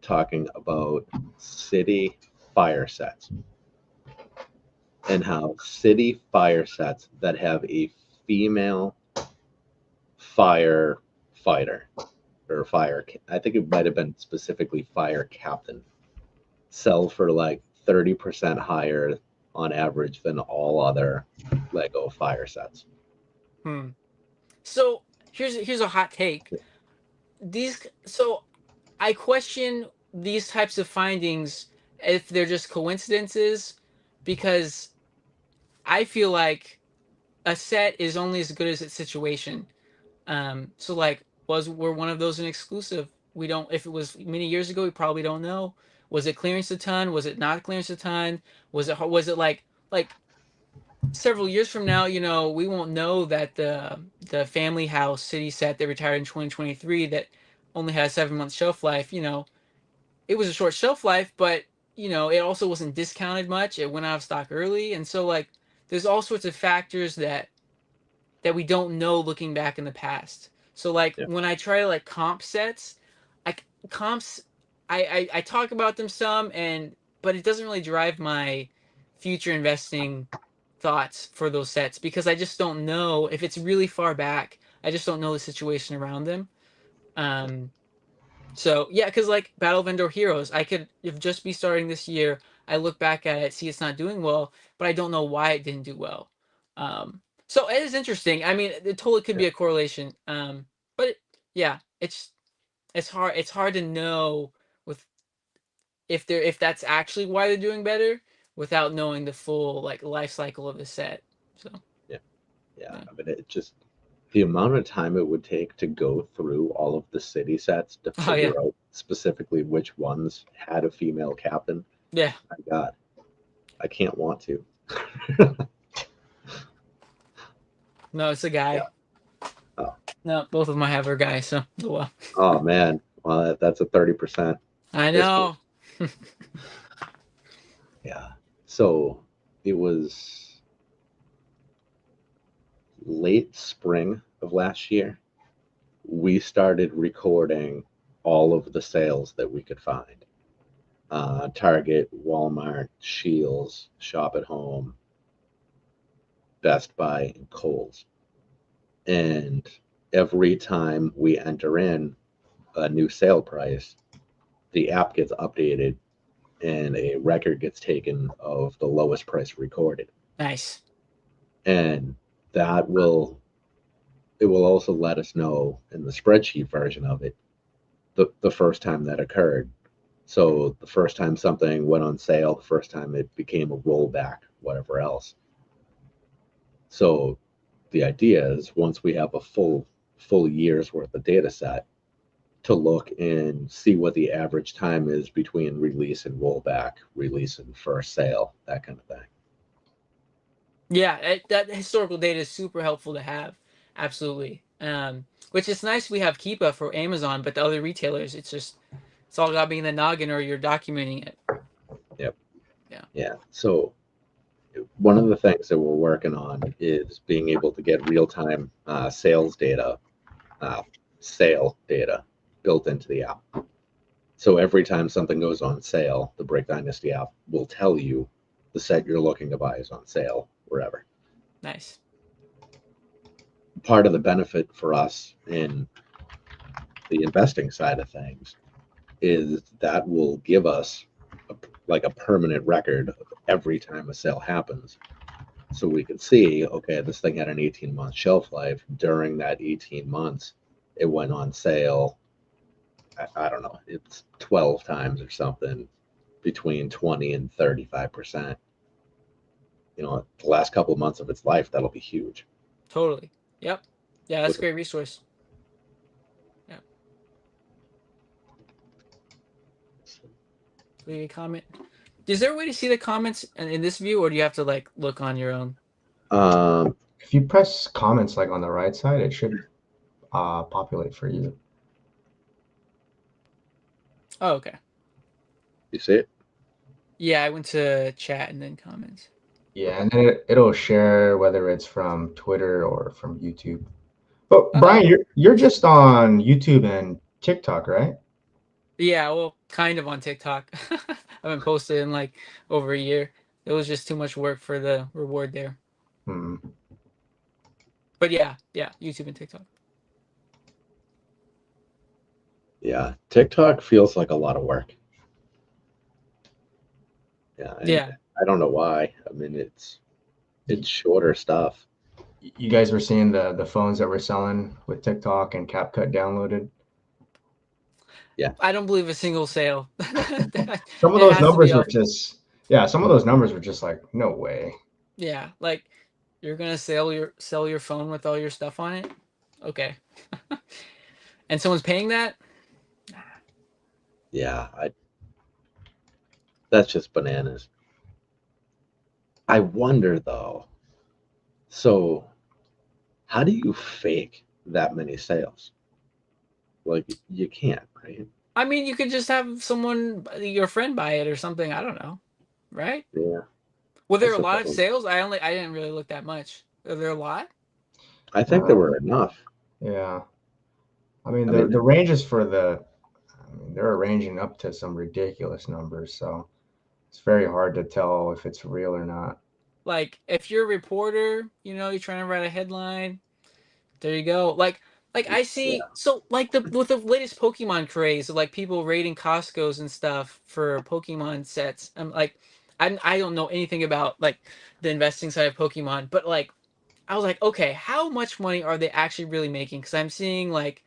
talking about city fire sets and how city fire sets that have a female firefighter or fire, I think it might have been specifically fire captain, sell for like 30% higher on average than all other Lego fire sets. Hmm. So here's a hot take. So I question these types of findings if they're just coincidences, because I feel like a set is only as good as its situation. So like, were one of those an exclusive? We don't. If it was many years ago, we probably don't know. Was it clearance a ton? Was it not clearance a ton? Was it like several years from now? We won't know that the family house city set that retired in 2023 that only had a 7 month shelf life. It was a short shelf life, but it also wasn't discounted much. It went out of stock early, and so like there's all sorts of factors that we don't know looking back in the past. So like Yeah. when I try to like comp sets, I comps I talk about them some, but it doesn't really drive my future investing thoughts for those sets because I just don't know if it's really far back. I just don't know the situation around them. Um so yeah, because like Battle of Endor Heroes, I could if just be starting this year. I look back at it, see it's not doing well, but I don't know why it didn't do well. So it is interesting. I mean, it totally could Yeah. be a correlation. But yeah, it's hard. It's hard to know with if that's actually why they're doing better without knowing the full like life cycle of the set. So Yeah. Yeah. yeah. I mean, it just, the amount of time it would take to go through all of the city sets to Oh yeah, figure out specifically which ones had a female captain. yeah. My God, I can't want to. No, it's a Yeah. guy. Oh, No, both of them I have are guys. So oh well. oh man. Well, that's a 30% I discount. know. Yeah. So it was late spring of last year. We started recording all of the sales that we could find. Target, Walmart, Shields, Shop at Home, Best Buy, and Kohl's. And every time we enter in a new sale price, the app gets updated and a record gets taken of the lowest price recorded. Nice. And that will, it will also let us know in the spreadsheet version of it the first time that occurred. So the first time something went on sale, the first time it became a rollback, whatever else. So the idea is once we have a full year's worth of data set to look and see what the average time is between release and rollback, release and first sale, that kind of thing. Yeah, that historical data is super helpful to have. Absolutely. Which is nice we have Keepa for Amazon, but the other retailers, it's all got to be in the noggin or you're documenting it. Yep. Yeah. Yeah. So one of the things that we're working on is being able to get real-time sales data, uh, sale data built into the app. So every time something goes on sale, the Break Dynasty app will tell you the set you're looking to buy is on sale wherever. Nice. Part of the benefit for us in the investing side of things is that will give us like a permanent record of every time a sale happens. So we can see, okay, this thing had an 18-month shelf life. During that 18 months, it went on sale, I don't know, it's 12 times or something, between 20 and 35%. The last couple of months of its life, that'll be huge. Totally. Yep. Yeah, that's Look a at, great resource. Yeah. Leave a comment. Is there a way to see the comments in this view, or do you have to like look on your own? um, If you press comments like on the right side, it should populate for you. Oh, okay. you see it? Yeah, I went to chat and then comments. Yeah, and then it'll share whether it's from Twitter or from YouTube. But Oh, Brian, you're just on YouTube and TikTok, right? yeah, well, kind of on TikTok. I haven't posted in like over a year. It was just too much work for the reward there. Hmm. But yeah, yeah, YouTube and TikTok. Yeah, TikTok feels like a lot of work. Yeah, and Yeah. I don't know why. I mean, it's shorter stuff. You guys were seeing the phones that we're selling with TikTok and CapCut downloaded. Yeah, I don't believe a single sale. Some of It those has to be numbers were off. just, yeah, some of those numbers were just like, no way. Yeah, like you're gonna sell your phone with all your stuff on it. Okay. And someone's paying that? yeah, that's just bananas. I wonder though. So, how do you fake that many sales? Like, you can't, right? I mean, you could just have someone, your friend, buy it or something. I don't know, right? Yeah, Were I there a lot of suppose. sales? I didn't really look that much. Are there a lot? I think there Uh, were enough. yeah, I mean I mean, the ranges for I mean, they're ranging up to some ridiculous numbers, so it's very hard to tell if it's real or not. Like, if you're a reporter, you're trying to write a headline. There you go. Like I see. yeah, So like the with the latest Pokemon craze, like people raiding Costco's and stuff for Pokemon sets. I'm like, I don't know anything about like the investing side of Pokemon, but like I was like, okay, how much money are they actually really making? Because I'm seeing like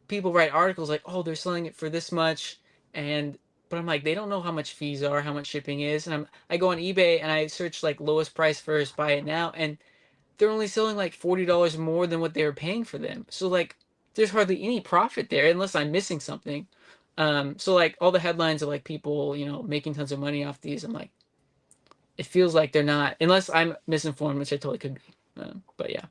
people write articles like, oh, they're selling it for this much, and but I'm like, they don't know how much fees are, how much shipping is, and I go on eBay and I search like lowest price first, buy it now, and they're only selling like $40 more than what they were paying for them. So like, there's hardly any profit there unless I'm missing something. So like all the headlines of like people, making tons of money off these. I'm like, it feels like they're not, unless I'm misinformed, which I totally could be. But yeah.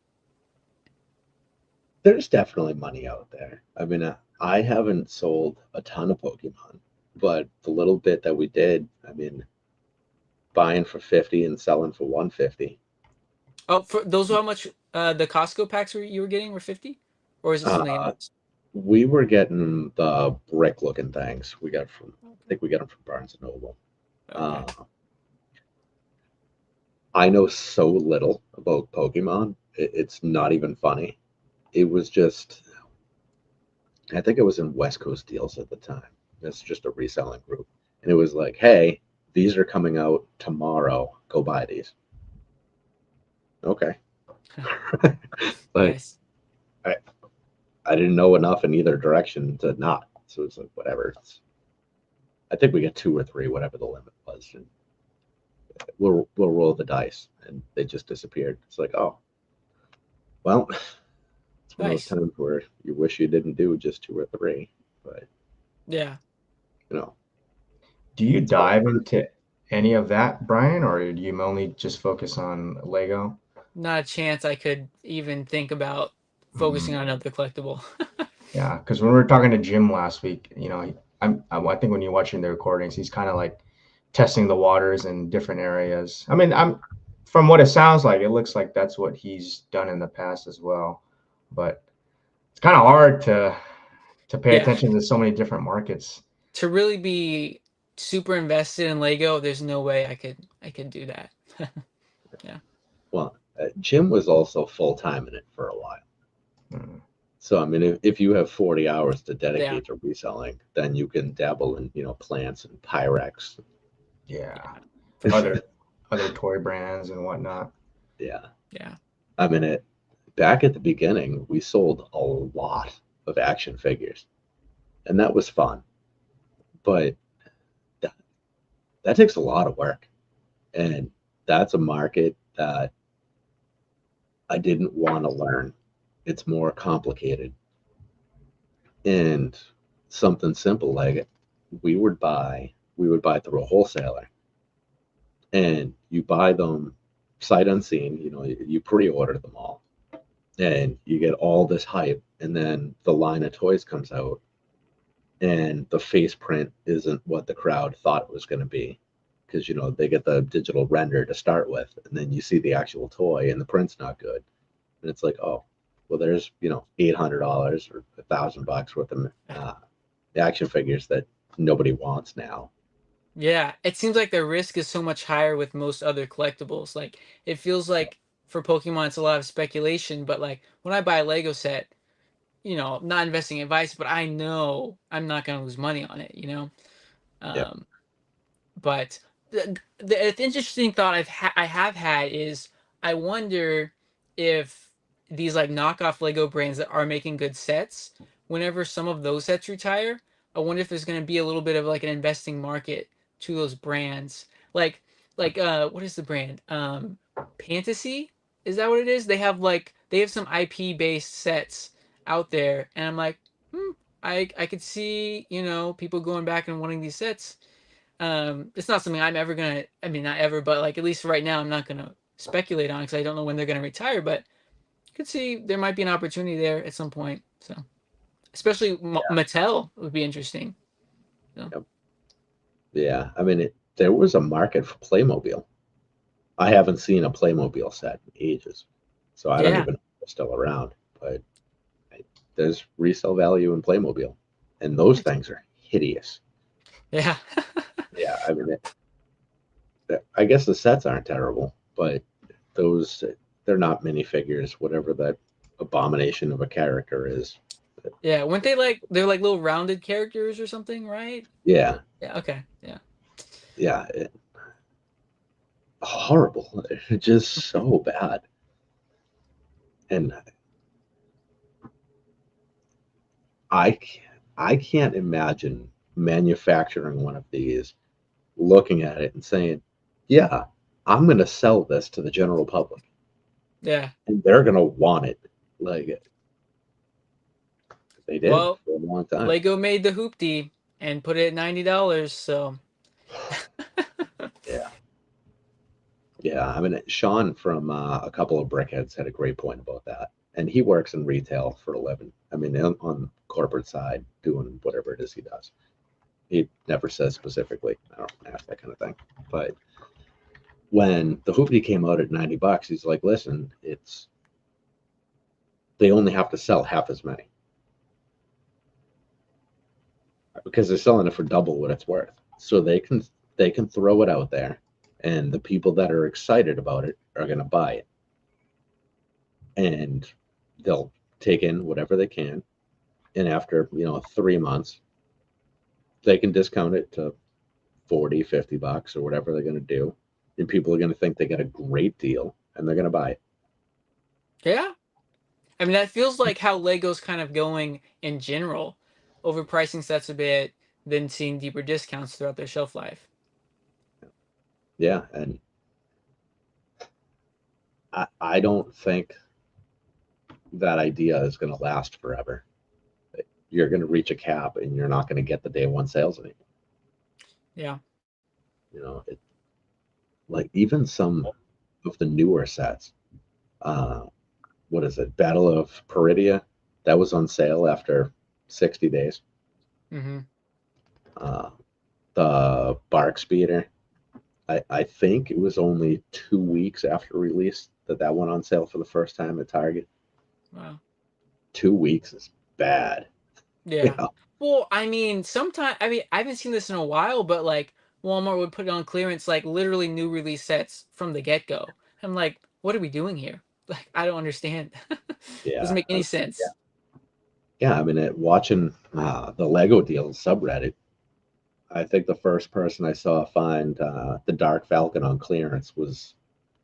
there's definitely money out there. I mean, I haven't sold a ton of Pokemon, but the little bit that we did, I mean, buying for 50 and selling for 150. Oh, for those how much the Costco packs you were getting were 50, or is it something Uh, else? we were getting the brick looking things. I think we got them from Barnes and Noble. Okay. Uh, I know so little about Pokemon. It's not even funny. It was just, I think it was in West Coast Deals at the time. It's just a reselling group. And it was like, hey, these are coming out tomorrow. Go buy these. Okay. Like, Nice. I, I didn't know enough in either direction to not. So it's like, whatever. I think we got two or three, whatever the limit was. And we'll roll the dice. And they just disappeared. It's like, oh, well, it's one of those Nice. times where you wish you didn't do just two or three. But, Yeah. you know, Do you it's all dive part of into any of that, Brian, or do you only just focus on Lego? Not a chance I could even think about Hmm. focusing on another collectible. Yeah, because when we were talking to Jim last week, I think when you're watching the recordings, he's kind of like testing the waters in different areas. I mean, I'm from what it sounds like, it looks like that's what he's done in the past as well. But it's kind of hard to pay Yeah. attention to so many different markets. To really be super invested in Lego, there's no way I could do that. Yeah. well, Jim was also full time in it for a while. Mm, So, I mean, if you have 40 hours to Yeah. dedicate to reselling, then you can dabble in, plants and Pyrex. yeah, Yeah. For other sure. other toy brands and whatnot. Yeah. Yeah. I mean, back at the beginning, we sold a lot of action figures, and that was fun. But that, that takes a lot of work. And that's a market that I didn't want to learn. It's more complicated. And something simple like we would buy through a wholesaler and you buy them sight unseen, you pre-order them all and you get all this hype and then the line of toys comes out and the face print isn't what the crowd thought it was going to be because they get the digital render to start with, and then you see the actual toy and the print's not good, and it's like, oh, well, there's $800 or $1,000 worth of action figures that nobody wants now. Yeah, it seems like the risk is so much higher with most other collectibles. Like it feels like for Pokemon it's a lot of speculation, but like when I buy a Lego set, not investing advice, but I know I'm not going to lose money on it. Yep. Um, but the interesting thought I have had is I wonder if these like knockoff Lego brands that are making good sets, whenever some of those sets retire, I wonder if there's going to be a little bit of like an investing market to those brands. Like what is the brand? Fantasy? Is that what it is? They have some IP based sets out there, and I'm like, I could see people going back and wanting these sets. It's not something I'm ever gonna. I mean, not ever, but like at least right now, I'm not gonna speculate on because I don't know when they're gonna retire. But you could see there might be an opportunity there at some point. So, especially Mattel would be interesting. So. Yep. Yeah, I mean, there was a market for Playmobil. I haven't seen a Playmobil set in ages, so I don't Yeah, even know if they're still around. But there's resale value in Playmobil, and those things are hideous. yeah, Yeah, I mean, I guess the sets aren't terrible, but those they're not minifigures, whatever that abomination of a character is. yeah. Weren't they're like little rounded characters or something, right? Yeah, Yeah. Okay. Yeah. yeah, horrible. Just so bad. And I I can't imagine manufacturing one of these, looking at it and saying, "Yeah, I'm going to sell this to the general public, Yeah. and they're going to want it." Like they did Well, for a long time. Lego made the hoopty and put it at $90. So. Yeah, yeah. I mean, Sean from a couple of Brickheads had a great point about that, and he works in retail for a living. I mean, on corporate side, doing whatever it is he does. He never says specifically. I don't ask that kind of thing. But when the hoopty came out at $90, he's like, "Listen, they only have to sell half as many because they're selling it for double what it's worth. So they can throw it out there, and the people that are excited about it are going to buy it, and they'll take in whatever they can, and after 3 months, they can discount it to 40, $50 or whatever they're going to do, and people are going to think they get a great deal, and they're going to buy it." Yeah. I mean, that feels like how Lego's kind of going in general, overpricing sets a bit, then seeing deeper discounts throughout their shelf life. Yeah, and I don't think that idea is going to last forever. You're going to reach a cap, and you're not going to get the day one sales anymore. Yeah. Like even some of the newer sets. What is it? Battle of Peridia, that was on sale after 60 days. Mm-hmm. Uh, the Bark Speeder, I think it was only 2 weeks after release that went on sale for the first time at Target. Wow. 2 weeks is bad. Yeah. Well, I mean, I haven't seen this in a while, but like Walmart would put it on clearance, like literally new release sets from the get go. I'm like, what are we doing here? Like, I don't understand. Doesn't Yeah, make any sense. yeah. I mean, watching the Lego Deals subreddit, I think the first person I saw find the Dark Falcon on clearance was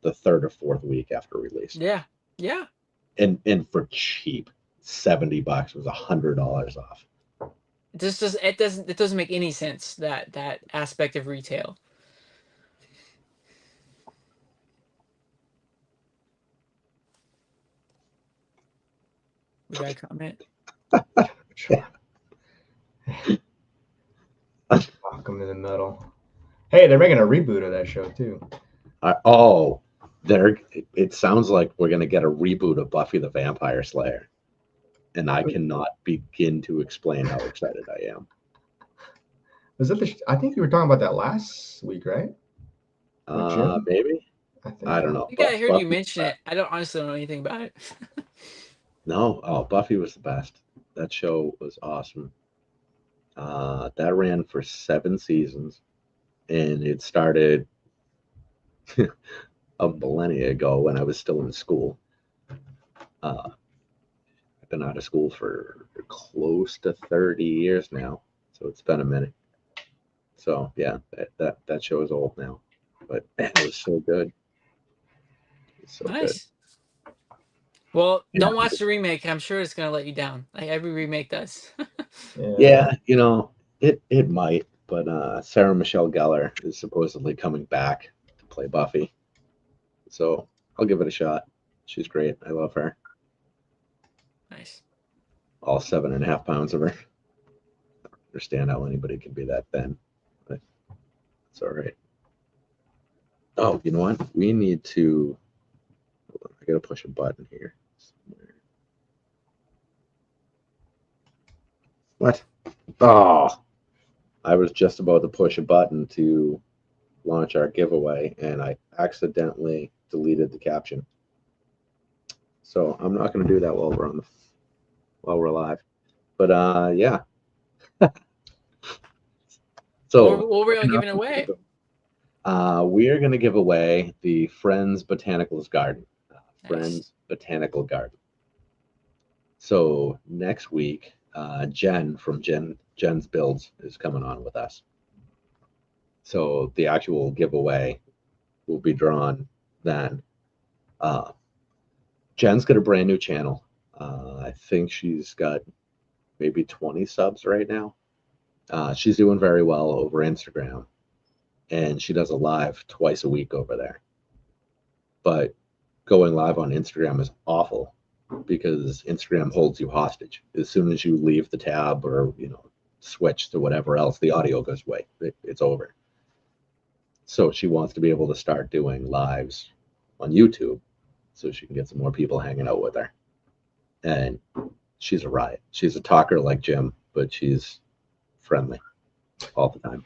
the third or fourth week after release, Yeah. Yeah. and for cheap, $70 was $100 off. It doesn't make any sense, that aspect of retail. We got a comment. Sure. Welcome to the Metal. Hey, they're making a reboot of that show too. Oh, it sounds like we're gonna get a reboot of Buffy the Vampire Slayer, and I cannot begin to explain how excited I am. Was that I think you were talking about that last week, right? With Jim? Maybe. I think I don't it. know. I think I heard you Buffy. mention it. I don't honestly don't know anything about it. No. Oh, Buffy was the best. That show was awesome. That ran for 7 seasons, and it started a millennia ago when I was still in school. Uh, I've been out of school for close to 30 years now, so it's been a minute. So yeah, that show is old now, but man, it was so good. It was so good. Nice. Well, Yeah, don't watch the remake. I'm sure it's gonna let you down, like every remake does. Yeah. yeah, it might, but Sarah Michelle Gellar is supposedly coming back to play Buffy, so I'll give it a shot. She's great. I love her. Nice. All 7.5 pounds of her. I don't understand how anybody can be that thin, but it's all right. Oh, you know what? We need to. Hold on, I gotta push a button here. Somewhere. What? Oh, I was just about to push a button to launch our giveaway, and I accidentally deleted the caption. So I'm not gonna do that while we're live. But yeah. So What were y'all giving away? we are gonna give away the Friends Botanicals Garden. Nice. Friends Botanical Garden. So next week, Jen from Jen's Builds is coming on with us. So the actual giveaway will be drawn then. Uh, Jen's got a brand new channel. I think she's got maybe 20 subs right now. She's doing very well over Instagram, and she does a live twice a week over there. But going live on Instagram is awful because Instagram holds you hostage. As soon as you leave the tab or switch to whatever else, the audio goes away. It's over. So she wants to be able to start doing lives on YouTube so she can get some more people hanging out with her. And she's a riot. She's a talker like Jim, but she's friendly all the time.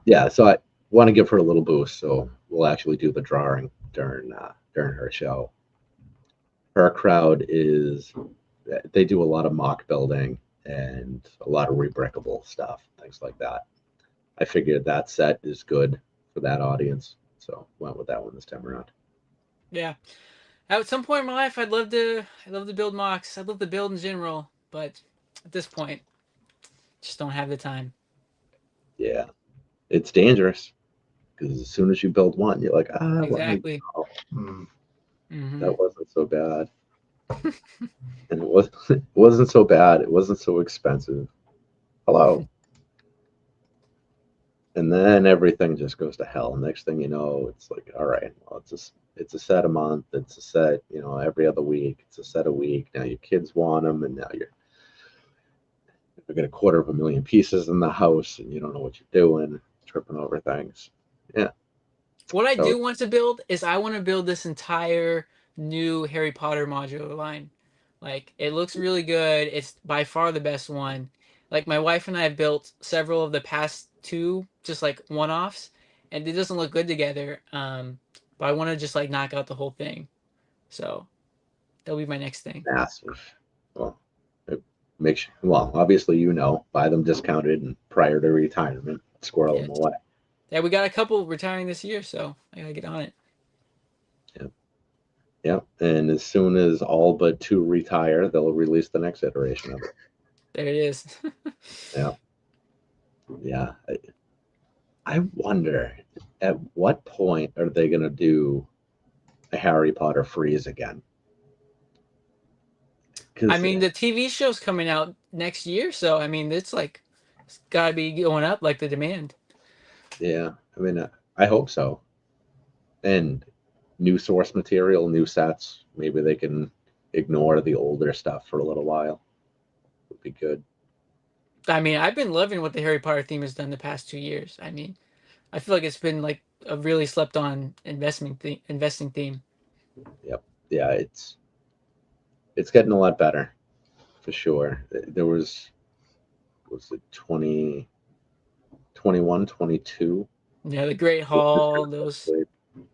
Yeah, so I want to give her a little boost. So we'll actually do the drawing during her show. Her crowd is they do a lot of mock building and a lot of rebrickable stuff, things like that. I figured that set is good for that audience, so went with that one this time around. Yeah. At some point in my life, I'd love to build mocks. I'd love to build in general, but at this point, just don't have the time. Yeah, it's dangerous because as soon as you build one, you're like, well, Exactly. Mm. Hmm. that wasn't so bad, and it wasn't so bad. It wasn't so expensive. Hello, and then everything just goes to hell. Next thing you know, it's like, all right, well, it's a set a month. It's a set, every other week. It's a set a week. Now your kids want them, and now you've got 250,000 pieces in the house, and you don't know what you're doing, tripping over things. Yeah. What I So do want to build is I want to build this entire new Harry Potter modular line. Like it looks really good. It's by far the best one. Like my wife and I have built several of the past two, just like one-offs, and it doesn't look good together. But I want to just like knock out the whole thing. So that'll be my next thing. massive. Well, it makes well, obviously buy them discounted and prior to retirement, squirrel Yeah, them away. yeah. We got a couple retiring this year, so I gotta get on it. Yeah. Yeah. And as soon as all but two retire, they'll release the next iteration of it. There it is. Yeah. Yeah. I wonder at what point are they gonna do a Harry Potter freeze again? I Because mean, the TV show's coming out next year, so I mean, it's gotta be going up like the demand. yeah, I mean, I hope so. And new source material, new sets. Maybe they can ignore the older stuff for a little while. Would be good. I mean, I've been loving what the Harry Potter theme has done the past 2 years. I mean, I feel like it's been like a really slept on investing theme. Yep. Yeah, it's getting a lot better for sure. There was it 2021, 22? Yeah, the Great Hall, those.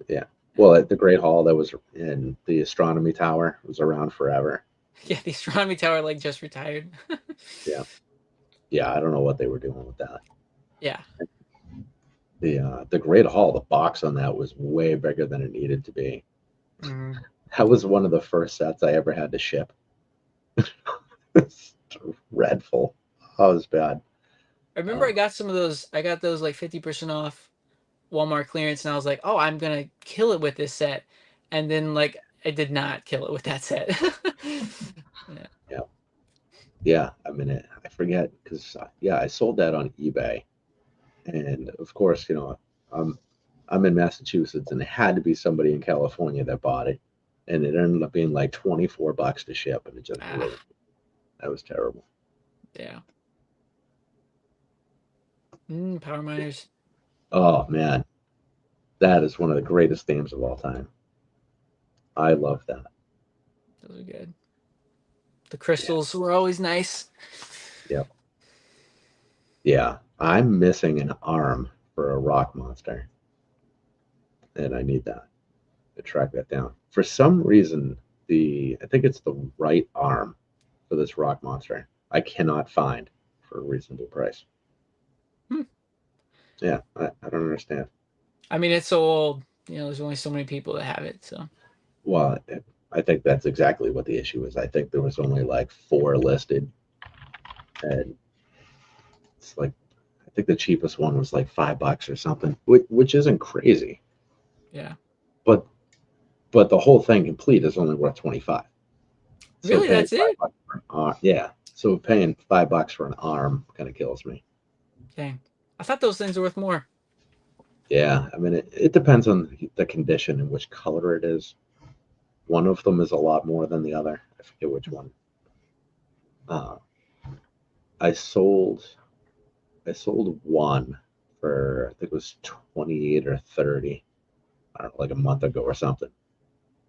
Yeah. Well, at the Great Hall that was in the astronomy tower was around forever. Yeah, the astronomy tower like just retired. Yeah. Yeah, I don't know what they were doing with that. Yeah. The Great Hall, the box on that was way bigger than it needed to be. Mhm. That was one of the first sets I ever had to ship. It's dreadful. Oh, it was bad. I remember Uh, I got some of those. I got those like 50% off Walmart clearance, and I was like, "Oh, I'm gonna kill it with this set," and then like I did not kill it with that set. Yeah. yeah, yeah. I mean, I forget because yeah, I sold that on eBay, and of course, I'm I'm in Massachusetts, and it had to be somebody in California that bought it, and it ended up being like $24 to ship, and it just Ah, ruined. That was terrible. yeah. Power miners. Oh man, that is one of the greatest themes of all time. I love that. Those are good. The Yeah, crystals were always nice. yeah, yeah. I'm missing an arm for a rock monster, and I need that to track that down. For some reason, the I think it's the right arm for this rock monster. I cannot find for a reasonable price. Hmm. Yeah, I don't understand. I mean, it's so old. There's only so many people that have it. So Well, I think that's exactly what the issue is. I think there was only like four listed, and it's like I think the cheapest one was like $5 or something, which isn't crazy. yeah. But the whole thing complete is only worth 25. So Really, paying that's it? $5 for an arm, yeah. So paying $5 for an arm kind of kills me. Dang. I thought those things were worth more. Yeah, I mean it depends on the condition and which color it is. One of them is a lot more than the other. I forget which one. Uh, I sold I sold one for I think it was 28 or 30, I don't know, like a month ago or something.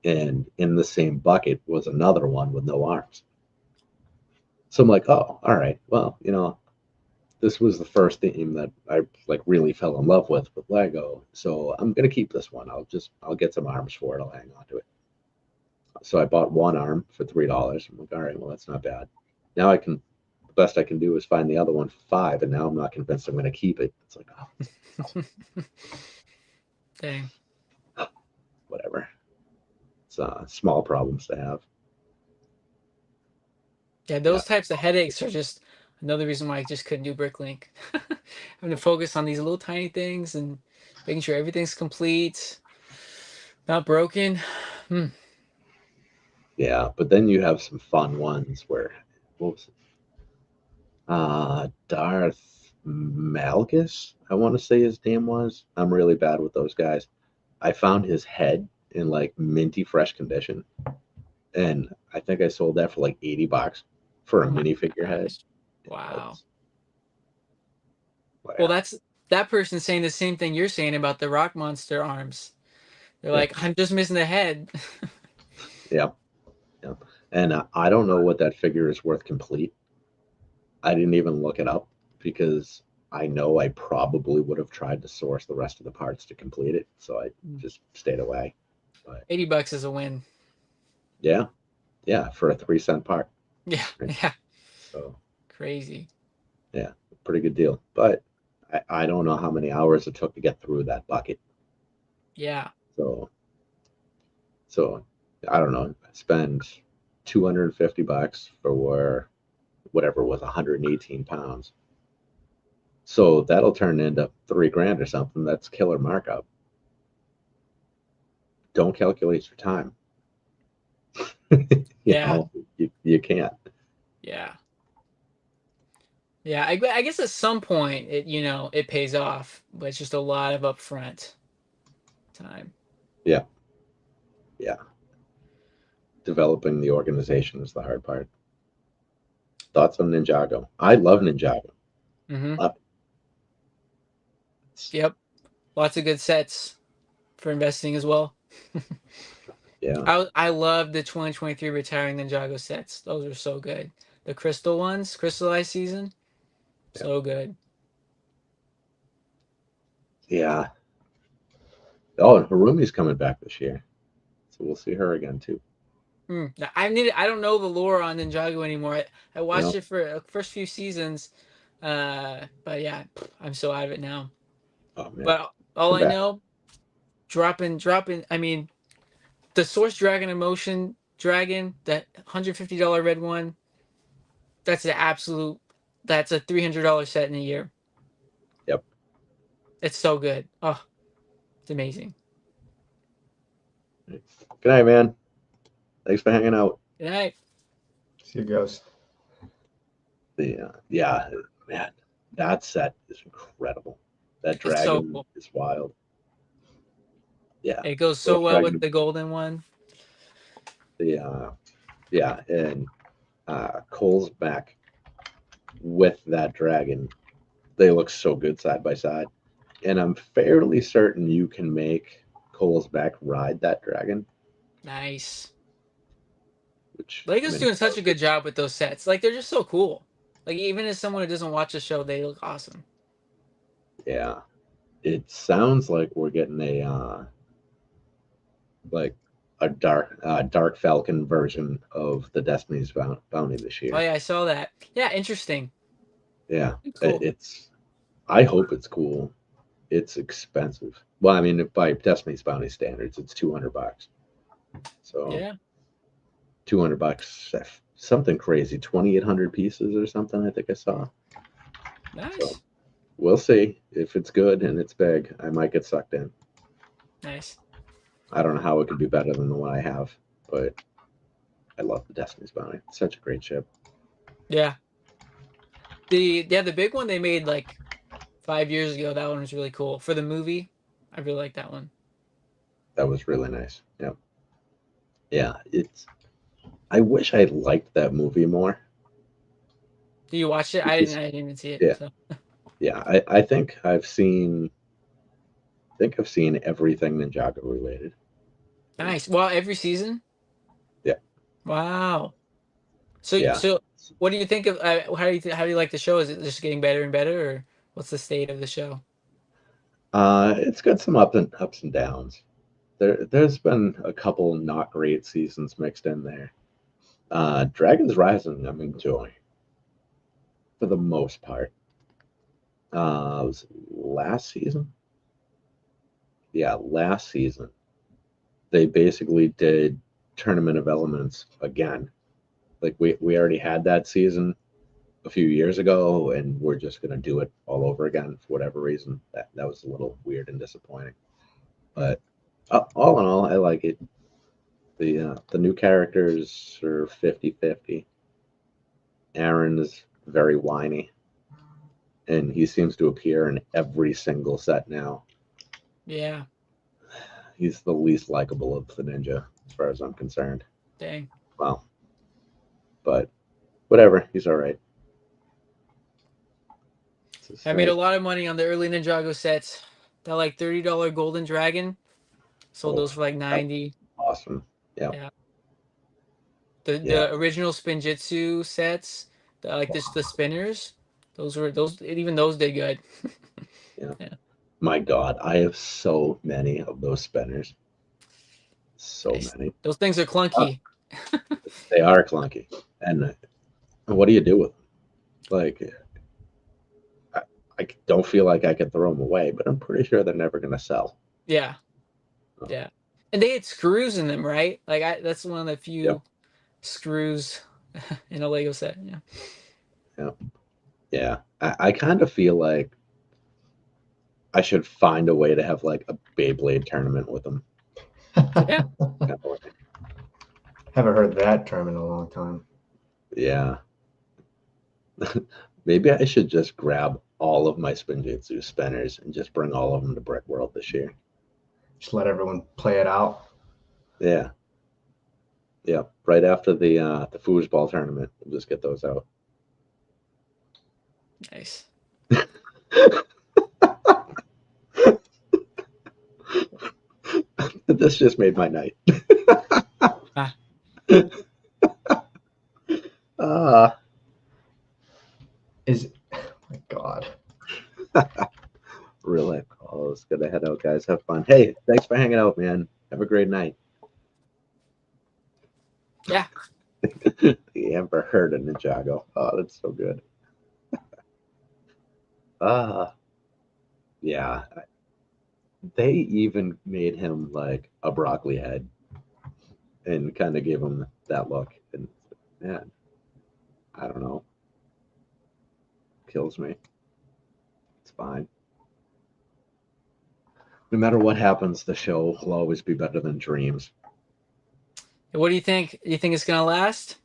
And in the same bucket was another one with no arms. So I'm like, oh, all right. Well, this was the first theme that I like really fell in love with Lego. So I'm gonna keep this one. I'll get some arms for it. I'll hang on to it. So I bought one arm for $3. I'm like, all right, well that's not bad. Now the best I can do is find the other one for 5, and now I'm not convinced I'm gonna keep it. It's like, Dang. oh, whatever. It's small problems to have. Yeah, Yeah, those types of headaches are just another reason why I just couldn't do Bricklink. Having to focus on these little tiny things and making sure everything's complete, not broken. Hmm. yeah. But then you have some fun ones where, what was it? Darth Malgus, I want to say his name was. I'm really bad with those guys. I found his head in like minty fresh condition, and I think I sold that for like $80 for a Oh my minifigure head. gosh. Wow. Well, Well, yeah, that's that person saying the same thing you're saying about the rock monster arms. They're yeah, like, I'm just missing the head. yeah, yeah. And I don't know what that figure is worth complete. I didn't even look it up because I know I probably would have tried to source the rest of the parts to complete it, so I just stayed away. But $80 is a win. yeah, yeah, for a 3 cent part. Yeah, Right? yeah. So Crazy. yeah, pretty good deal. But I don't know how many hours it took to get through that bucket. Yeah. So I don't know. Spend $250 for whatever was 118 pounds. So that'll turn into 3 grand or something. That's killer markup. Don't calculate your time. you Yeah. know, you can't. Yeah. Yeah. I guess at some point it pays off, but it's just a lot of upfront time. Yeah, yeah. Developing the organization is the hard part. Thoughts on Ninjago? I love Ninjago. Mm-hmm. Love it. Yep. Lots of good sets for investing as well. Yeah, I love the 2023 retiring Ninjago sets. Those are so good. The crystal ones, crystallized season, yeah, so good. Yeah. Oh, and Harumi's coming back this year, so we'll see her again too. I don't know the lore on Ninjago anymore. I You watched know? it for the first few seasons, but yeah, I'm so out of it now. Oh man, But all come I back. know, dropping. I mean, the Source Dragon Emotion Dragon, that $150 red one. That's an absolute. That's a $300 set in a year. Yep. It's so good. Oh, it's amazing. Good night, man. Thanks for hanging out. Good night. See you, Ghost. Yeah, man, that set is incredible. That It's so dragon cool. is wild. Yeah, It goes so Source well with Dragon. the golden one. The yeah, and Cole's back with that dragon. They look so good side by side, and I'm fairly certain you can make Cole's back ride that dragon. Nice. Which I Lego's mean, doing such a good job with those sets. Like they're just so cool. Like even as someone who doesn't watch the show, they look awesome. yeah, it sounds like we're getting a like a dark Falcon version of the Destiny's Bounty this Oh year. yeah, I saw that. Yeah, interesting. Yeah, Cool. it's. I hope it's cool. It's expensive. Well, I mean, by Destiny's Bounty standards, it's $200. So Yeah, $200, something crazy, 2,800 pieces or something. I think I saw. So nice, we'll see if it's good and it's big. I might get sucked in. nice. I don't know how it could be better than the one I have, but I love the Destiny's Bounty. It's such a great ship. Yeah, the big one they made like 5 years ago. That one was really cool for the movie. I really like that one. That was really nice. Yeah, yeah. It's. I wish I liked that movie more. Do you watch it? Because I didn't even see it. yeah, So yeah. I think I've seen. I think I've seen everything Ninjago related. nice. Well, every season. Yeah, Wow. So yeah. so what do you think of how do you like the show? Is it just getting better and better, or what's the state of the show? It's got some ups and downs. There's been a couple not great seasons mixed in there. Dragon's Rising, I'm enjoying for the most part. It was last season. Yeah, last season they basically did Tournament of Elements again. Like we already had that season a few years ago, and we're just gonna do it all over again for whatever reason. That was a little weird and disappointing. But all in all, I like it. The new characters are 50-50. Aaron is very whiny, and he seems to appear in every single set now. Yeah. He's the least likable of the ninja, as far as I'm concerned. Dang. Well, but whatever, he's all right. I made a lot of money on the early Ninjago sets. That like $30 Golden Dragon. Sold Oh, those for like that 90. awesome. Yeah, Yeah. yeah. The original Spinjitzu sets, like this the spinners. Those even those did good. Yeah. Yeah. My God, I have so many of those spinners. So Nice. many. Those things are Uh, clunky. they are clunky. And what do you do with them? Like, I don't feel like I could throw them away, but I'm pretty sure they're never going to sell. Yeah. Oh, Yeah. And they had screws in them, right? Like that's one of the yep. few screws in a Lego set. Yeah. Yeah. Yeah. I kind of feel like I should find a way to have like a Beyblade tournament with them. Yeah. Kind of like, Haven't heard that term in a long time. yeah. Maybe I should just grab all of my Spinjitzu spinners and just bring all of them to Brick World this year. Just let everyone play it out. Yeah. Yeah. Right after the foosball tournament, we'll just get those out. Nice. This just made my night. Ah. Ah, Is oh my God. really? Oh, it's good to head out, guys. Have fun. Hey, thanks for hanging out, man. Have a great night. Yeah. The Amber Heard of Ninjago. Oh, that's so good. Yeah. They even made him like a broccoli head and kind of gave him that look. And man, I don't know. Kills me. It's fine. No matter what happens, the show will always be better than Dreams. What do you think? Do you think it's gonna last,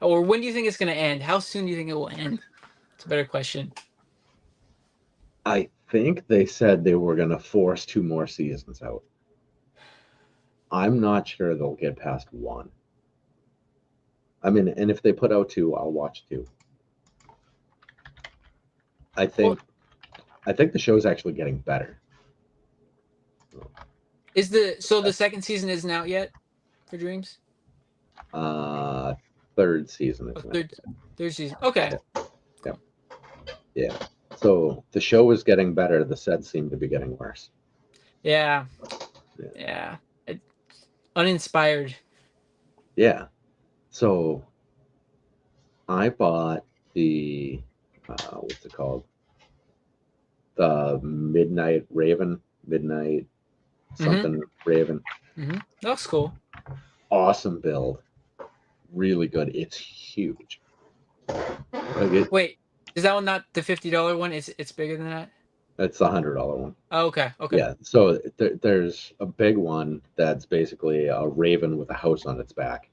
or when do you think it's gonna end? How soon do you think it will end? It's a better question. I think they said they were going to force 2 more seasons out. I'm not sure they'll get past 1. I mean, and if they put out 2, I'll watch 2. I think the show's actually getting better. Is the second season isn't out yet for Dreams? Third season Oh, is third season. Okay. Yeah. So the show is getting better. The sets seem to be getting worse. Yeah. Uninspired. Yeah. So I bought the what's it called? The Midnight something Raven. Mm-hmm. That looks cool. Awesome build. Really good. It's huge. Wait, is that one not the $50 one? It's bigger than that? It's the $100 one. Oh, okay. Okay. Yeah. So there's a big one that's basically a raven with a house on its back.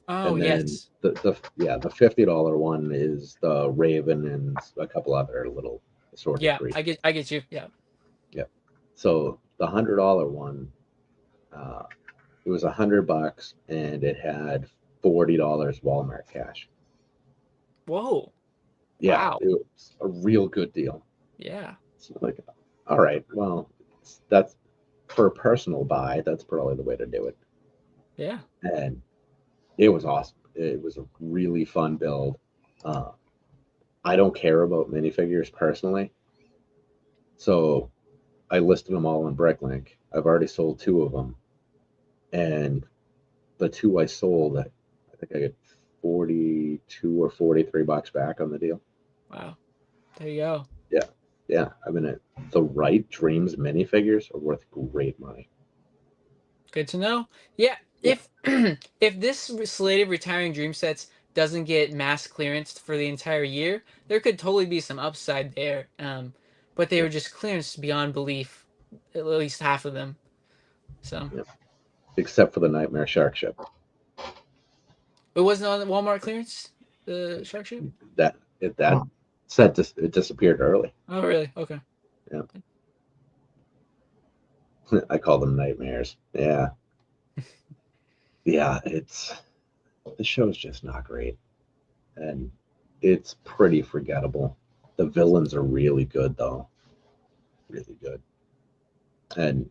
Oh, and then yes. the $50 one is the raven and a couple other little assorted Yeah, creatures. I get you. Yeah. Yep. So the $100 one, it was $100 and it had $40 Walmart cash. Whoa. Yeah, Wow. it was a real good deal. Yeah. So like, all right, well, that's for a personal buy. That's probably the way to do it. Yeah. And it was awesome. It was a really fun build. I don't care about minifigures personally, so I listed them all on Bricklink. I've already sold 2 of them, and the 2 I sold, I think I get 42 or $43 back on the deal. Wow. There you go. Yeah. I mean, the right Dreams minifigures are worth great money. Good to know. Yeah. If if this slate of retiring Dream sets doesn't get mass clearance for the entire year, there could totally be some upside there. But they were just clearanced beyond belief, at least half of them. So Except for the Nightmare Shark Ship. it wasn't on Walmart clearance, the shark ship. That set it disappeared early. Oh, really? Okay. Yeah. I call them nightmares. Yeah. Yeah, the show's just not great. And it's pretty forgettable. The villains are really good though. Really good. And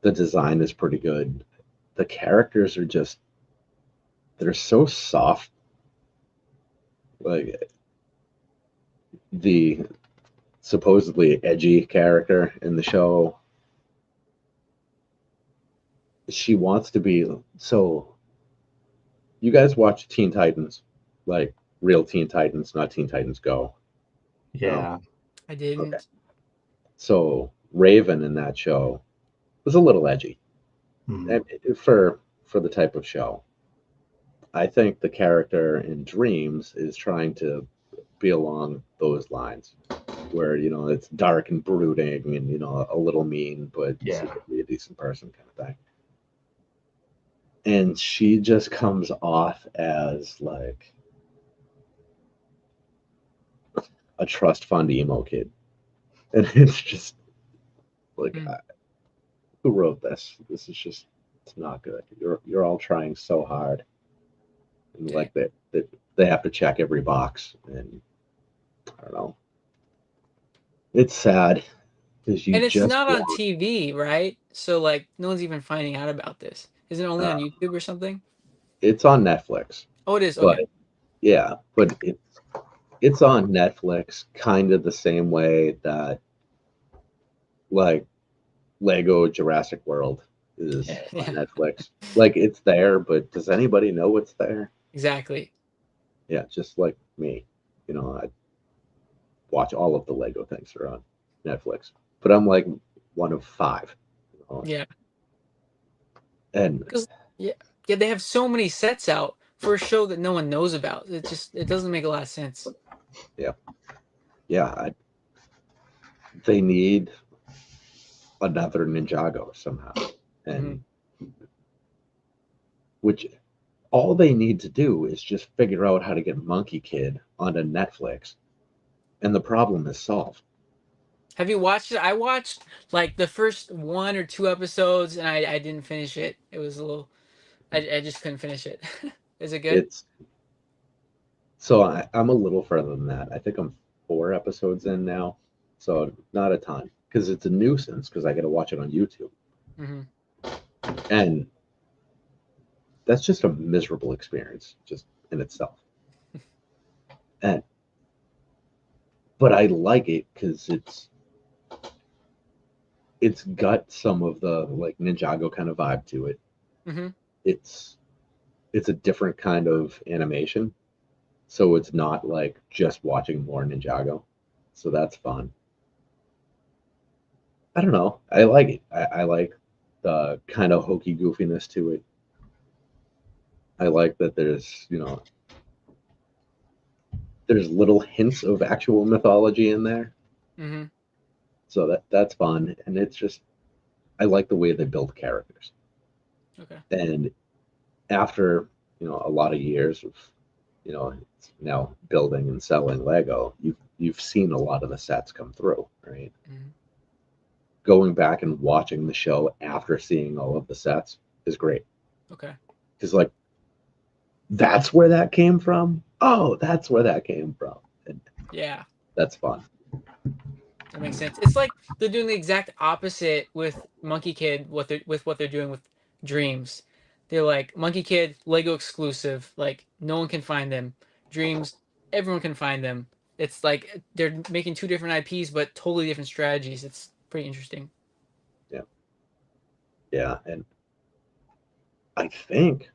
the design is pretty good. The characters are they're so soft. Like the supposedly edgy character in the show, she wants to be so. You guys watch Teen Titans, like real Teen Titans, not Teen Titans Go. Yeah. I didn't. Okay. So Raven in that show was a little edgy for the type of show. I think the character in Dreams is trying to be along those lines, where it's dark and brooding and a little mean, but secretly a decent person kind of thing. And she just comes off as like a trust fund emo kid, and it's just like, who wrote this? This is just, it's not good. You're all trying so hard, and like that they have to check every box, and I don't know. It's sad because And it's not on TV, right? So like, no one's even finding out about this. Is it only on YouTube or something? It's on Netflix. Oh, it is. Okay. But, yeah, but it's on Netflix kind of the same way that like Lego Jurassic World is on Yeah, Netflix. Like it's there, but does anybody know it's there? exactly. Yeah, just like me. I watch all of the Lego things that are on Netflix, but I'm like one of five. You know? Yeah, And because yeah, yeah, they have so many sets out for a show that no one knows about. It doesn't make a lot of sense. yeah, yeah, they need another Ninjago somehow, Hmm. and which all they need to do is just figure out how to get Monkey Kid onto Netflix, and the problem is solved. Have you watched it? I watched like the first one or two episodes, and I didn't finish it. It was a little. I just couldn't finish it. Is it good? It's so I'm a little further than that. I think I'm 4 episodes in now, so not a ton because it's a nuisance because I got to watch it on YouTube, Hmm. and that's just a miserable experience just in itself. And but I like it because it's got some of the like Ninjago kind of vibe to it. Hmm. It's it's a different kind of animation, so it's not like just watching more Ninjago. So that's fun. I don't know. I like it. I like the kind of hokey goofiness to it. I like that there's little hints of actual mythology in there. Hmm. So that's fun. And it's just I like the way they build characters. Okay. And after, a lot of years of, now building and selling Lego, you've seen a lot of the sets come through, right? Hmm. Going back and watching the show after seeing all of the sets is great. Okay. Because like that's where that came from. Oh, that's where that came from. And Yeah. that's fun. That makes sense. It's like they're doing the exact opposite with Monkey Kid, what they're doing with Dreams. They're like Monkey Kid, Lego exclusive, like no one can find them. Dreams, everyone can find them. It's like they're making two different IPs but totally different strategies. It's pretty interesting. Yeah. Yeah. And I think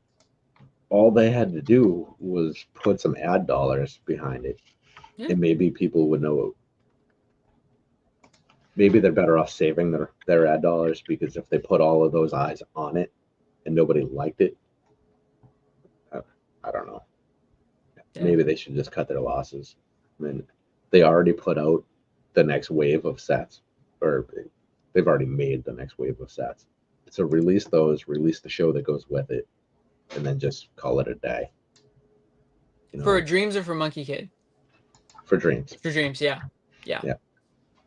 all they had to do was put some ad dollars behind it. Yeah. And maybe people would know. Maybe they're better off saving their ad dollars because if they put all of those eyes on it and nobody liked it, I, I don't know. Yeah. Maybe they should just cut their losses. I mean, they already put out the next wave of sets, or they've already made the next wave of sets. So release those, release the show that goes with it, and then just call it a day. You For know, Dreams or for Monkey Kid? for dreams. For Dreams, yeah. Yeah. Yeah,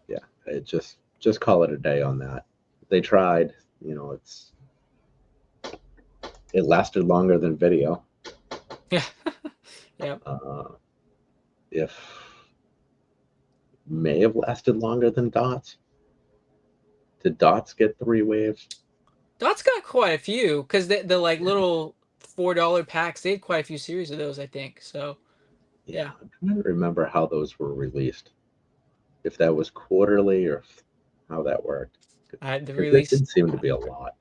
yeah. It just call it a day on that. They tried. It lasted longer than video. Yeah. Yeah. Uh, if may have lasted longer than Dots. Did Dots get 3 waves? Dot's got quite a few because the like little $4 packs, they had quite a few series of those, I think. So Yeah, yeah. I'm trying to remember how those were released. If that was quarterly or how that worked. The Because it release. did seem to be a lot.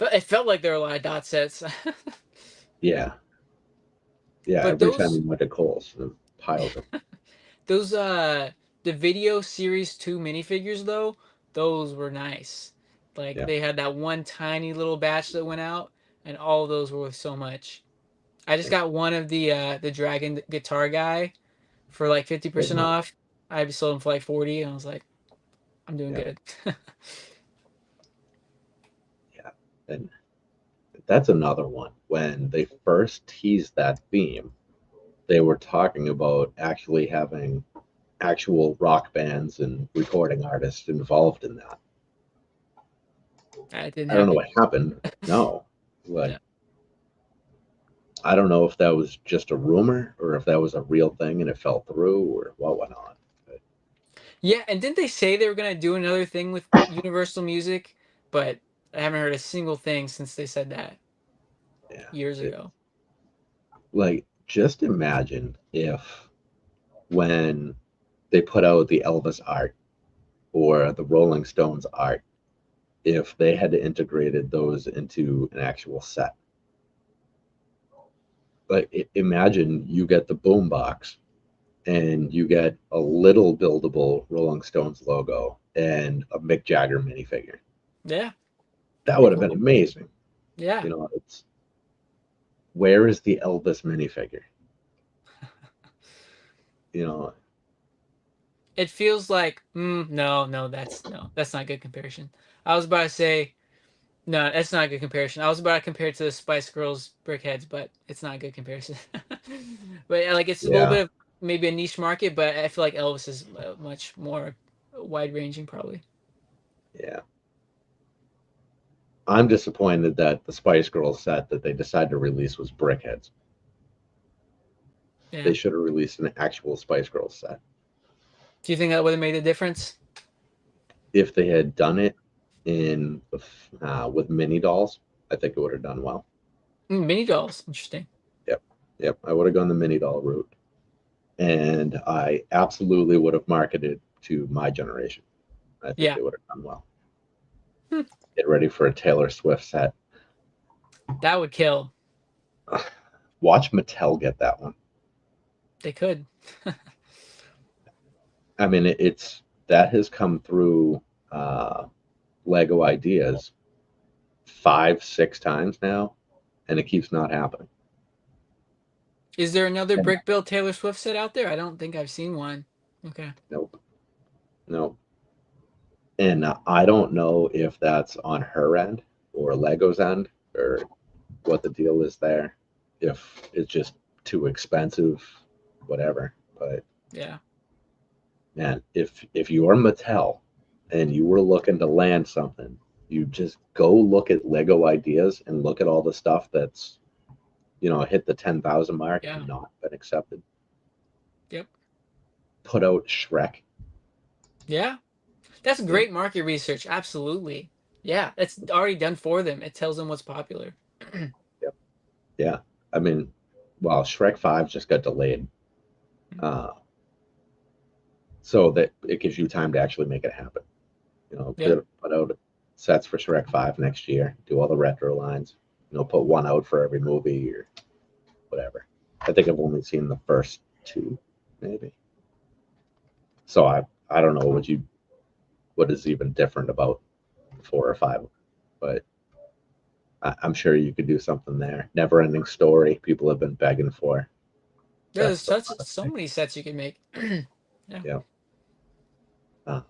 It felt like there were a lot of dot sets. Yeah. Yeah. Yeah, But every time those you went to Kohl's, piles of those the video series 2 minifigures though, those were nice. Like yeah. they had that one tiny little batch that went out and all of those were worth so much. I just Yeah. got one of the dragon guitar guy for like 50% Yeah. off. I sold him for like 40 and I was like, I'm doing Yeah. good. Yeah. And that's another one. When they first teased that theme, they were talking about actually having actual rock bands and recording artists involved in that. That didn't I don't know happen. what happened. No, like Yeah. I don't know if that was just a rumor or if that was a real thing and it fell through or what went on. But Yeah, and didn't they say they were gonna do another thing with Universal Music? But I haven't heard a single thing since they said that yeah, years ago. like just imagine if when they put out the Elvis art or the Rolling Stones art if they had integrated those into an actual set. Like imagine you get the boombox and you get a little buildable Rolling Stones logo and a Mick Jagger minifigure. Yeah, That that'd be would have been cool. amazing. Yeah. You know, it's where is the Elvis minifigure? You know, It feels like no, that's not a good comparison. I was about to say no, that's not a good comparison. I was about to compare it to the Spice Girls Brickheads, but it's not a good comparison. But like it's a little yeah, bit of maybe a niche market, but I feel like Elvis is much more wide ranging, probably. yeah. I'm disappointed that the Spice Girls set that they decided to release was Brickheads. Yeah. They should have released an actual Spice Girls set. Do you think that would have made a difference? If they had done it in with mini dolls, I think it would have done well. Mini dolls, interesting. Yep, yep. I would have gone the mini doll route, and I absolutely would have marketed to my generation. I think Yeah, they would have done well. Hmm. Get ready for a Taylor Swift set. that would kill. Watch Mattel get that one. They could. I mean, it's that has come through uh, Lego ideas 5, 6 times now, and it keeps not happening. Is there another And brick built Taylor Swift set out there? I don't think I've seen one. Okay. nope, nope. And I don't know if that's on her end or Lego's end or what the deal is there. If it's just too expensive, whatever. But Yeah. man, if you're Mattel and you were looking to land something, you just go look at Lego ideas and look at all the stuff that's hit the 10,000 mark Yeah. and not been accepted. Yep. Put out Shrek. Yeah. That's Yeah, great market research. Absolutely. Yeah, that's already done for them. It tells them what's popular. yep, yeah. I mean, well, Shrek 5 just got delayed. Uh, so that it gives you time to actually make it happen. Yep. Put out sets for Shrek 5 next year. Do all the retro lines. Put one out for every movie or whatever. I think I've only seen the first 2, maybe. So I don't know what is even different about 4 or 5, but I'm sure you could do something there. Never ending story. People have been begging for. There's That's the such hottest so thing. many sets you can make. Yeah. Yeah. Uh,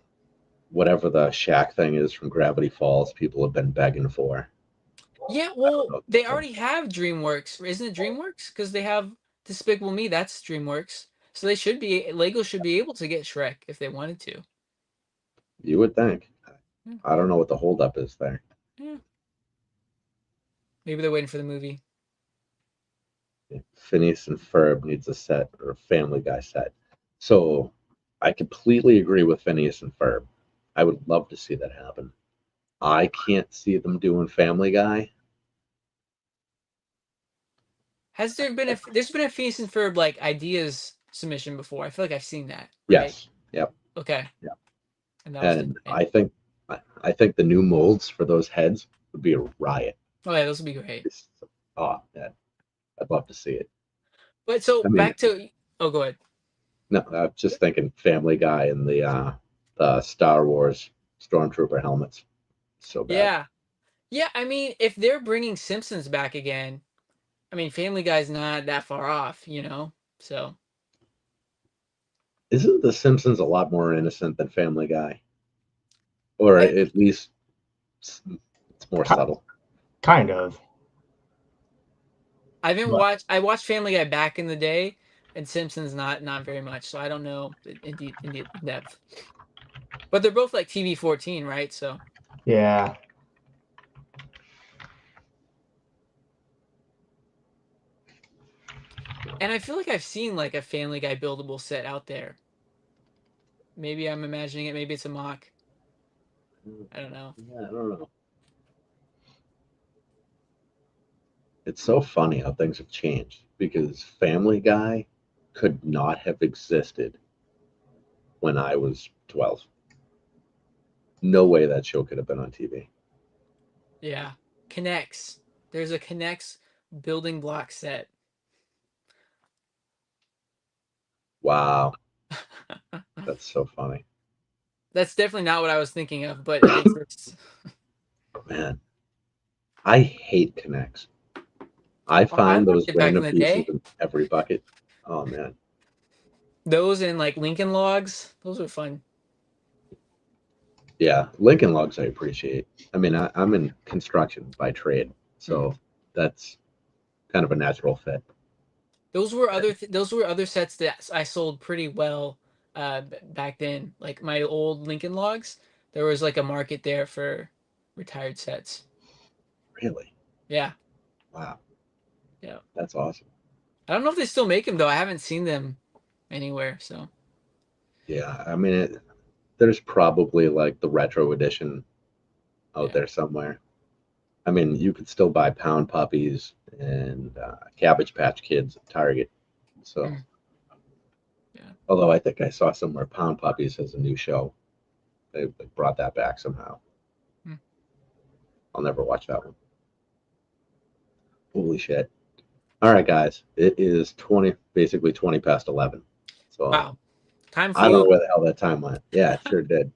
Whatever the Shack thing is from Gravity Falls, people have been begging for. Yeah, I don't well, know. they already have DreamWorks. Isn't it DreamWorks? Because they have Despicable Me, that's DreamWorks. So Lego should be able to get Shrek if they wanted to. You would think. Yeah. I don't know what the holdup is there. Yeah. Maybe they're waiting for the movie. Phineas and Ferb needs a set or a Family Guy set. So I completely agree with Phineas and Ferb. I would love to see that happen. I can't see them doing Family Guy. Has there been there's been a Phineas and Ferb like ideas submission before? I feel like I've seen that, right? Yes. Yep. Okay. Yep. And that was And declined. I think the new molds for those heads would be a riot. Oh yeah, those would be great. Oh man, I'd love to see it. But so I mean, back to go ahead. no, I'm just thinking Family Guy and the Star Wars Stormtrooper helmets. So bad. Yeah. Yeah, I mean, if they're bringing Simpsons back again, I mean, Family Guy's not that far off, you know? So, Isn't The Simpsons a lot more innocent than Family Guy? Or I at least it's more subtle. Kind of. I haven't But watched I watched Family Guy back in the day and Simpsons not very much. So I don't know in depth. But they're both like TV 14, right? So, yeah. and I feel like I've seen like a Family Guy buildable set out there. Maybe I'm imagining it, maybe it's a mock. I don't know. Yeah, I don't know. It's so funny how things have changed because Family Guy could not have existed when I was 12. no way that show could have been on TV. Yeah. Connects. There's a Connects building block set. Wow, that's so funny. That's definitely not what I was thinking of, but it exists. Man, I hate Connects. I Oh, I find liked those it back in random the pieces day. in every bucket. Oh man. Those and like Lincoln Logs, those are fun. Yeah, Lincoln Logs I appreciate. I mean, I'm in construction by trade, so that's kind of a natural fit. Those were other sets that I sold pretty well back then. Like my old Lincoln Logs, there was like a market there for retired sets. Really? Yeah, Wow, yeah. that's awesome. I don't know if they still make them though. I haven't seen them anywhere. So Yeah, I mean, there's probably like the retro edition out yeah. there somewhere. I mean, you could still buy Pound Puppies and Cabbage Patch Kids at Target. So, Mm. Yeah. although I think I saw somewhere Pound Puppies has a new show. They brought that back somehow. Mm. I'll never watch that one. Holy shit. All right, guys. It is basically 20 past 11. So Wow, time I don't know flew. where the hell that time went. Yeah, it sure did.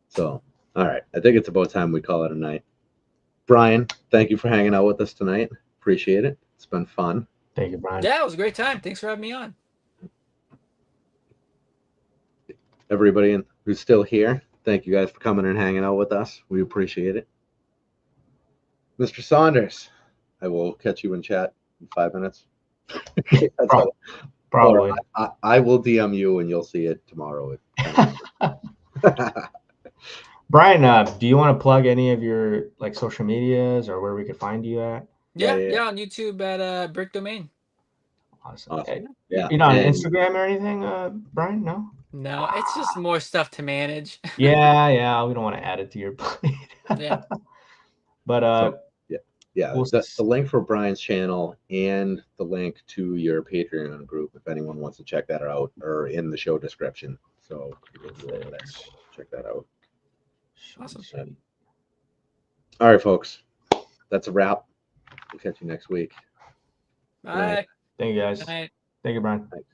So, all right. I think it's about time we call it a night. Brian, thank you for hanging out with us tonight. Appreciate it. It's been fun. Thank you, Brian. Yeah, it was a great time. Thanks for having me on. Everybody who's still here, thank you guys for coming and hanging out with us. We appreciate it. Mr. Saunders, I will catch you in chat in 5 minutes. That's all. Probably. I will DM you and you'll see it tomorrow. Brian, do you want to plug any of your like social medias or where we could find you at? Yeah, on YouTube at Brick Domain. Awesome. Yeah. You're not on And Instagram or anything, Brian? No? No, it's just more stuff to manage. Yeah. We don't want to add it to your plate. Yeah. But so, yeah. we'll The link for Brian's channel and the link to your Patreon group, if anyone wants to check that out, are in the show description. So check that out. Awesome. All right, folks. That's a wrap. We'll catch you next week. Bye. Thank you, guys. Good night. Thank you, Brian. Thanks.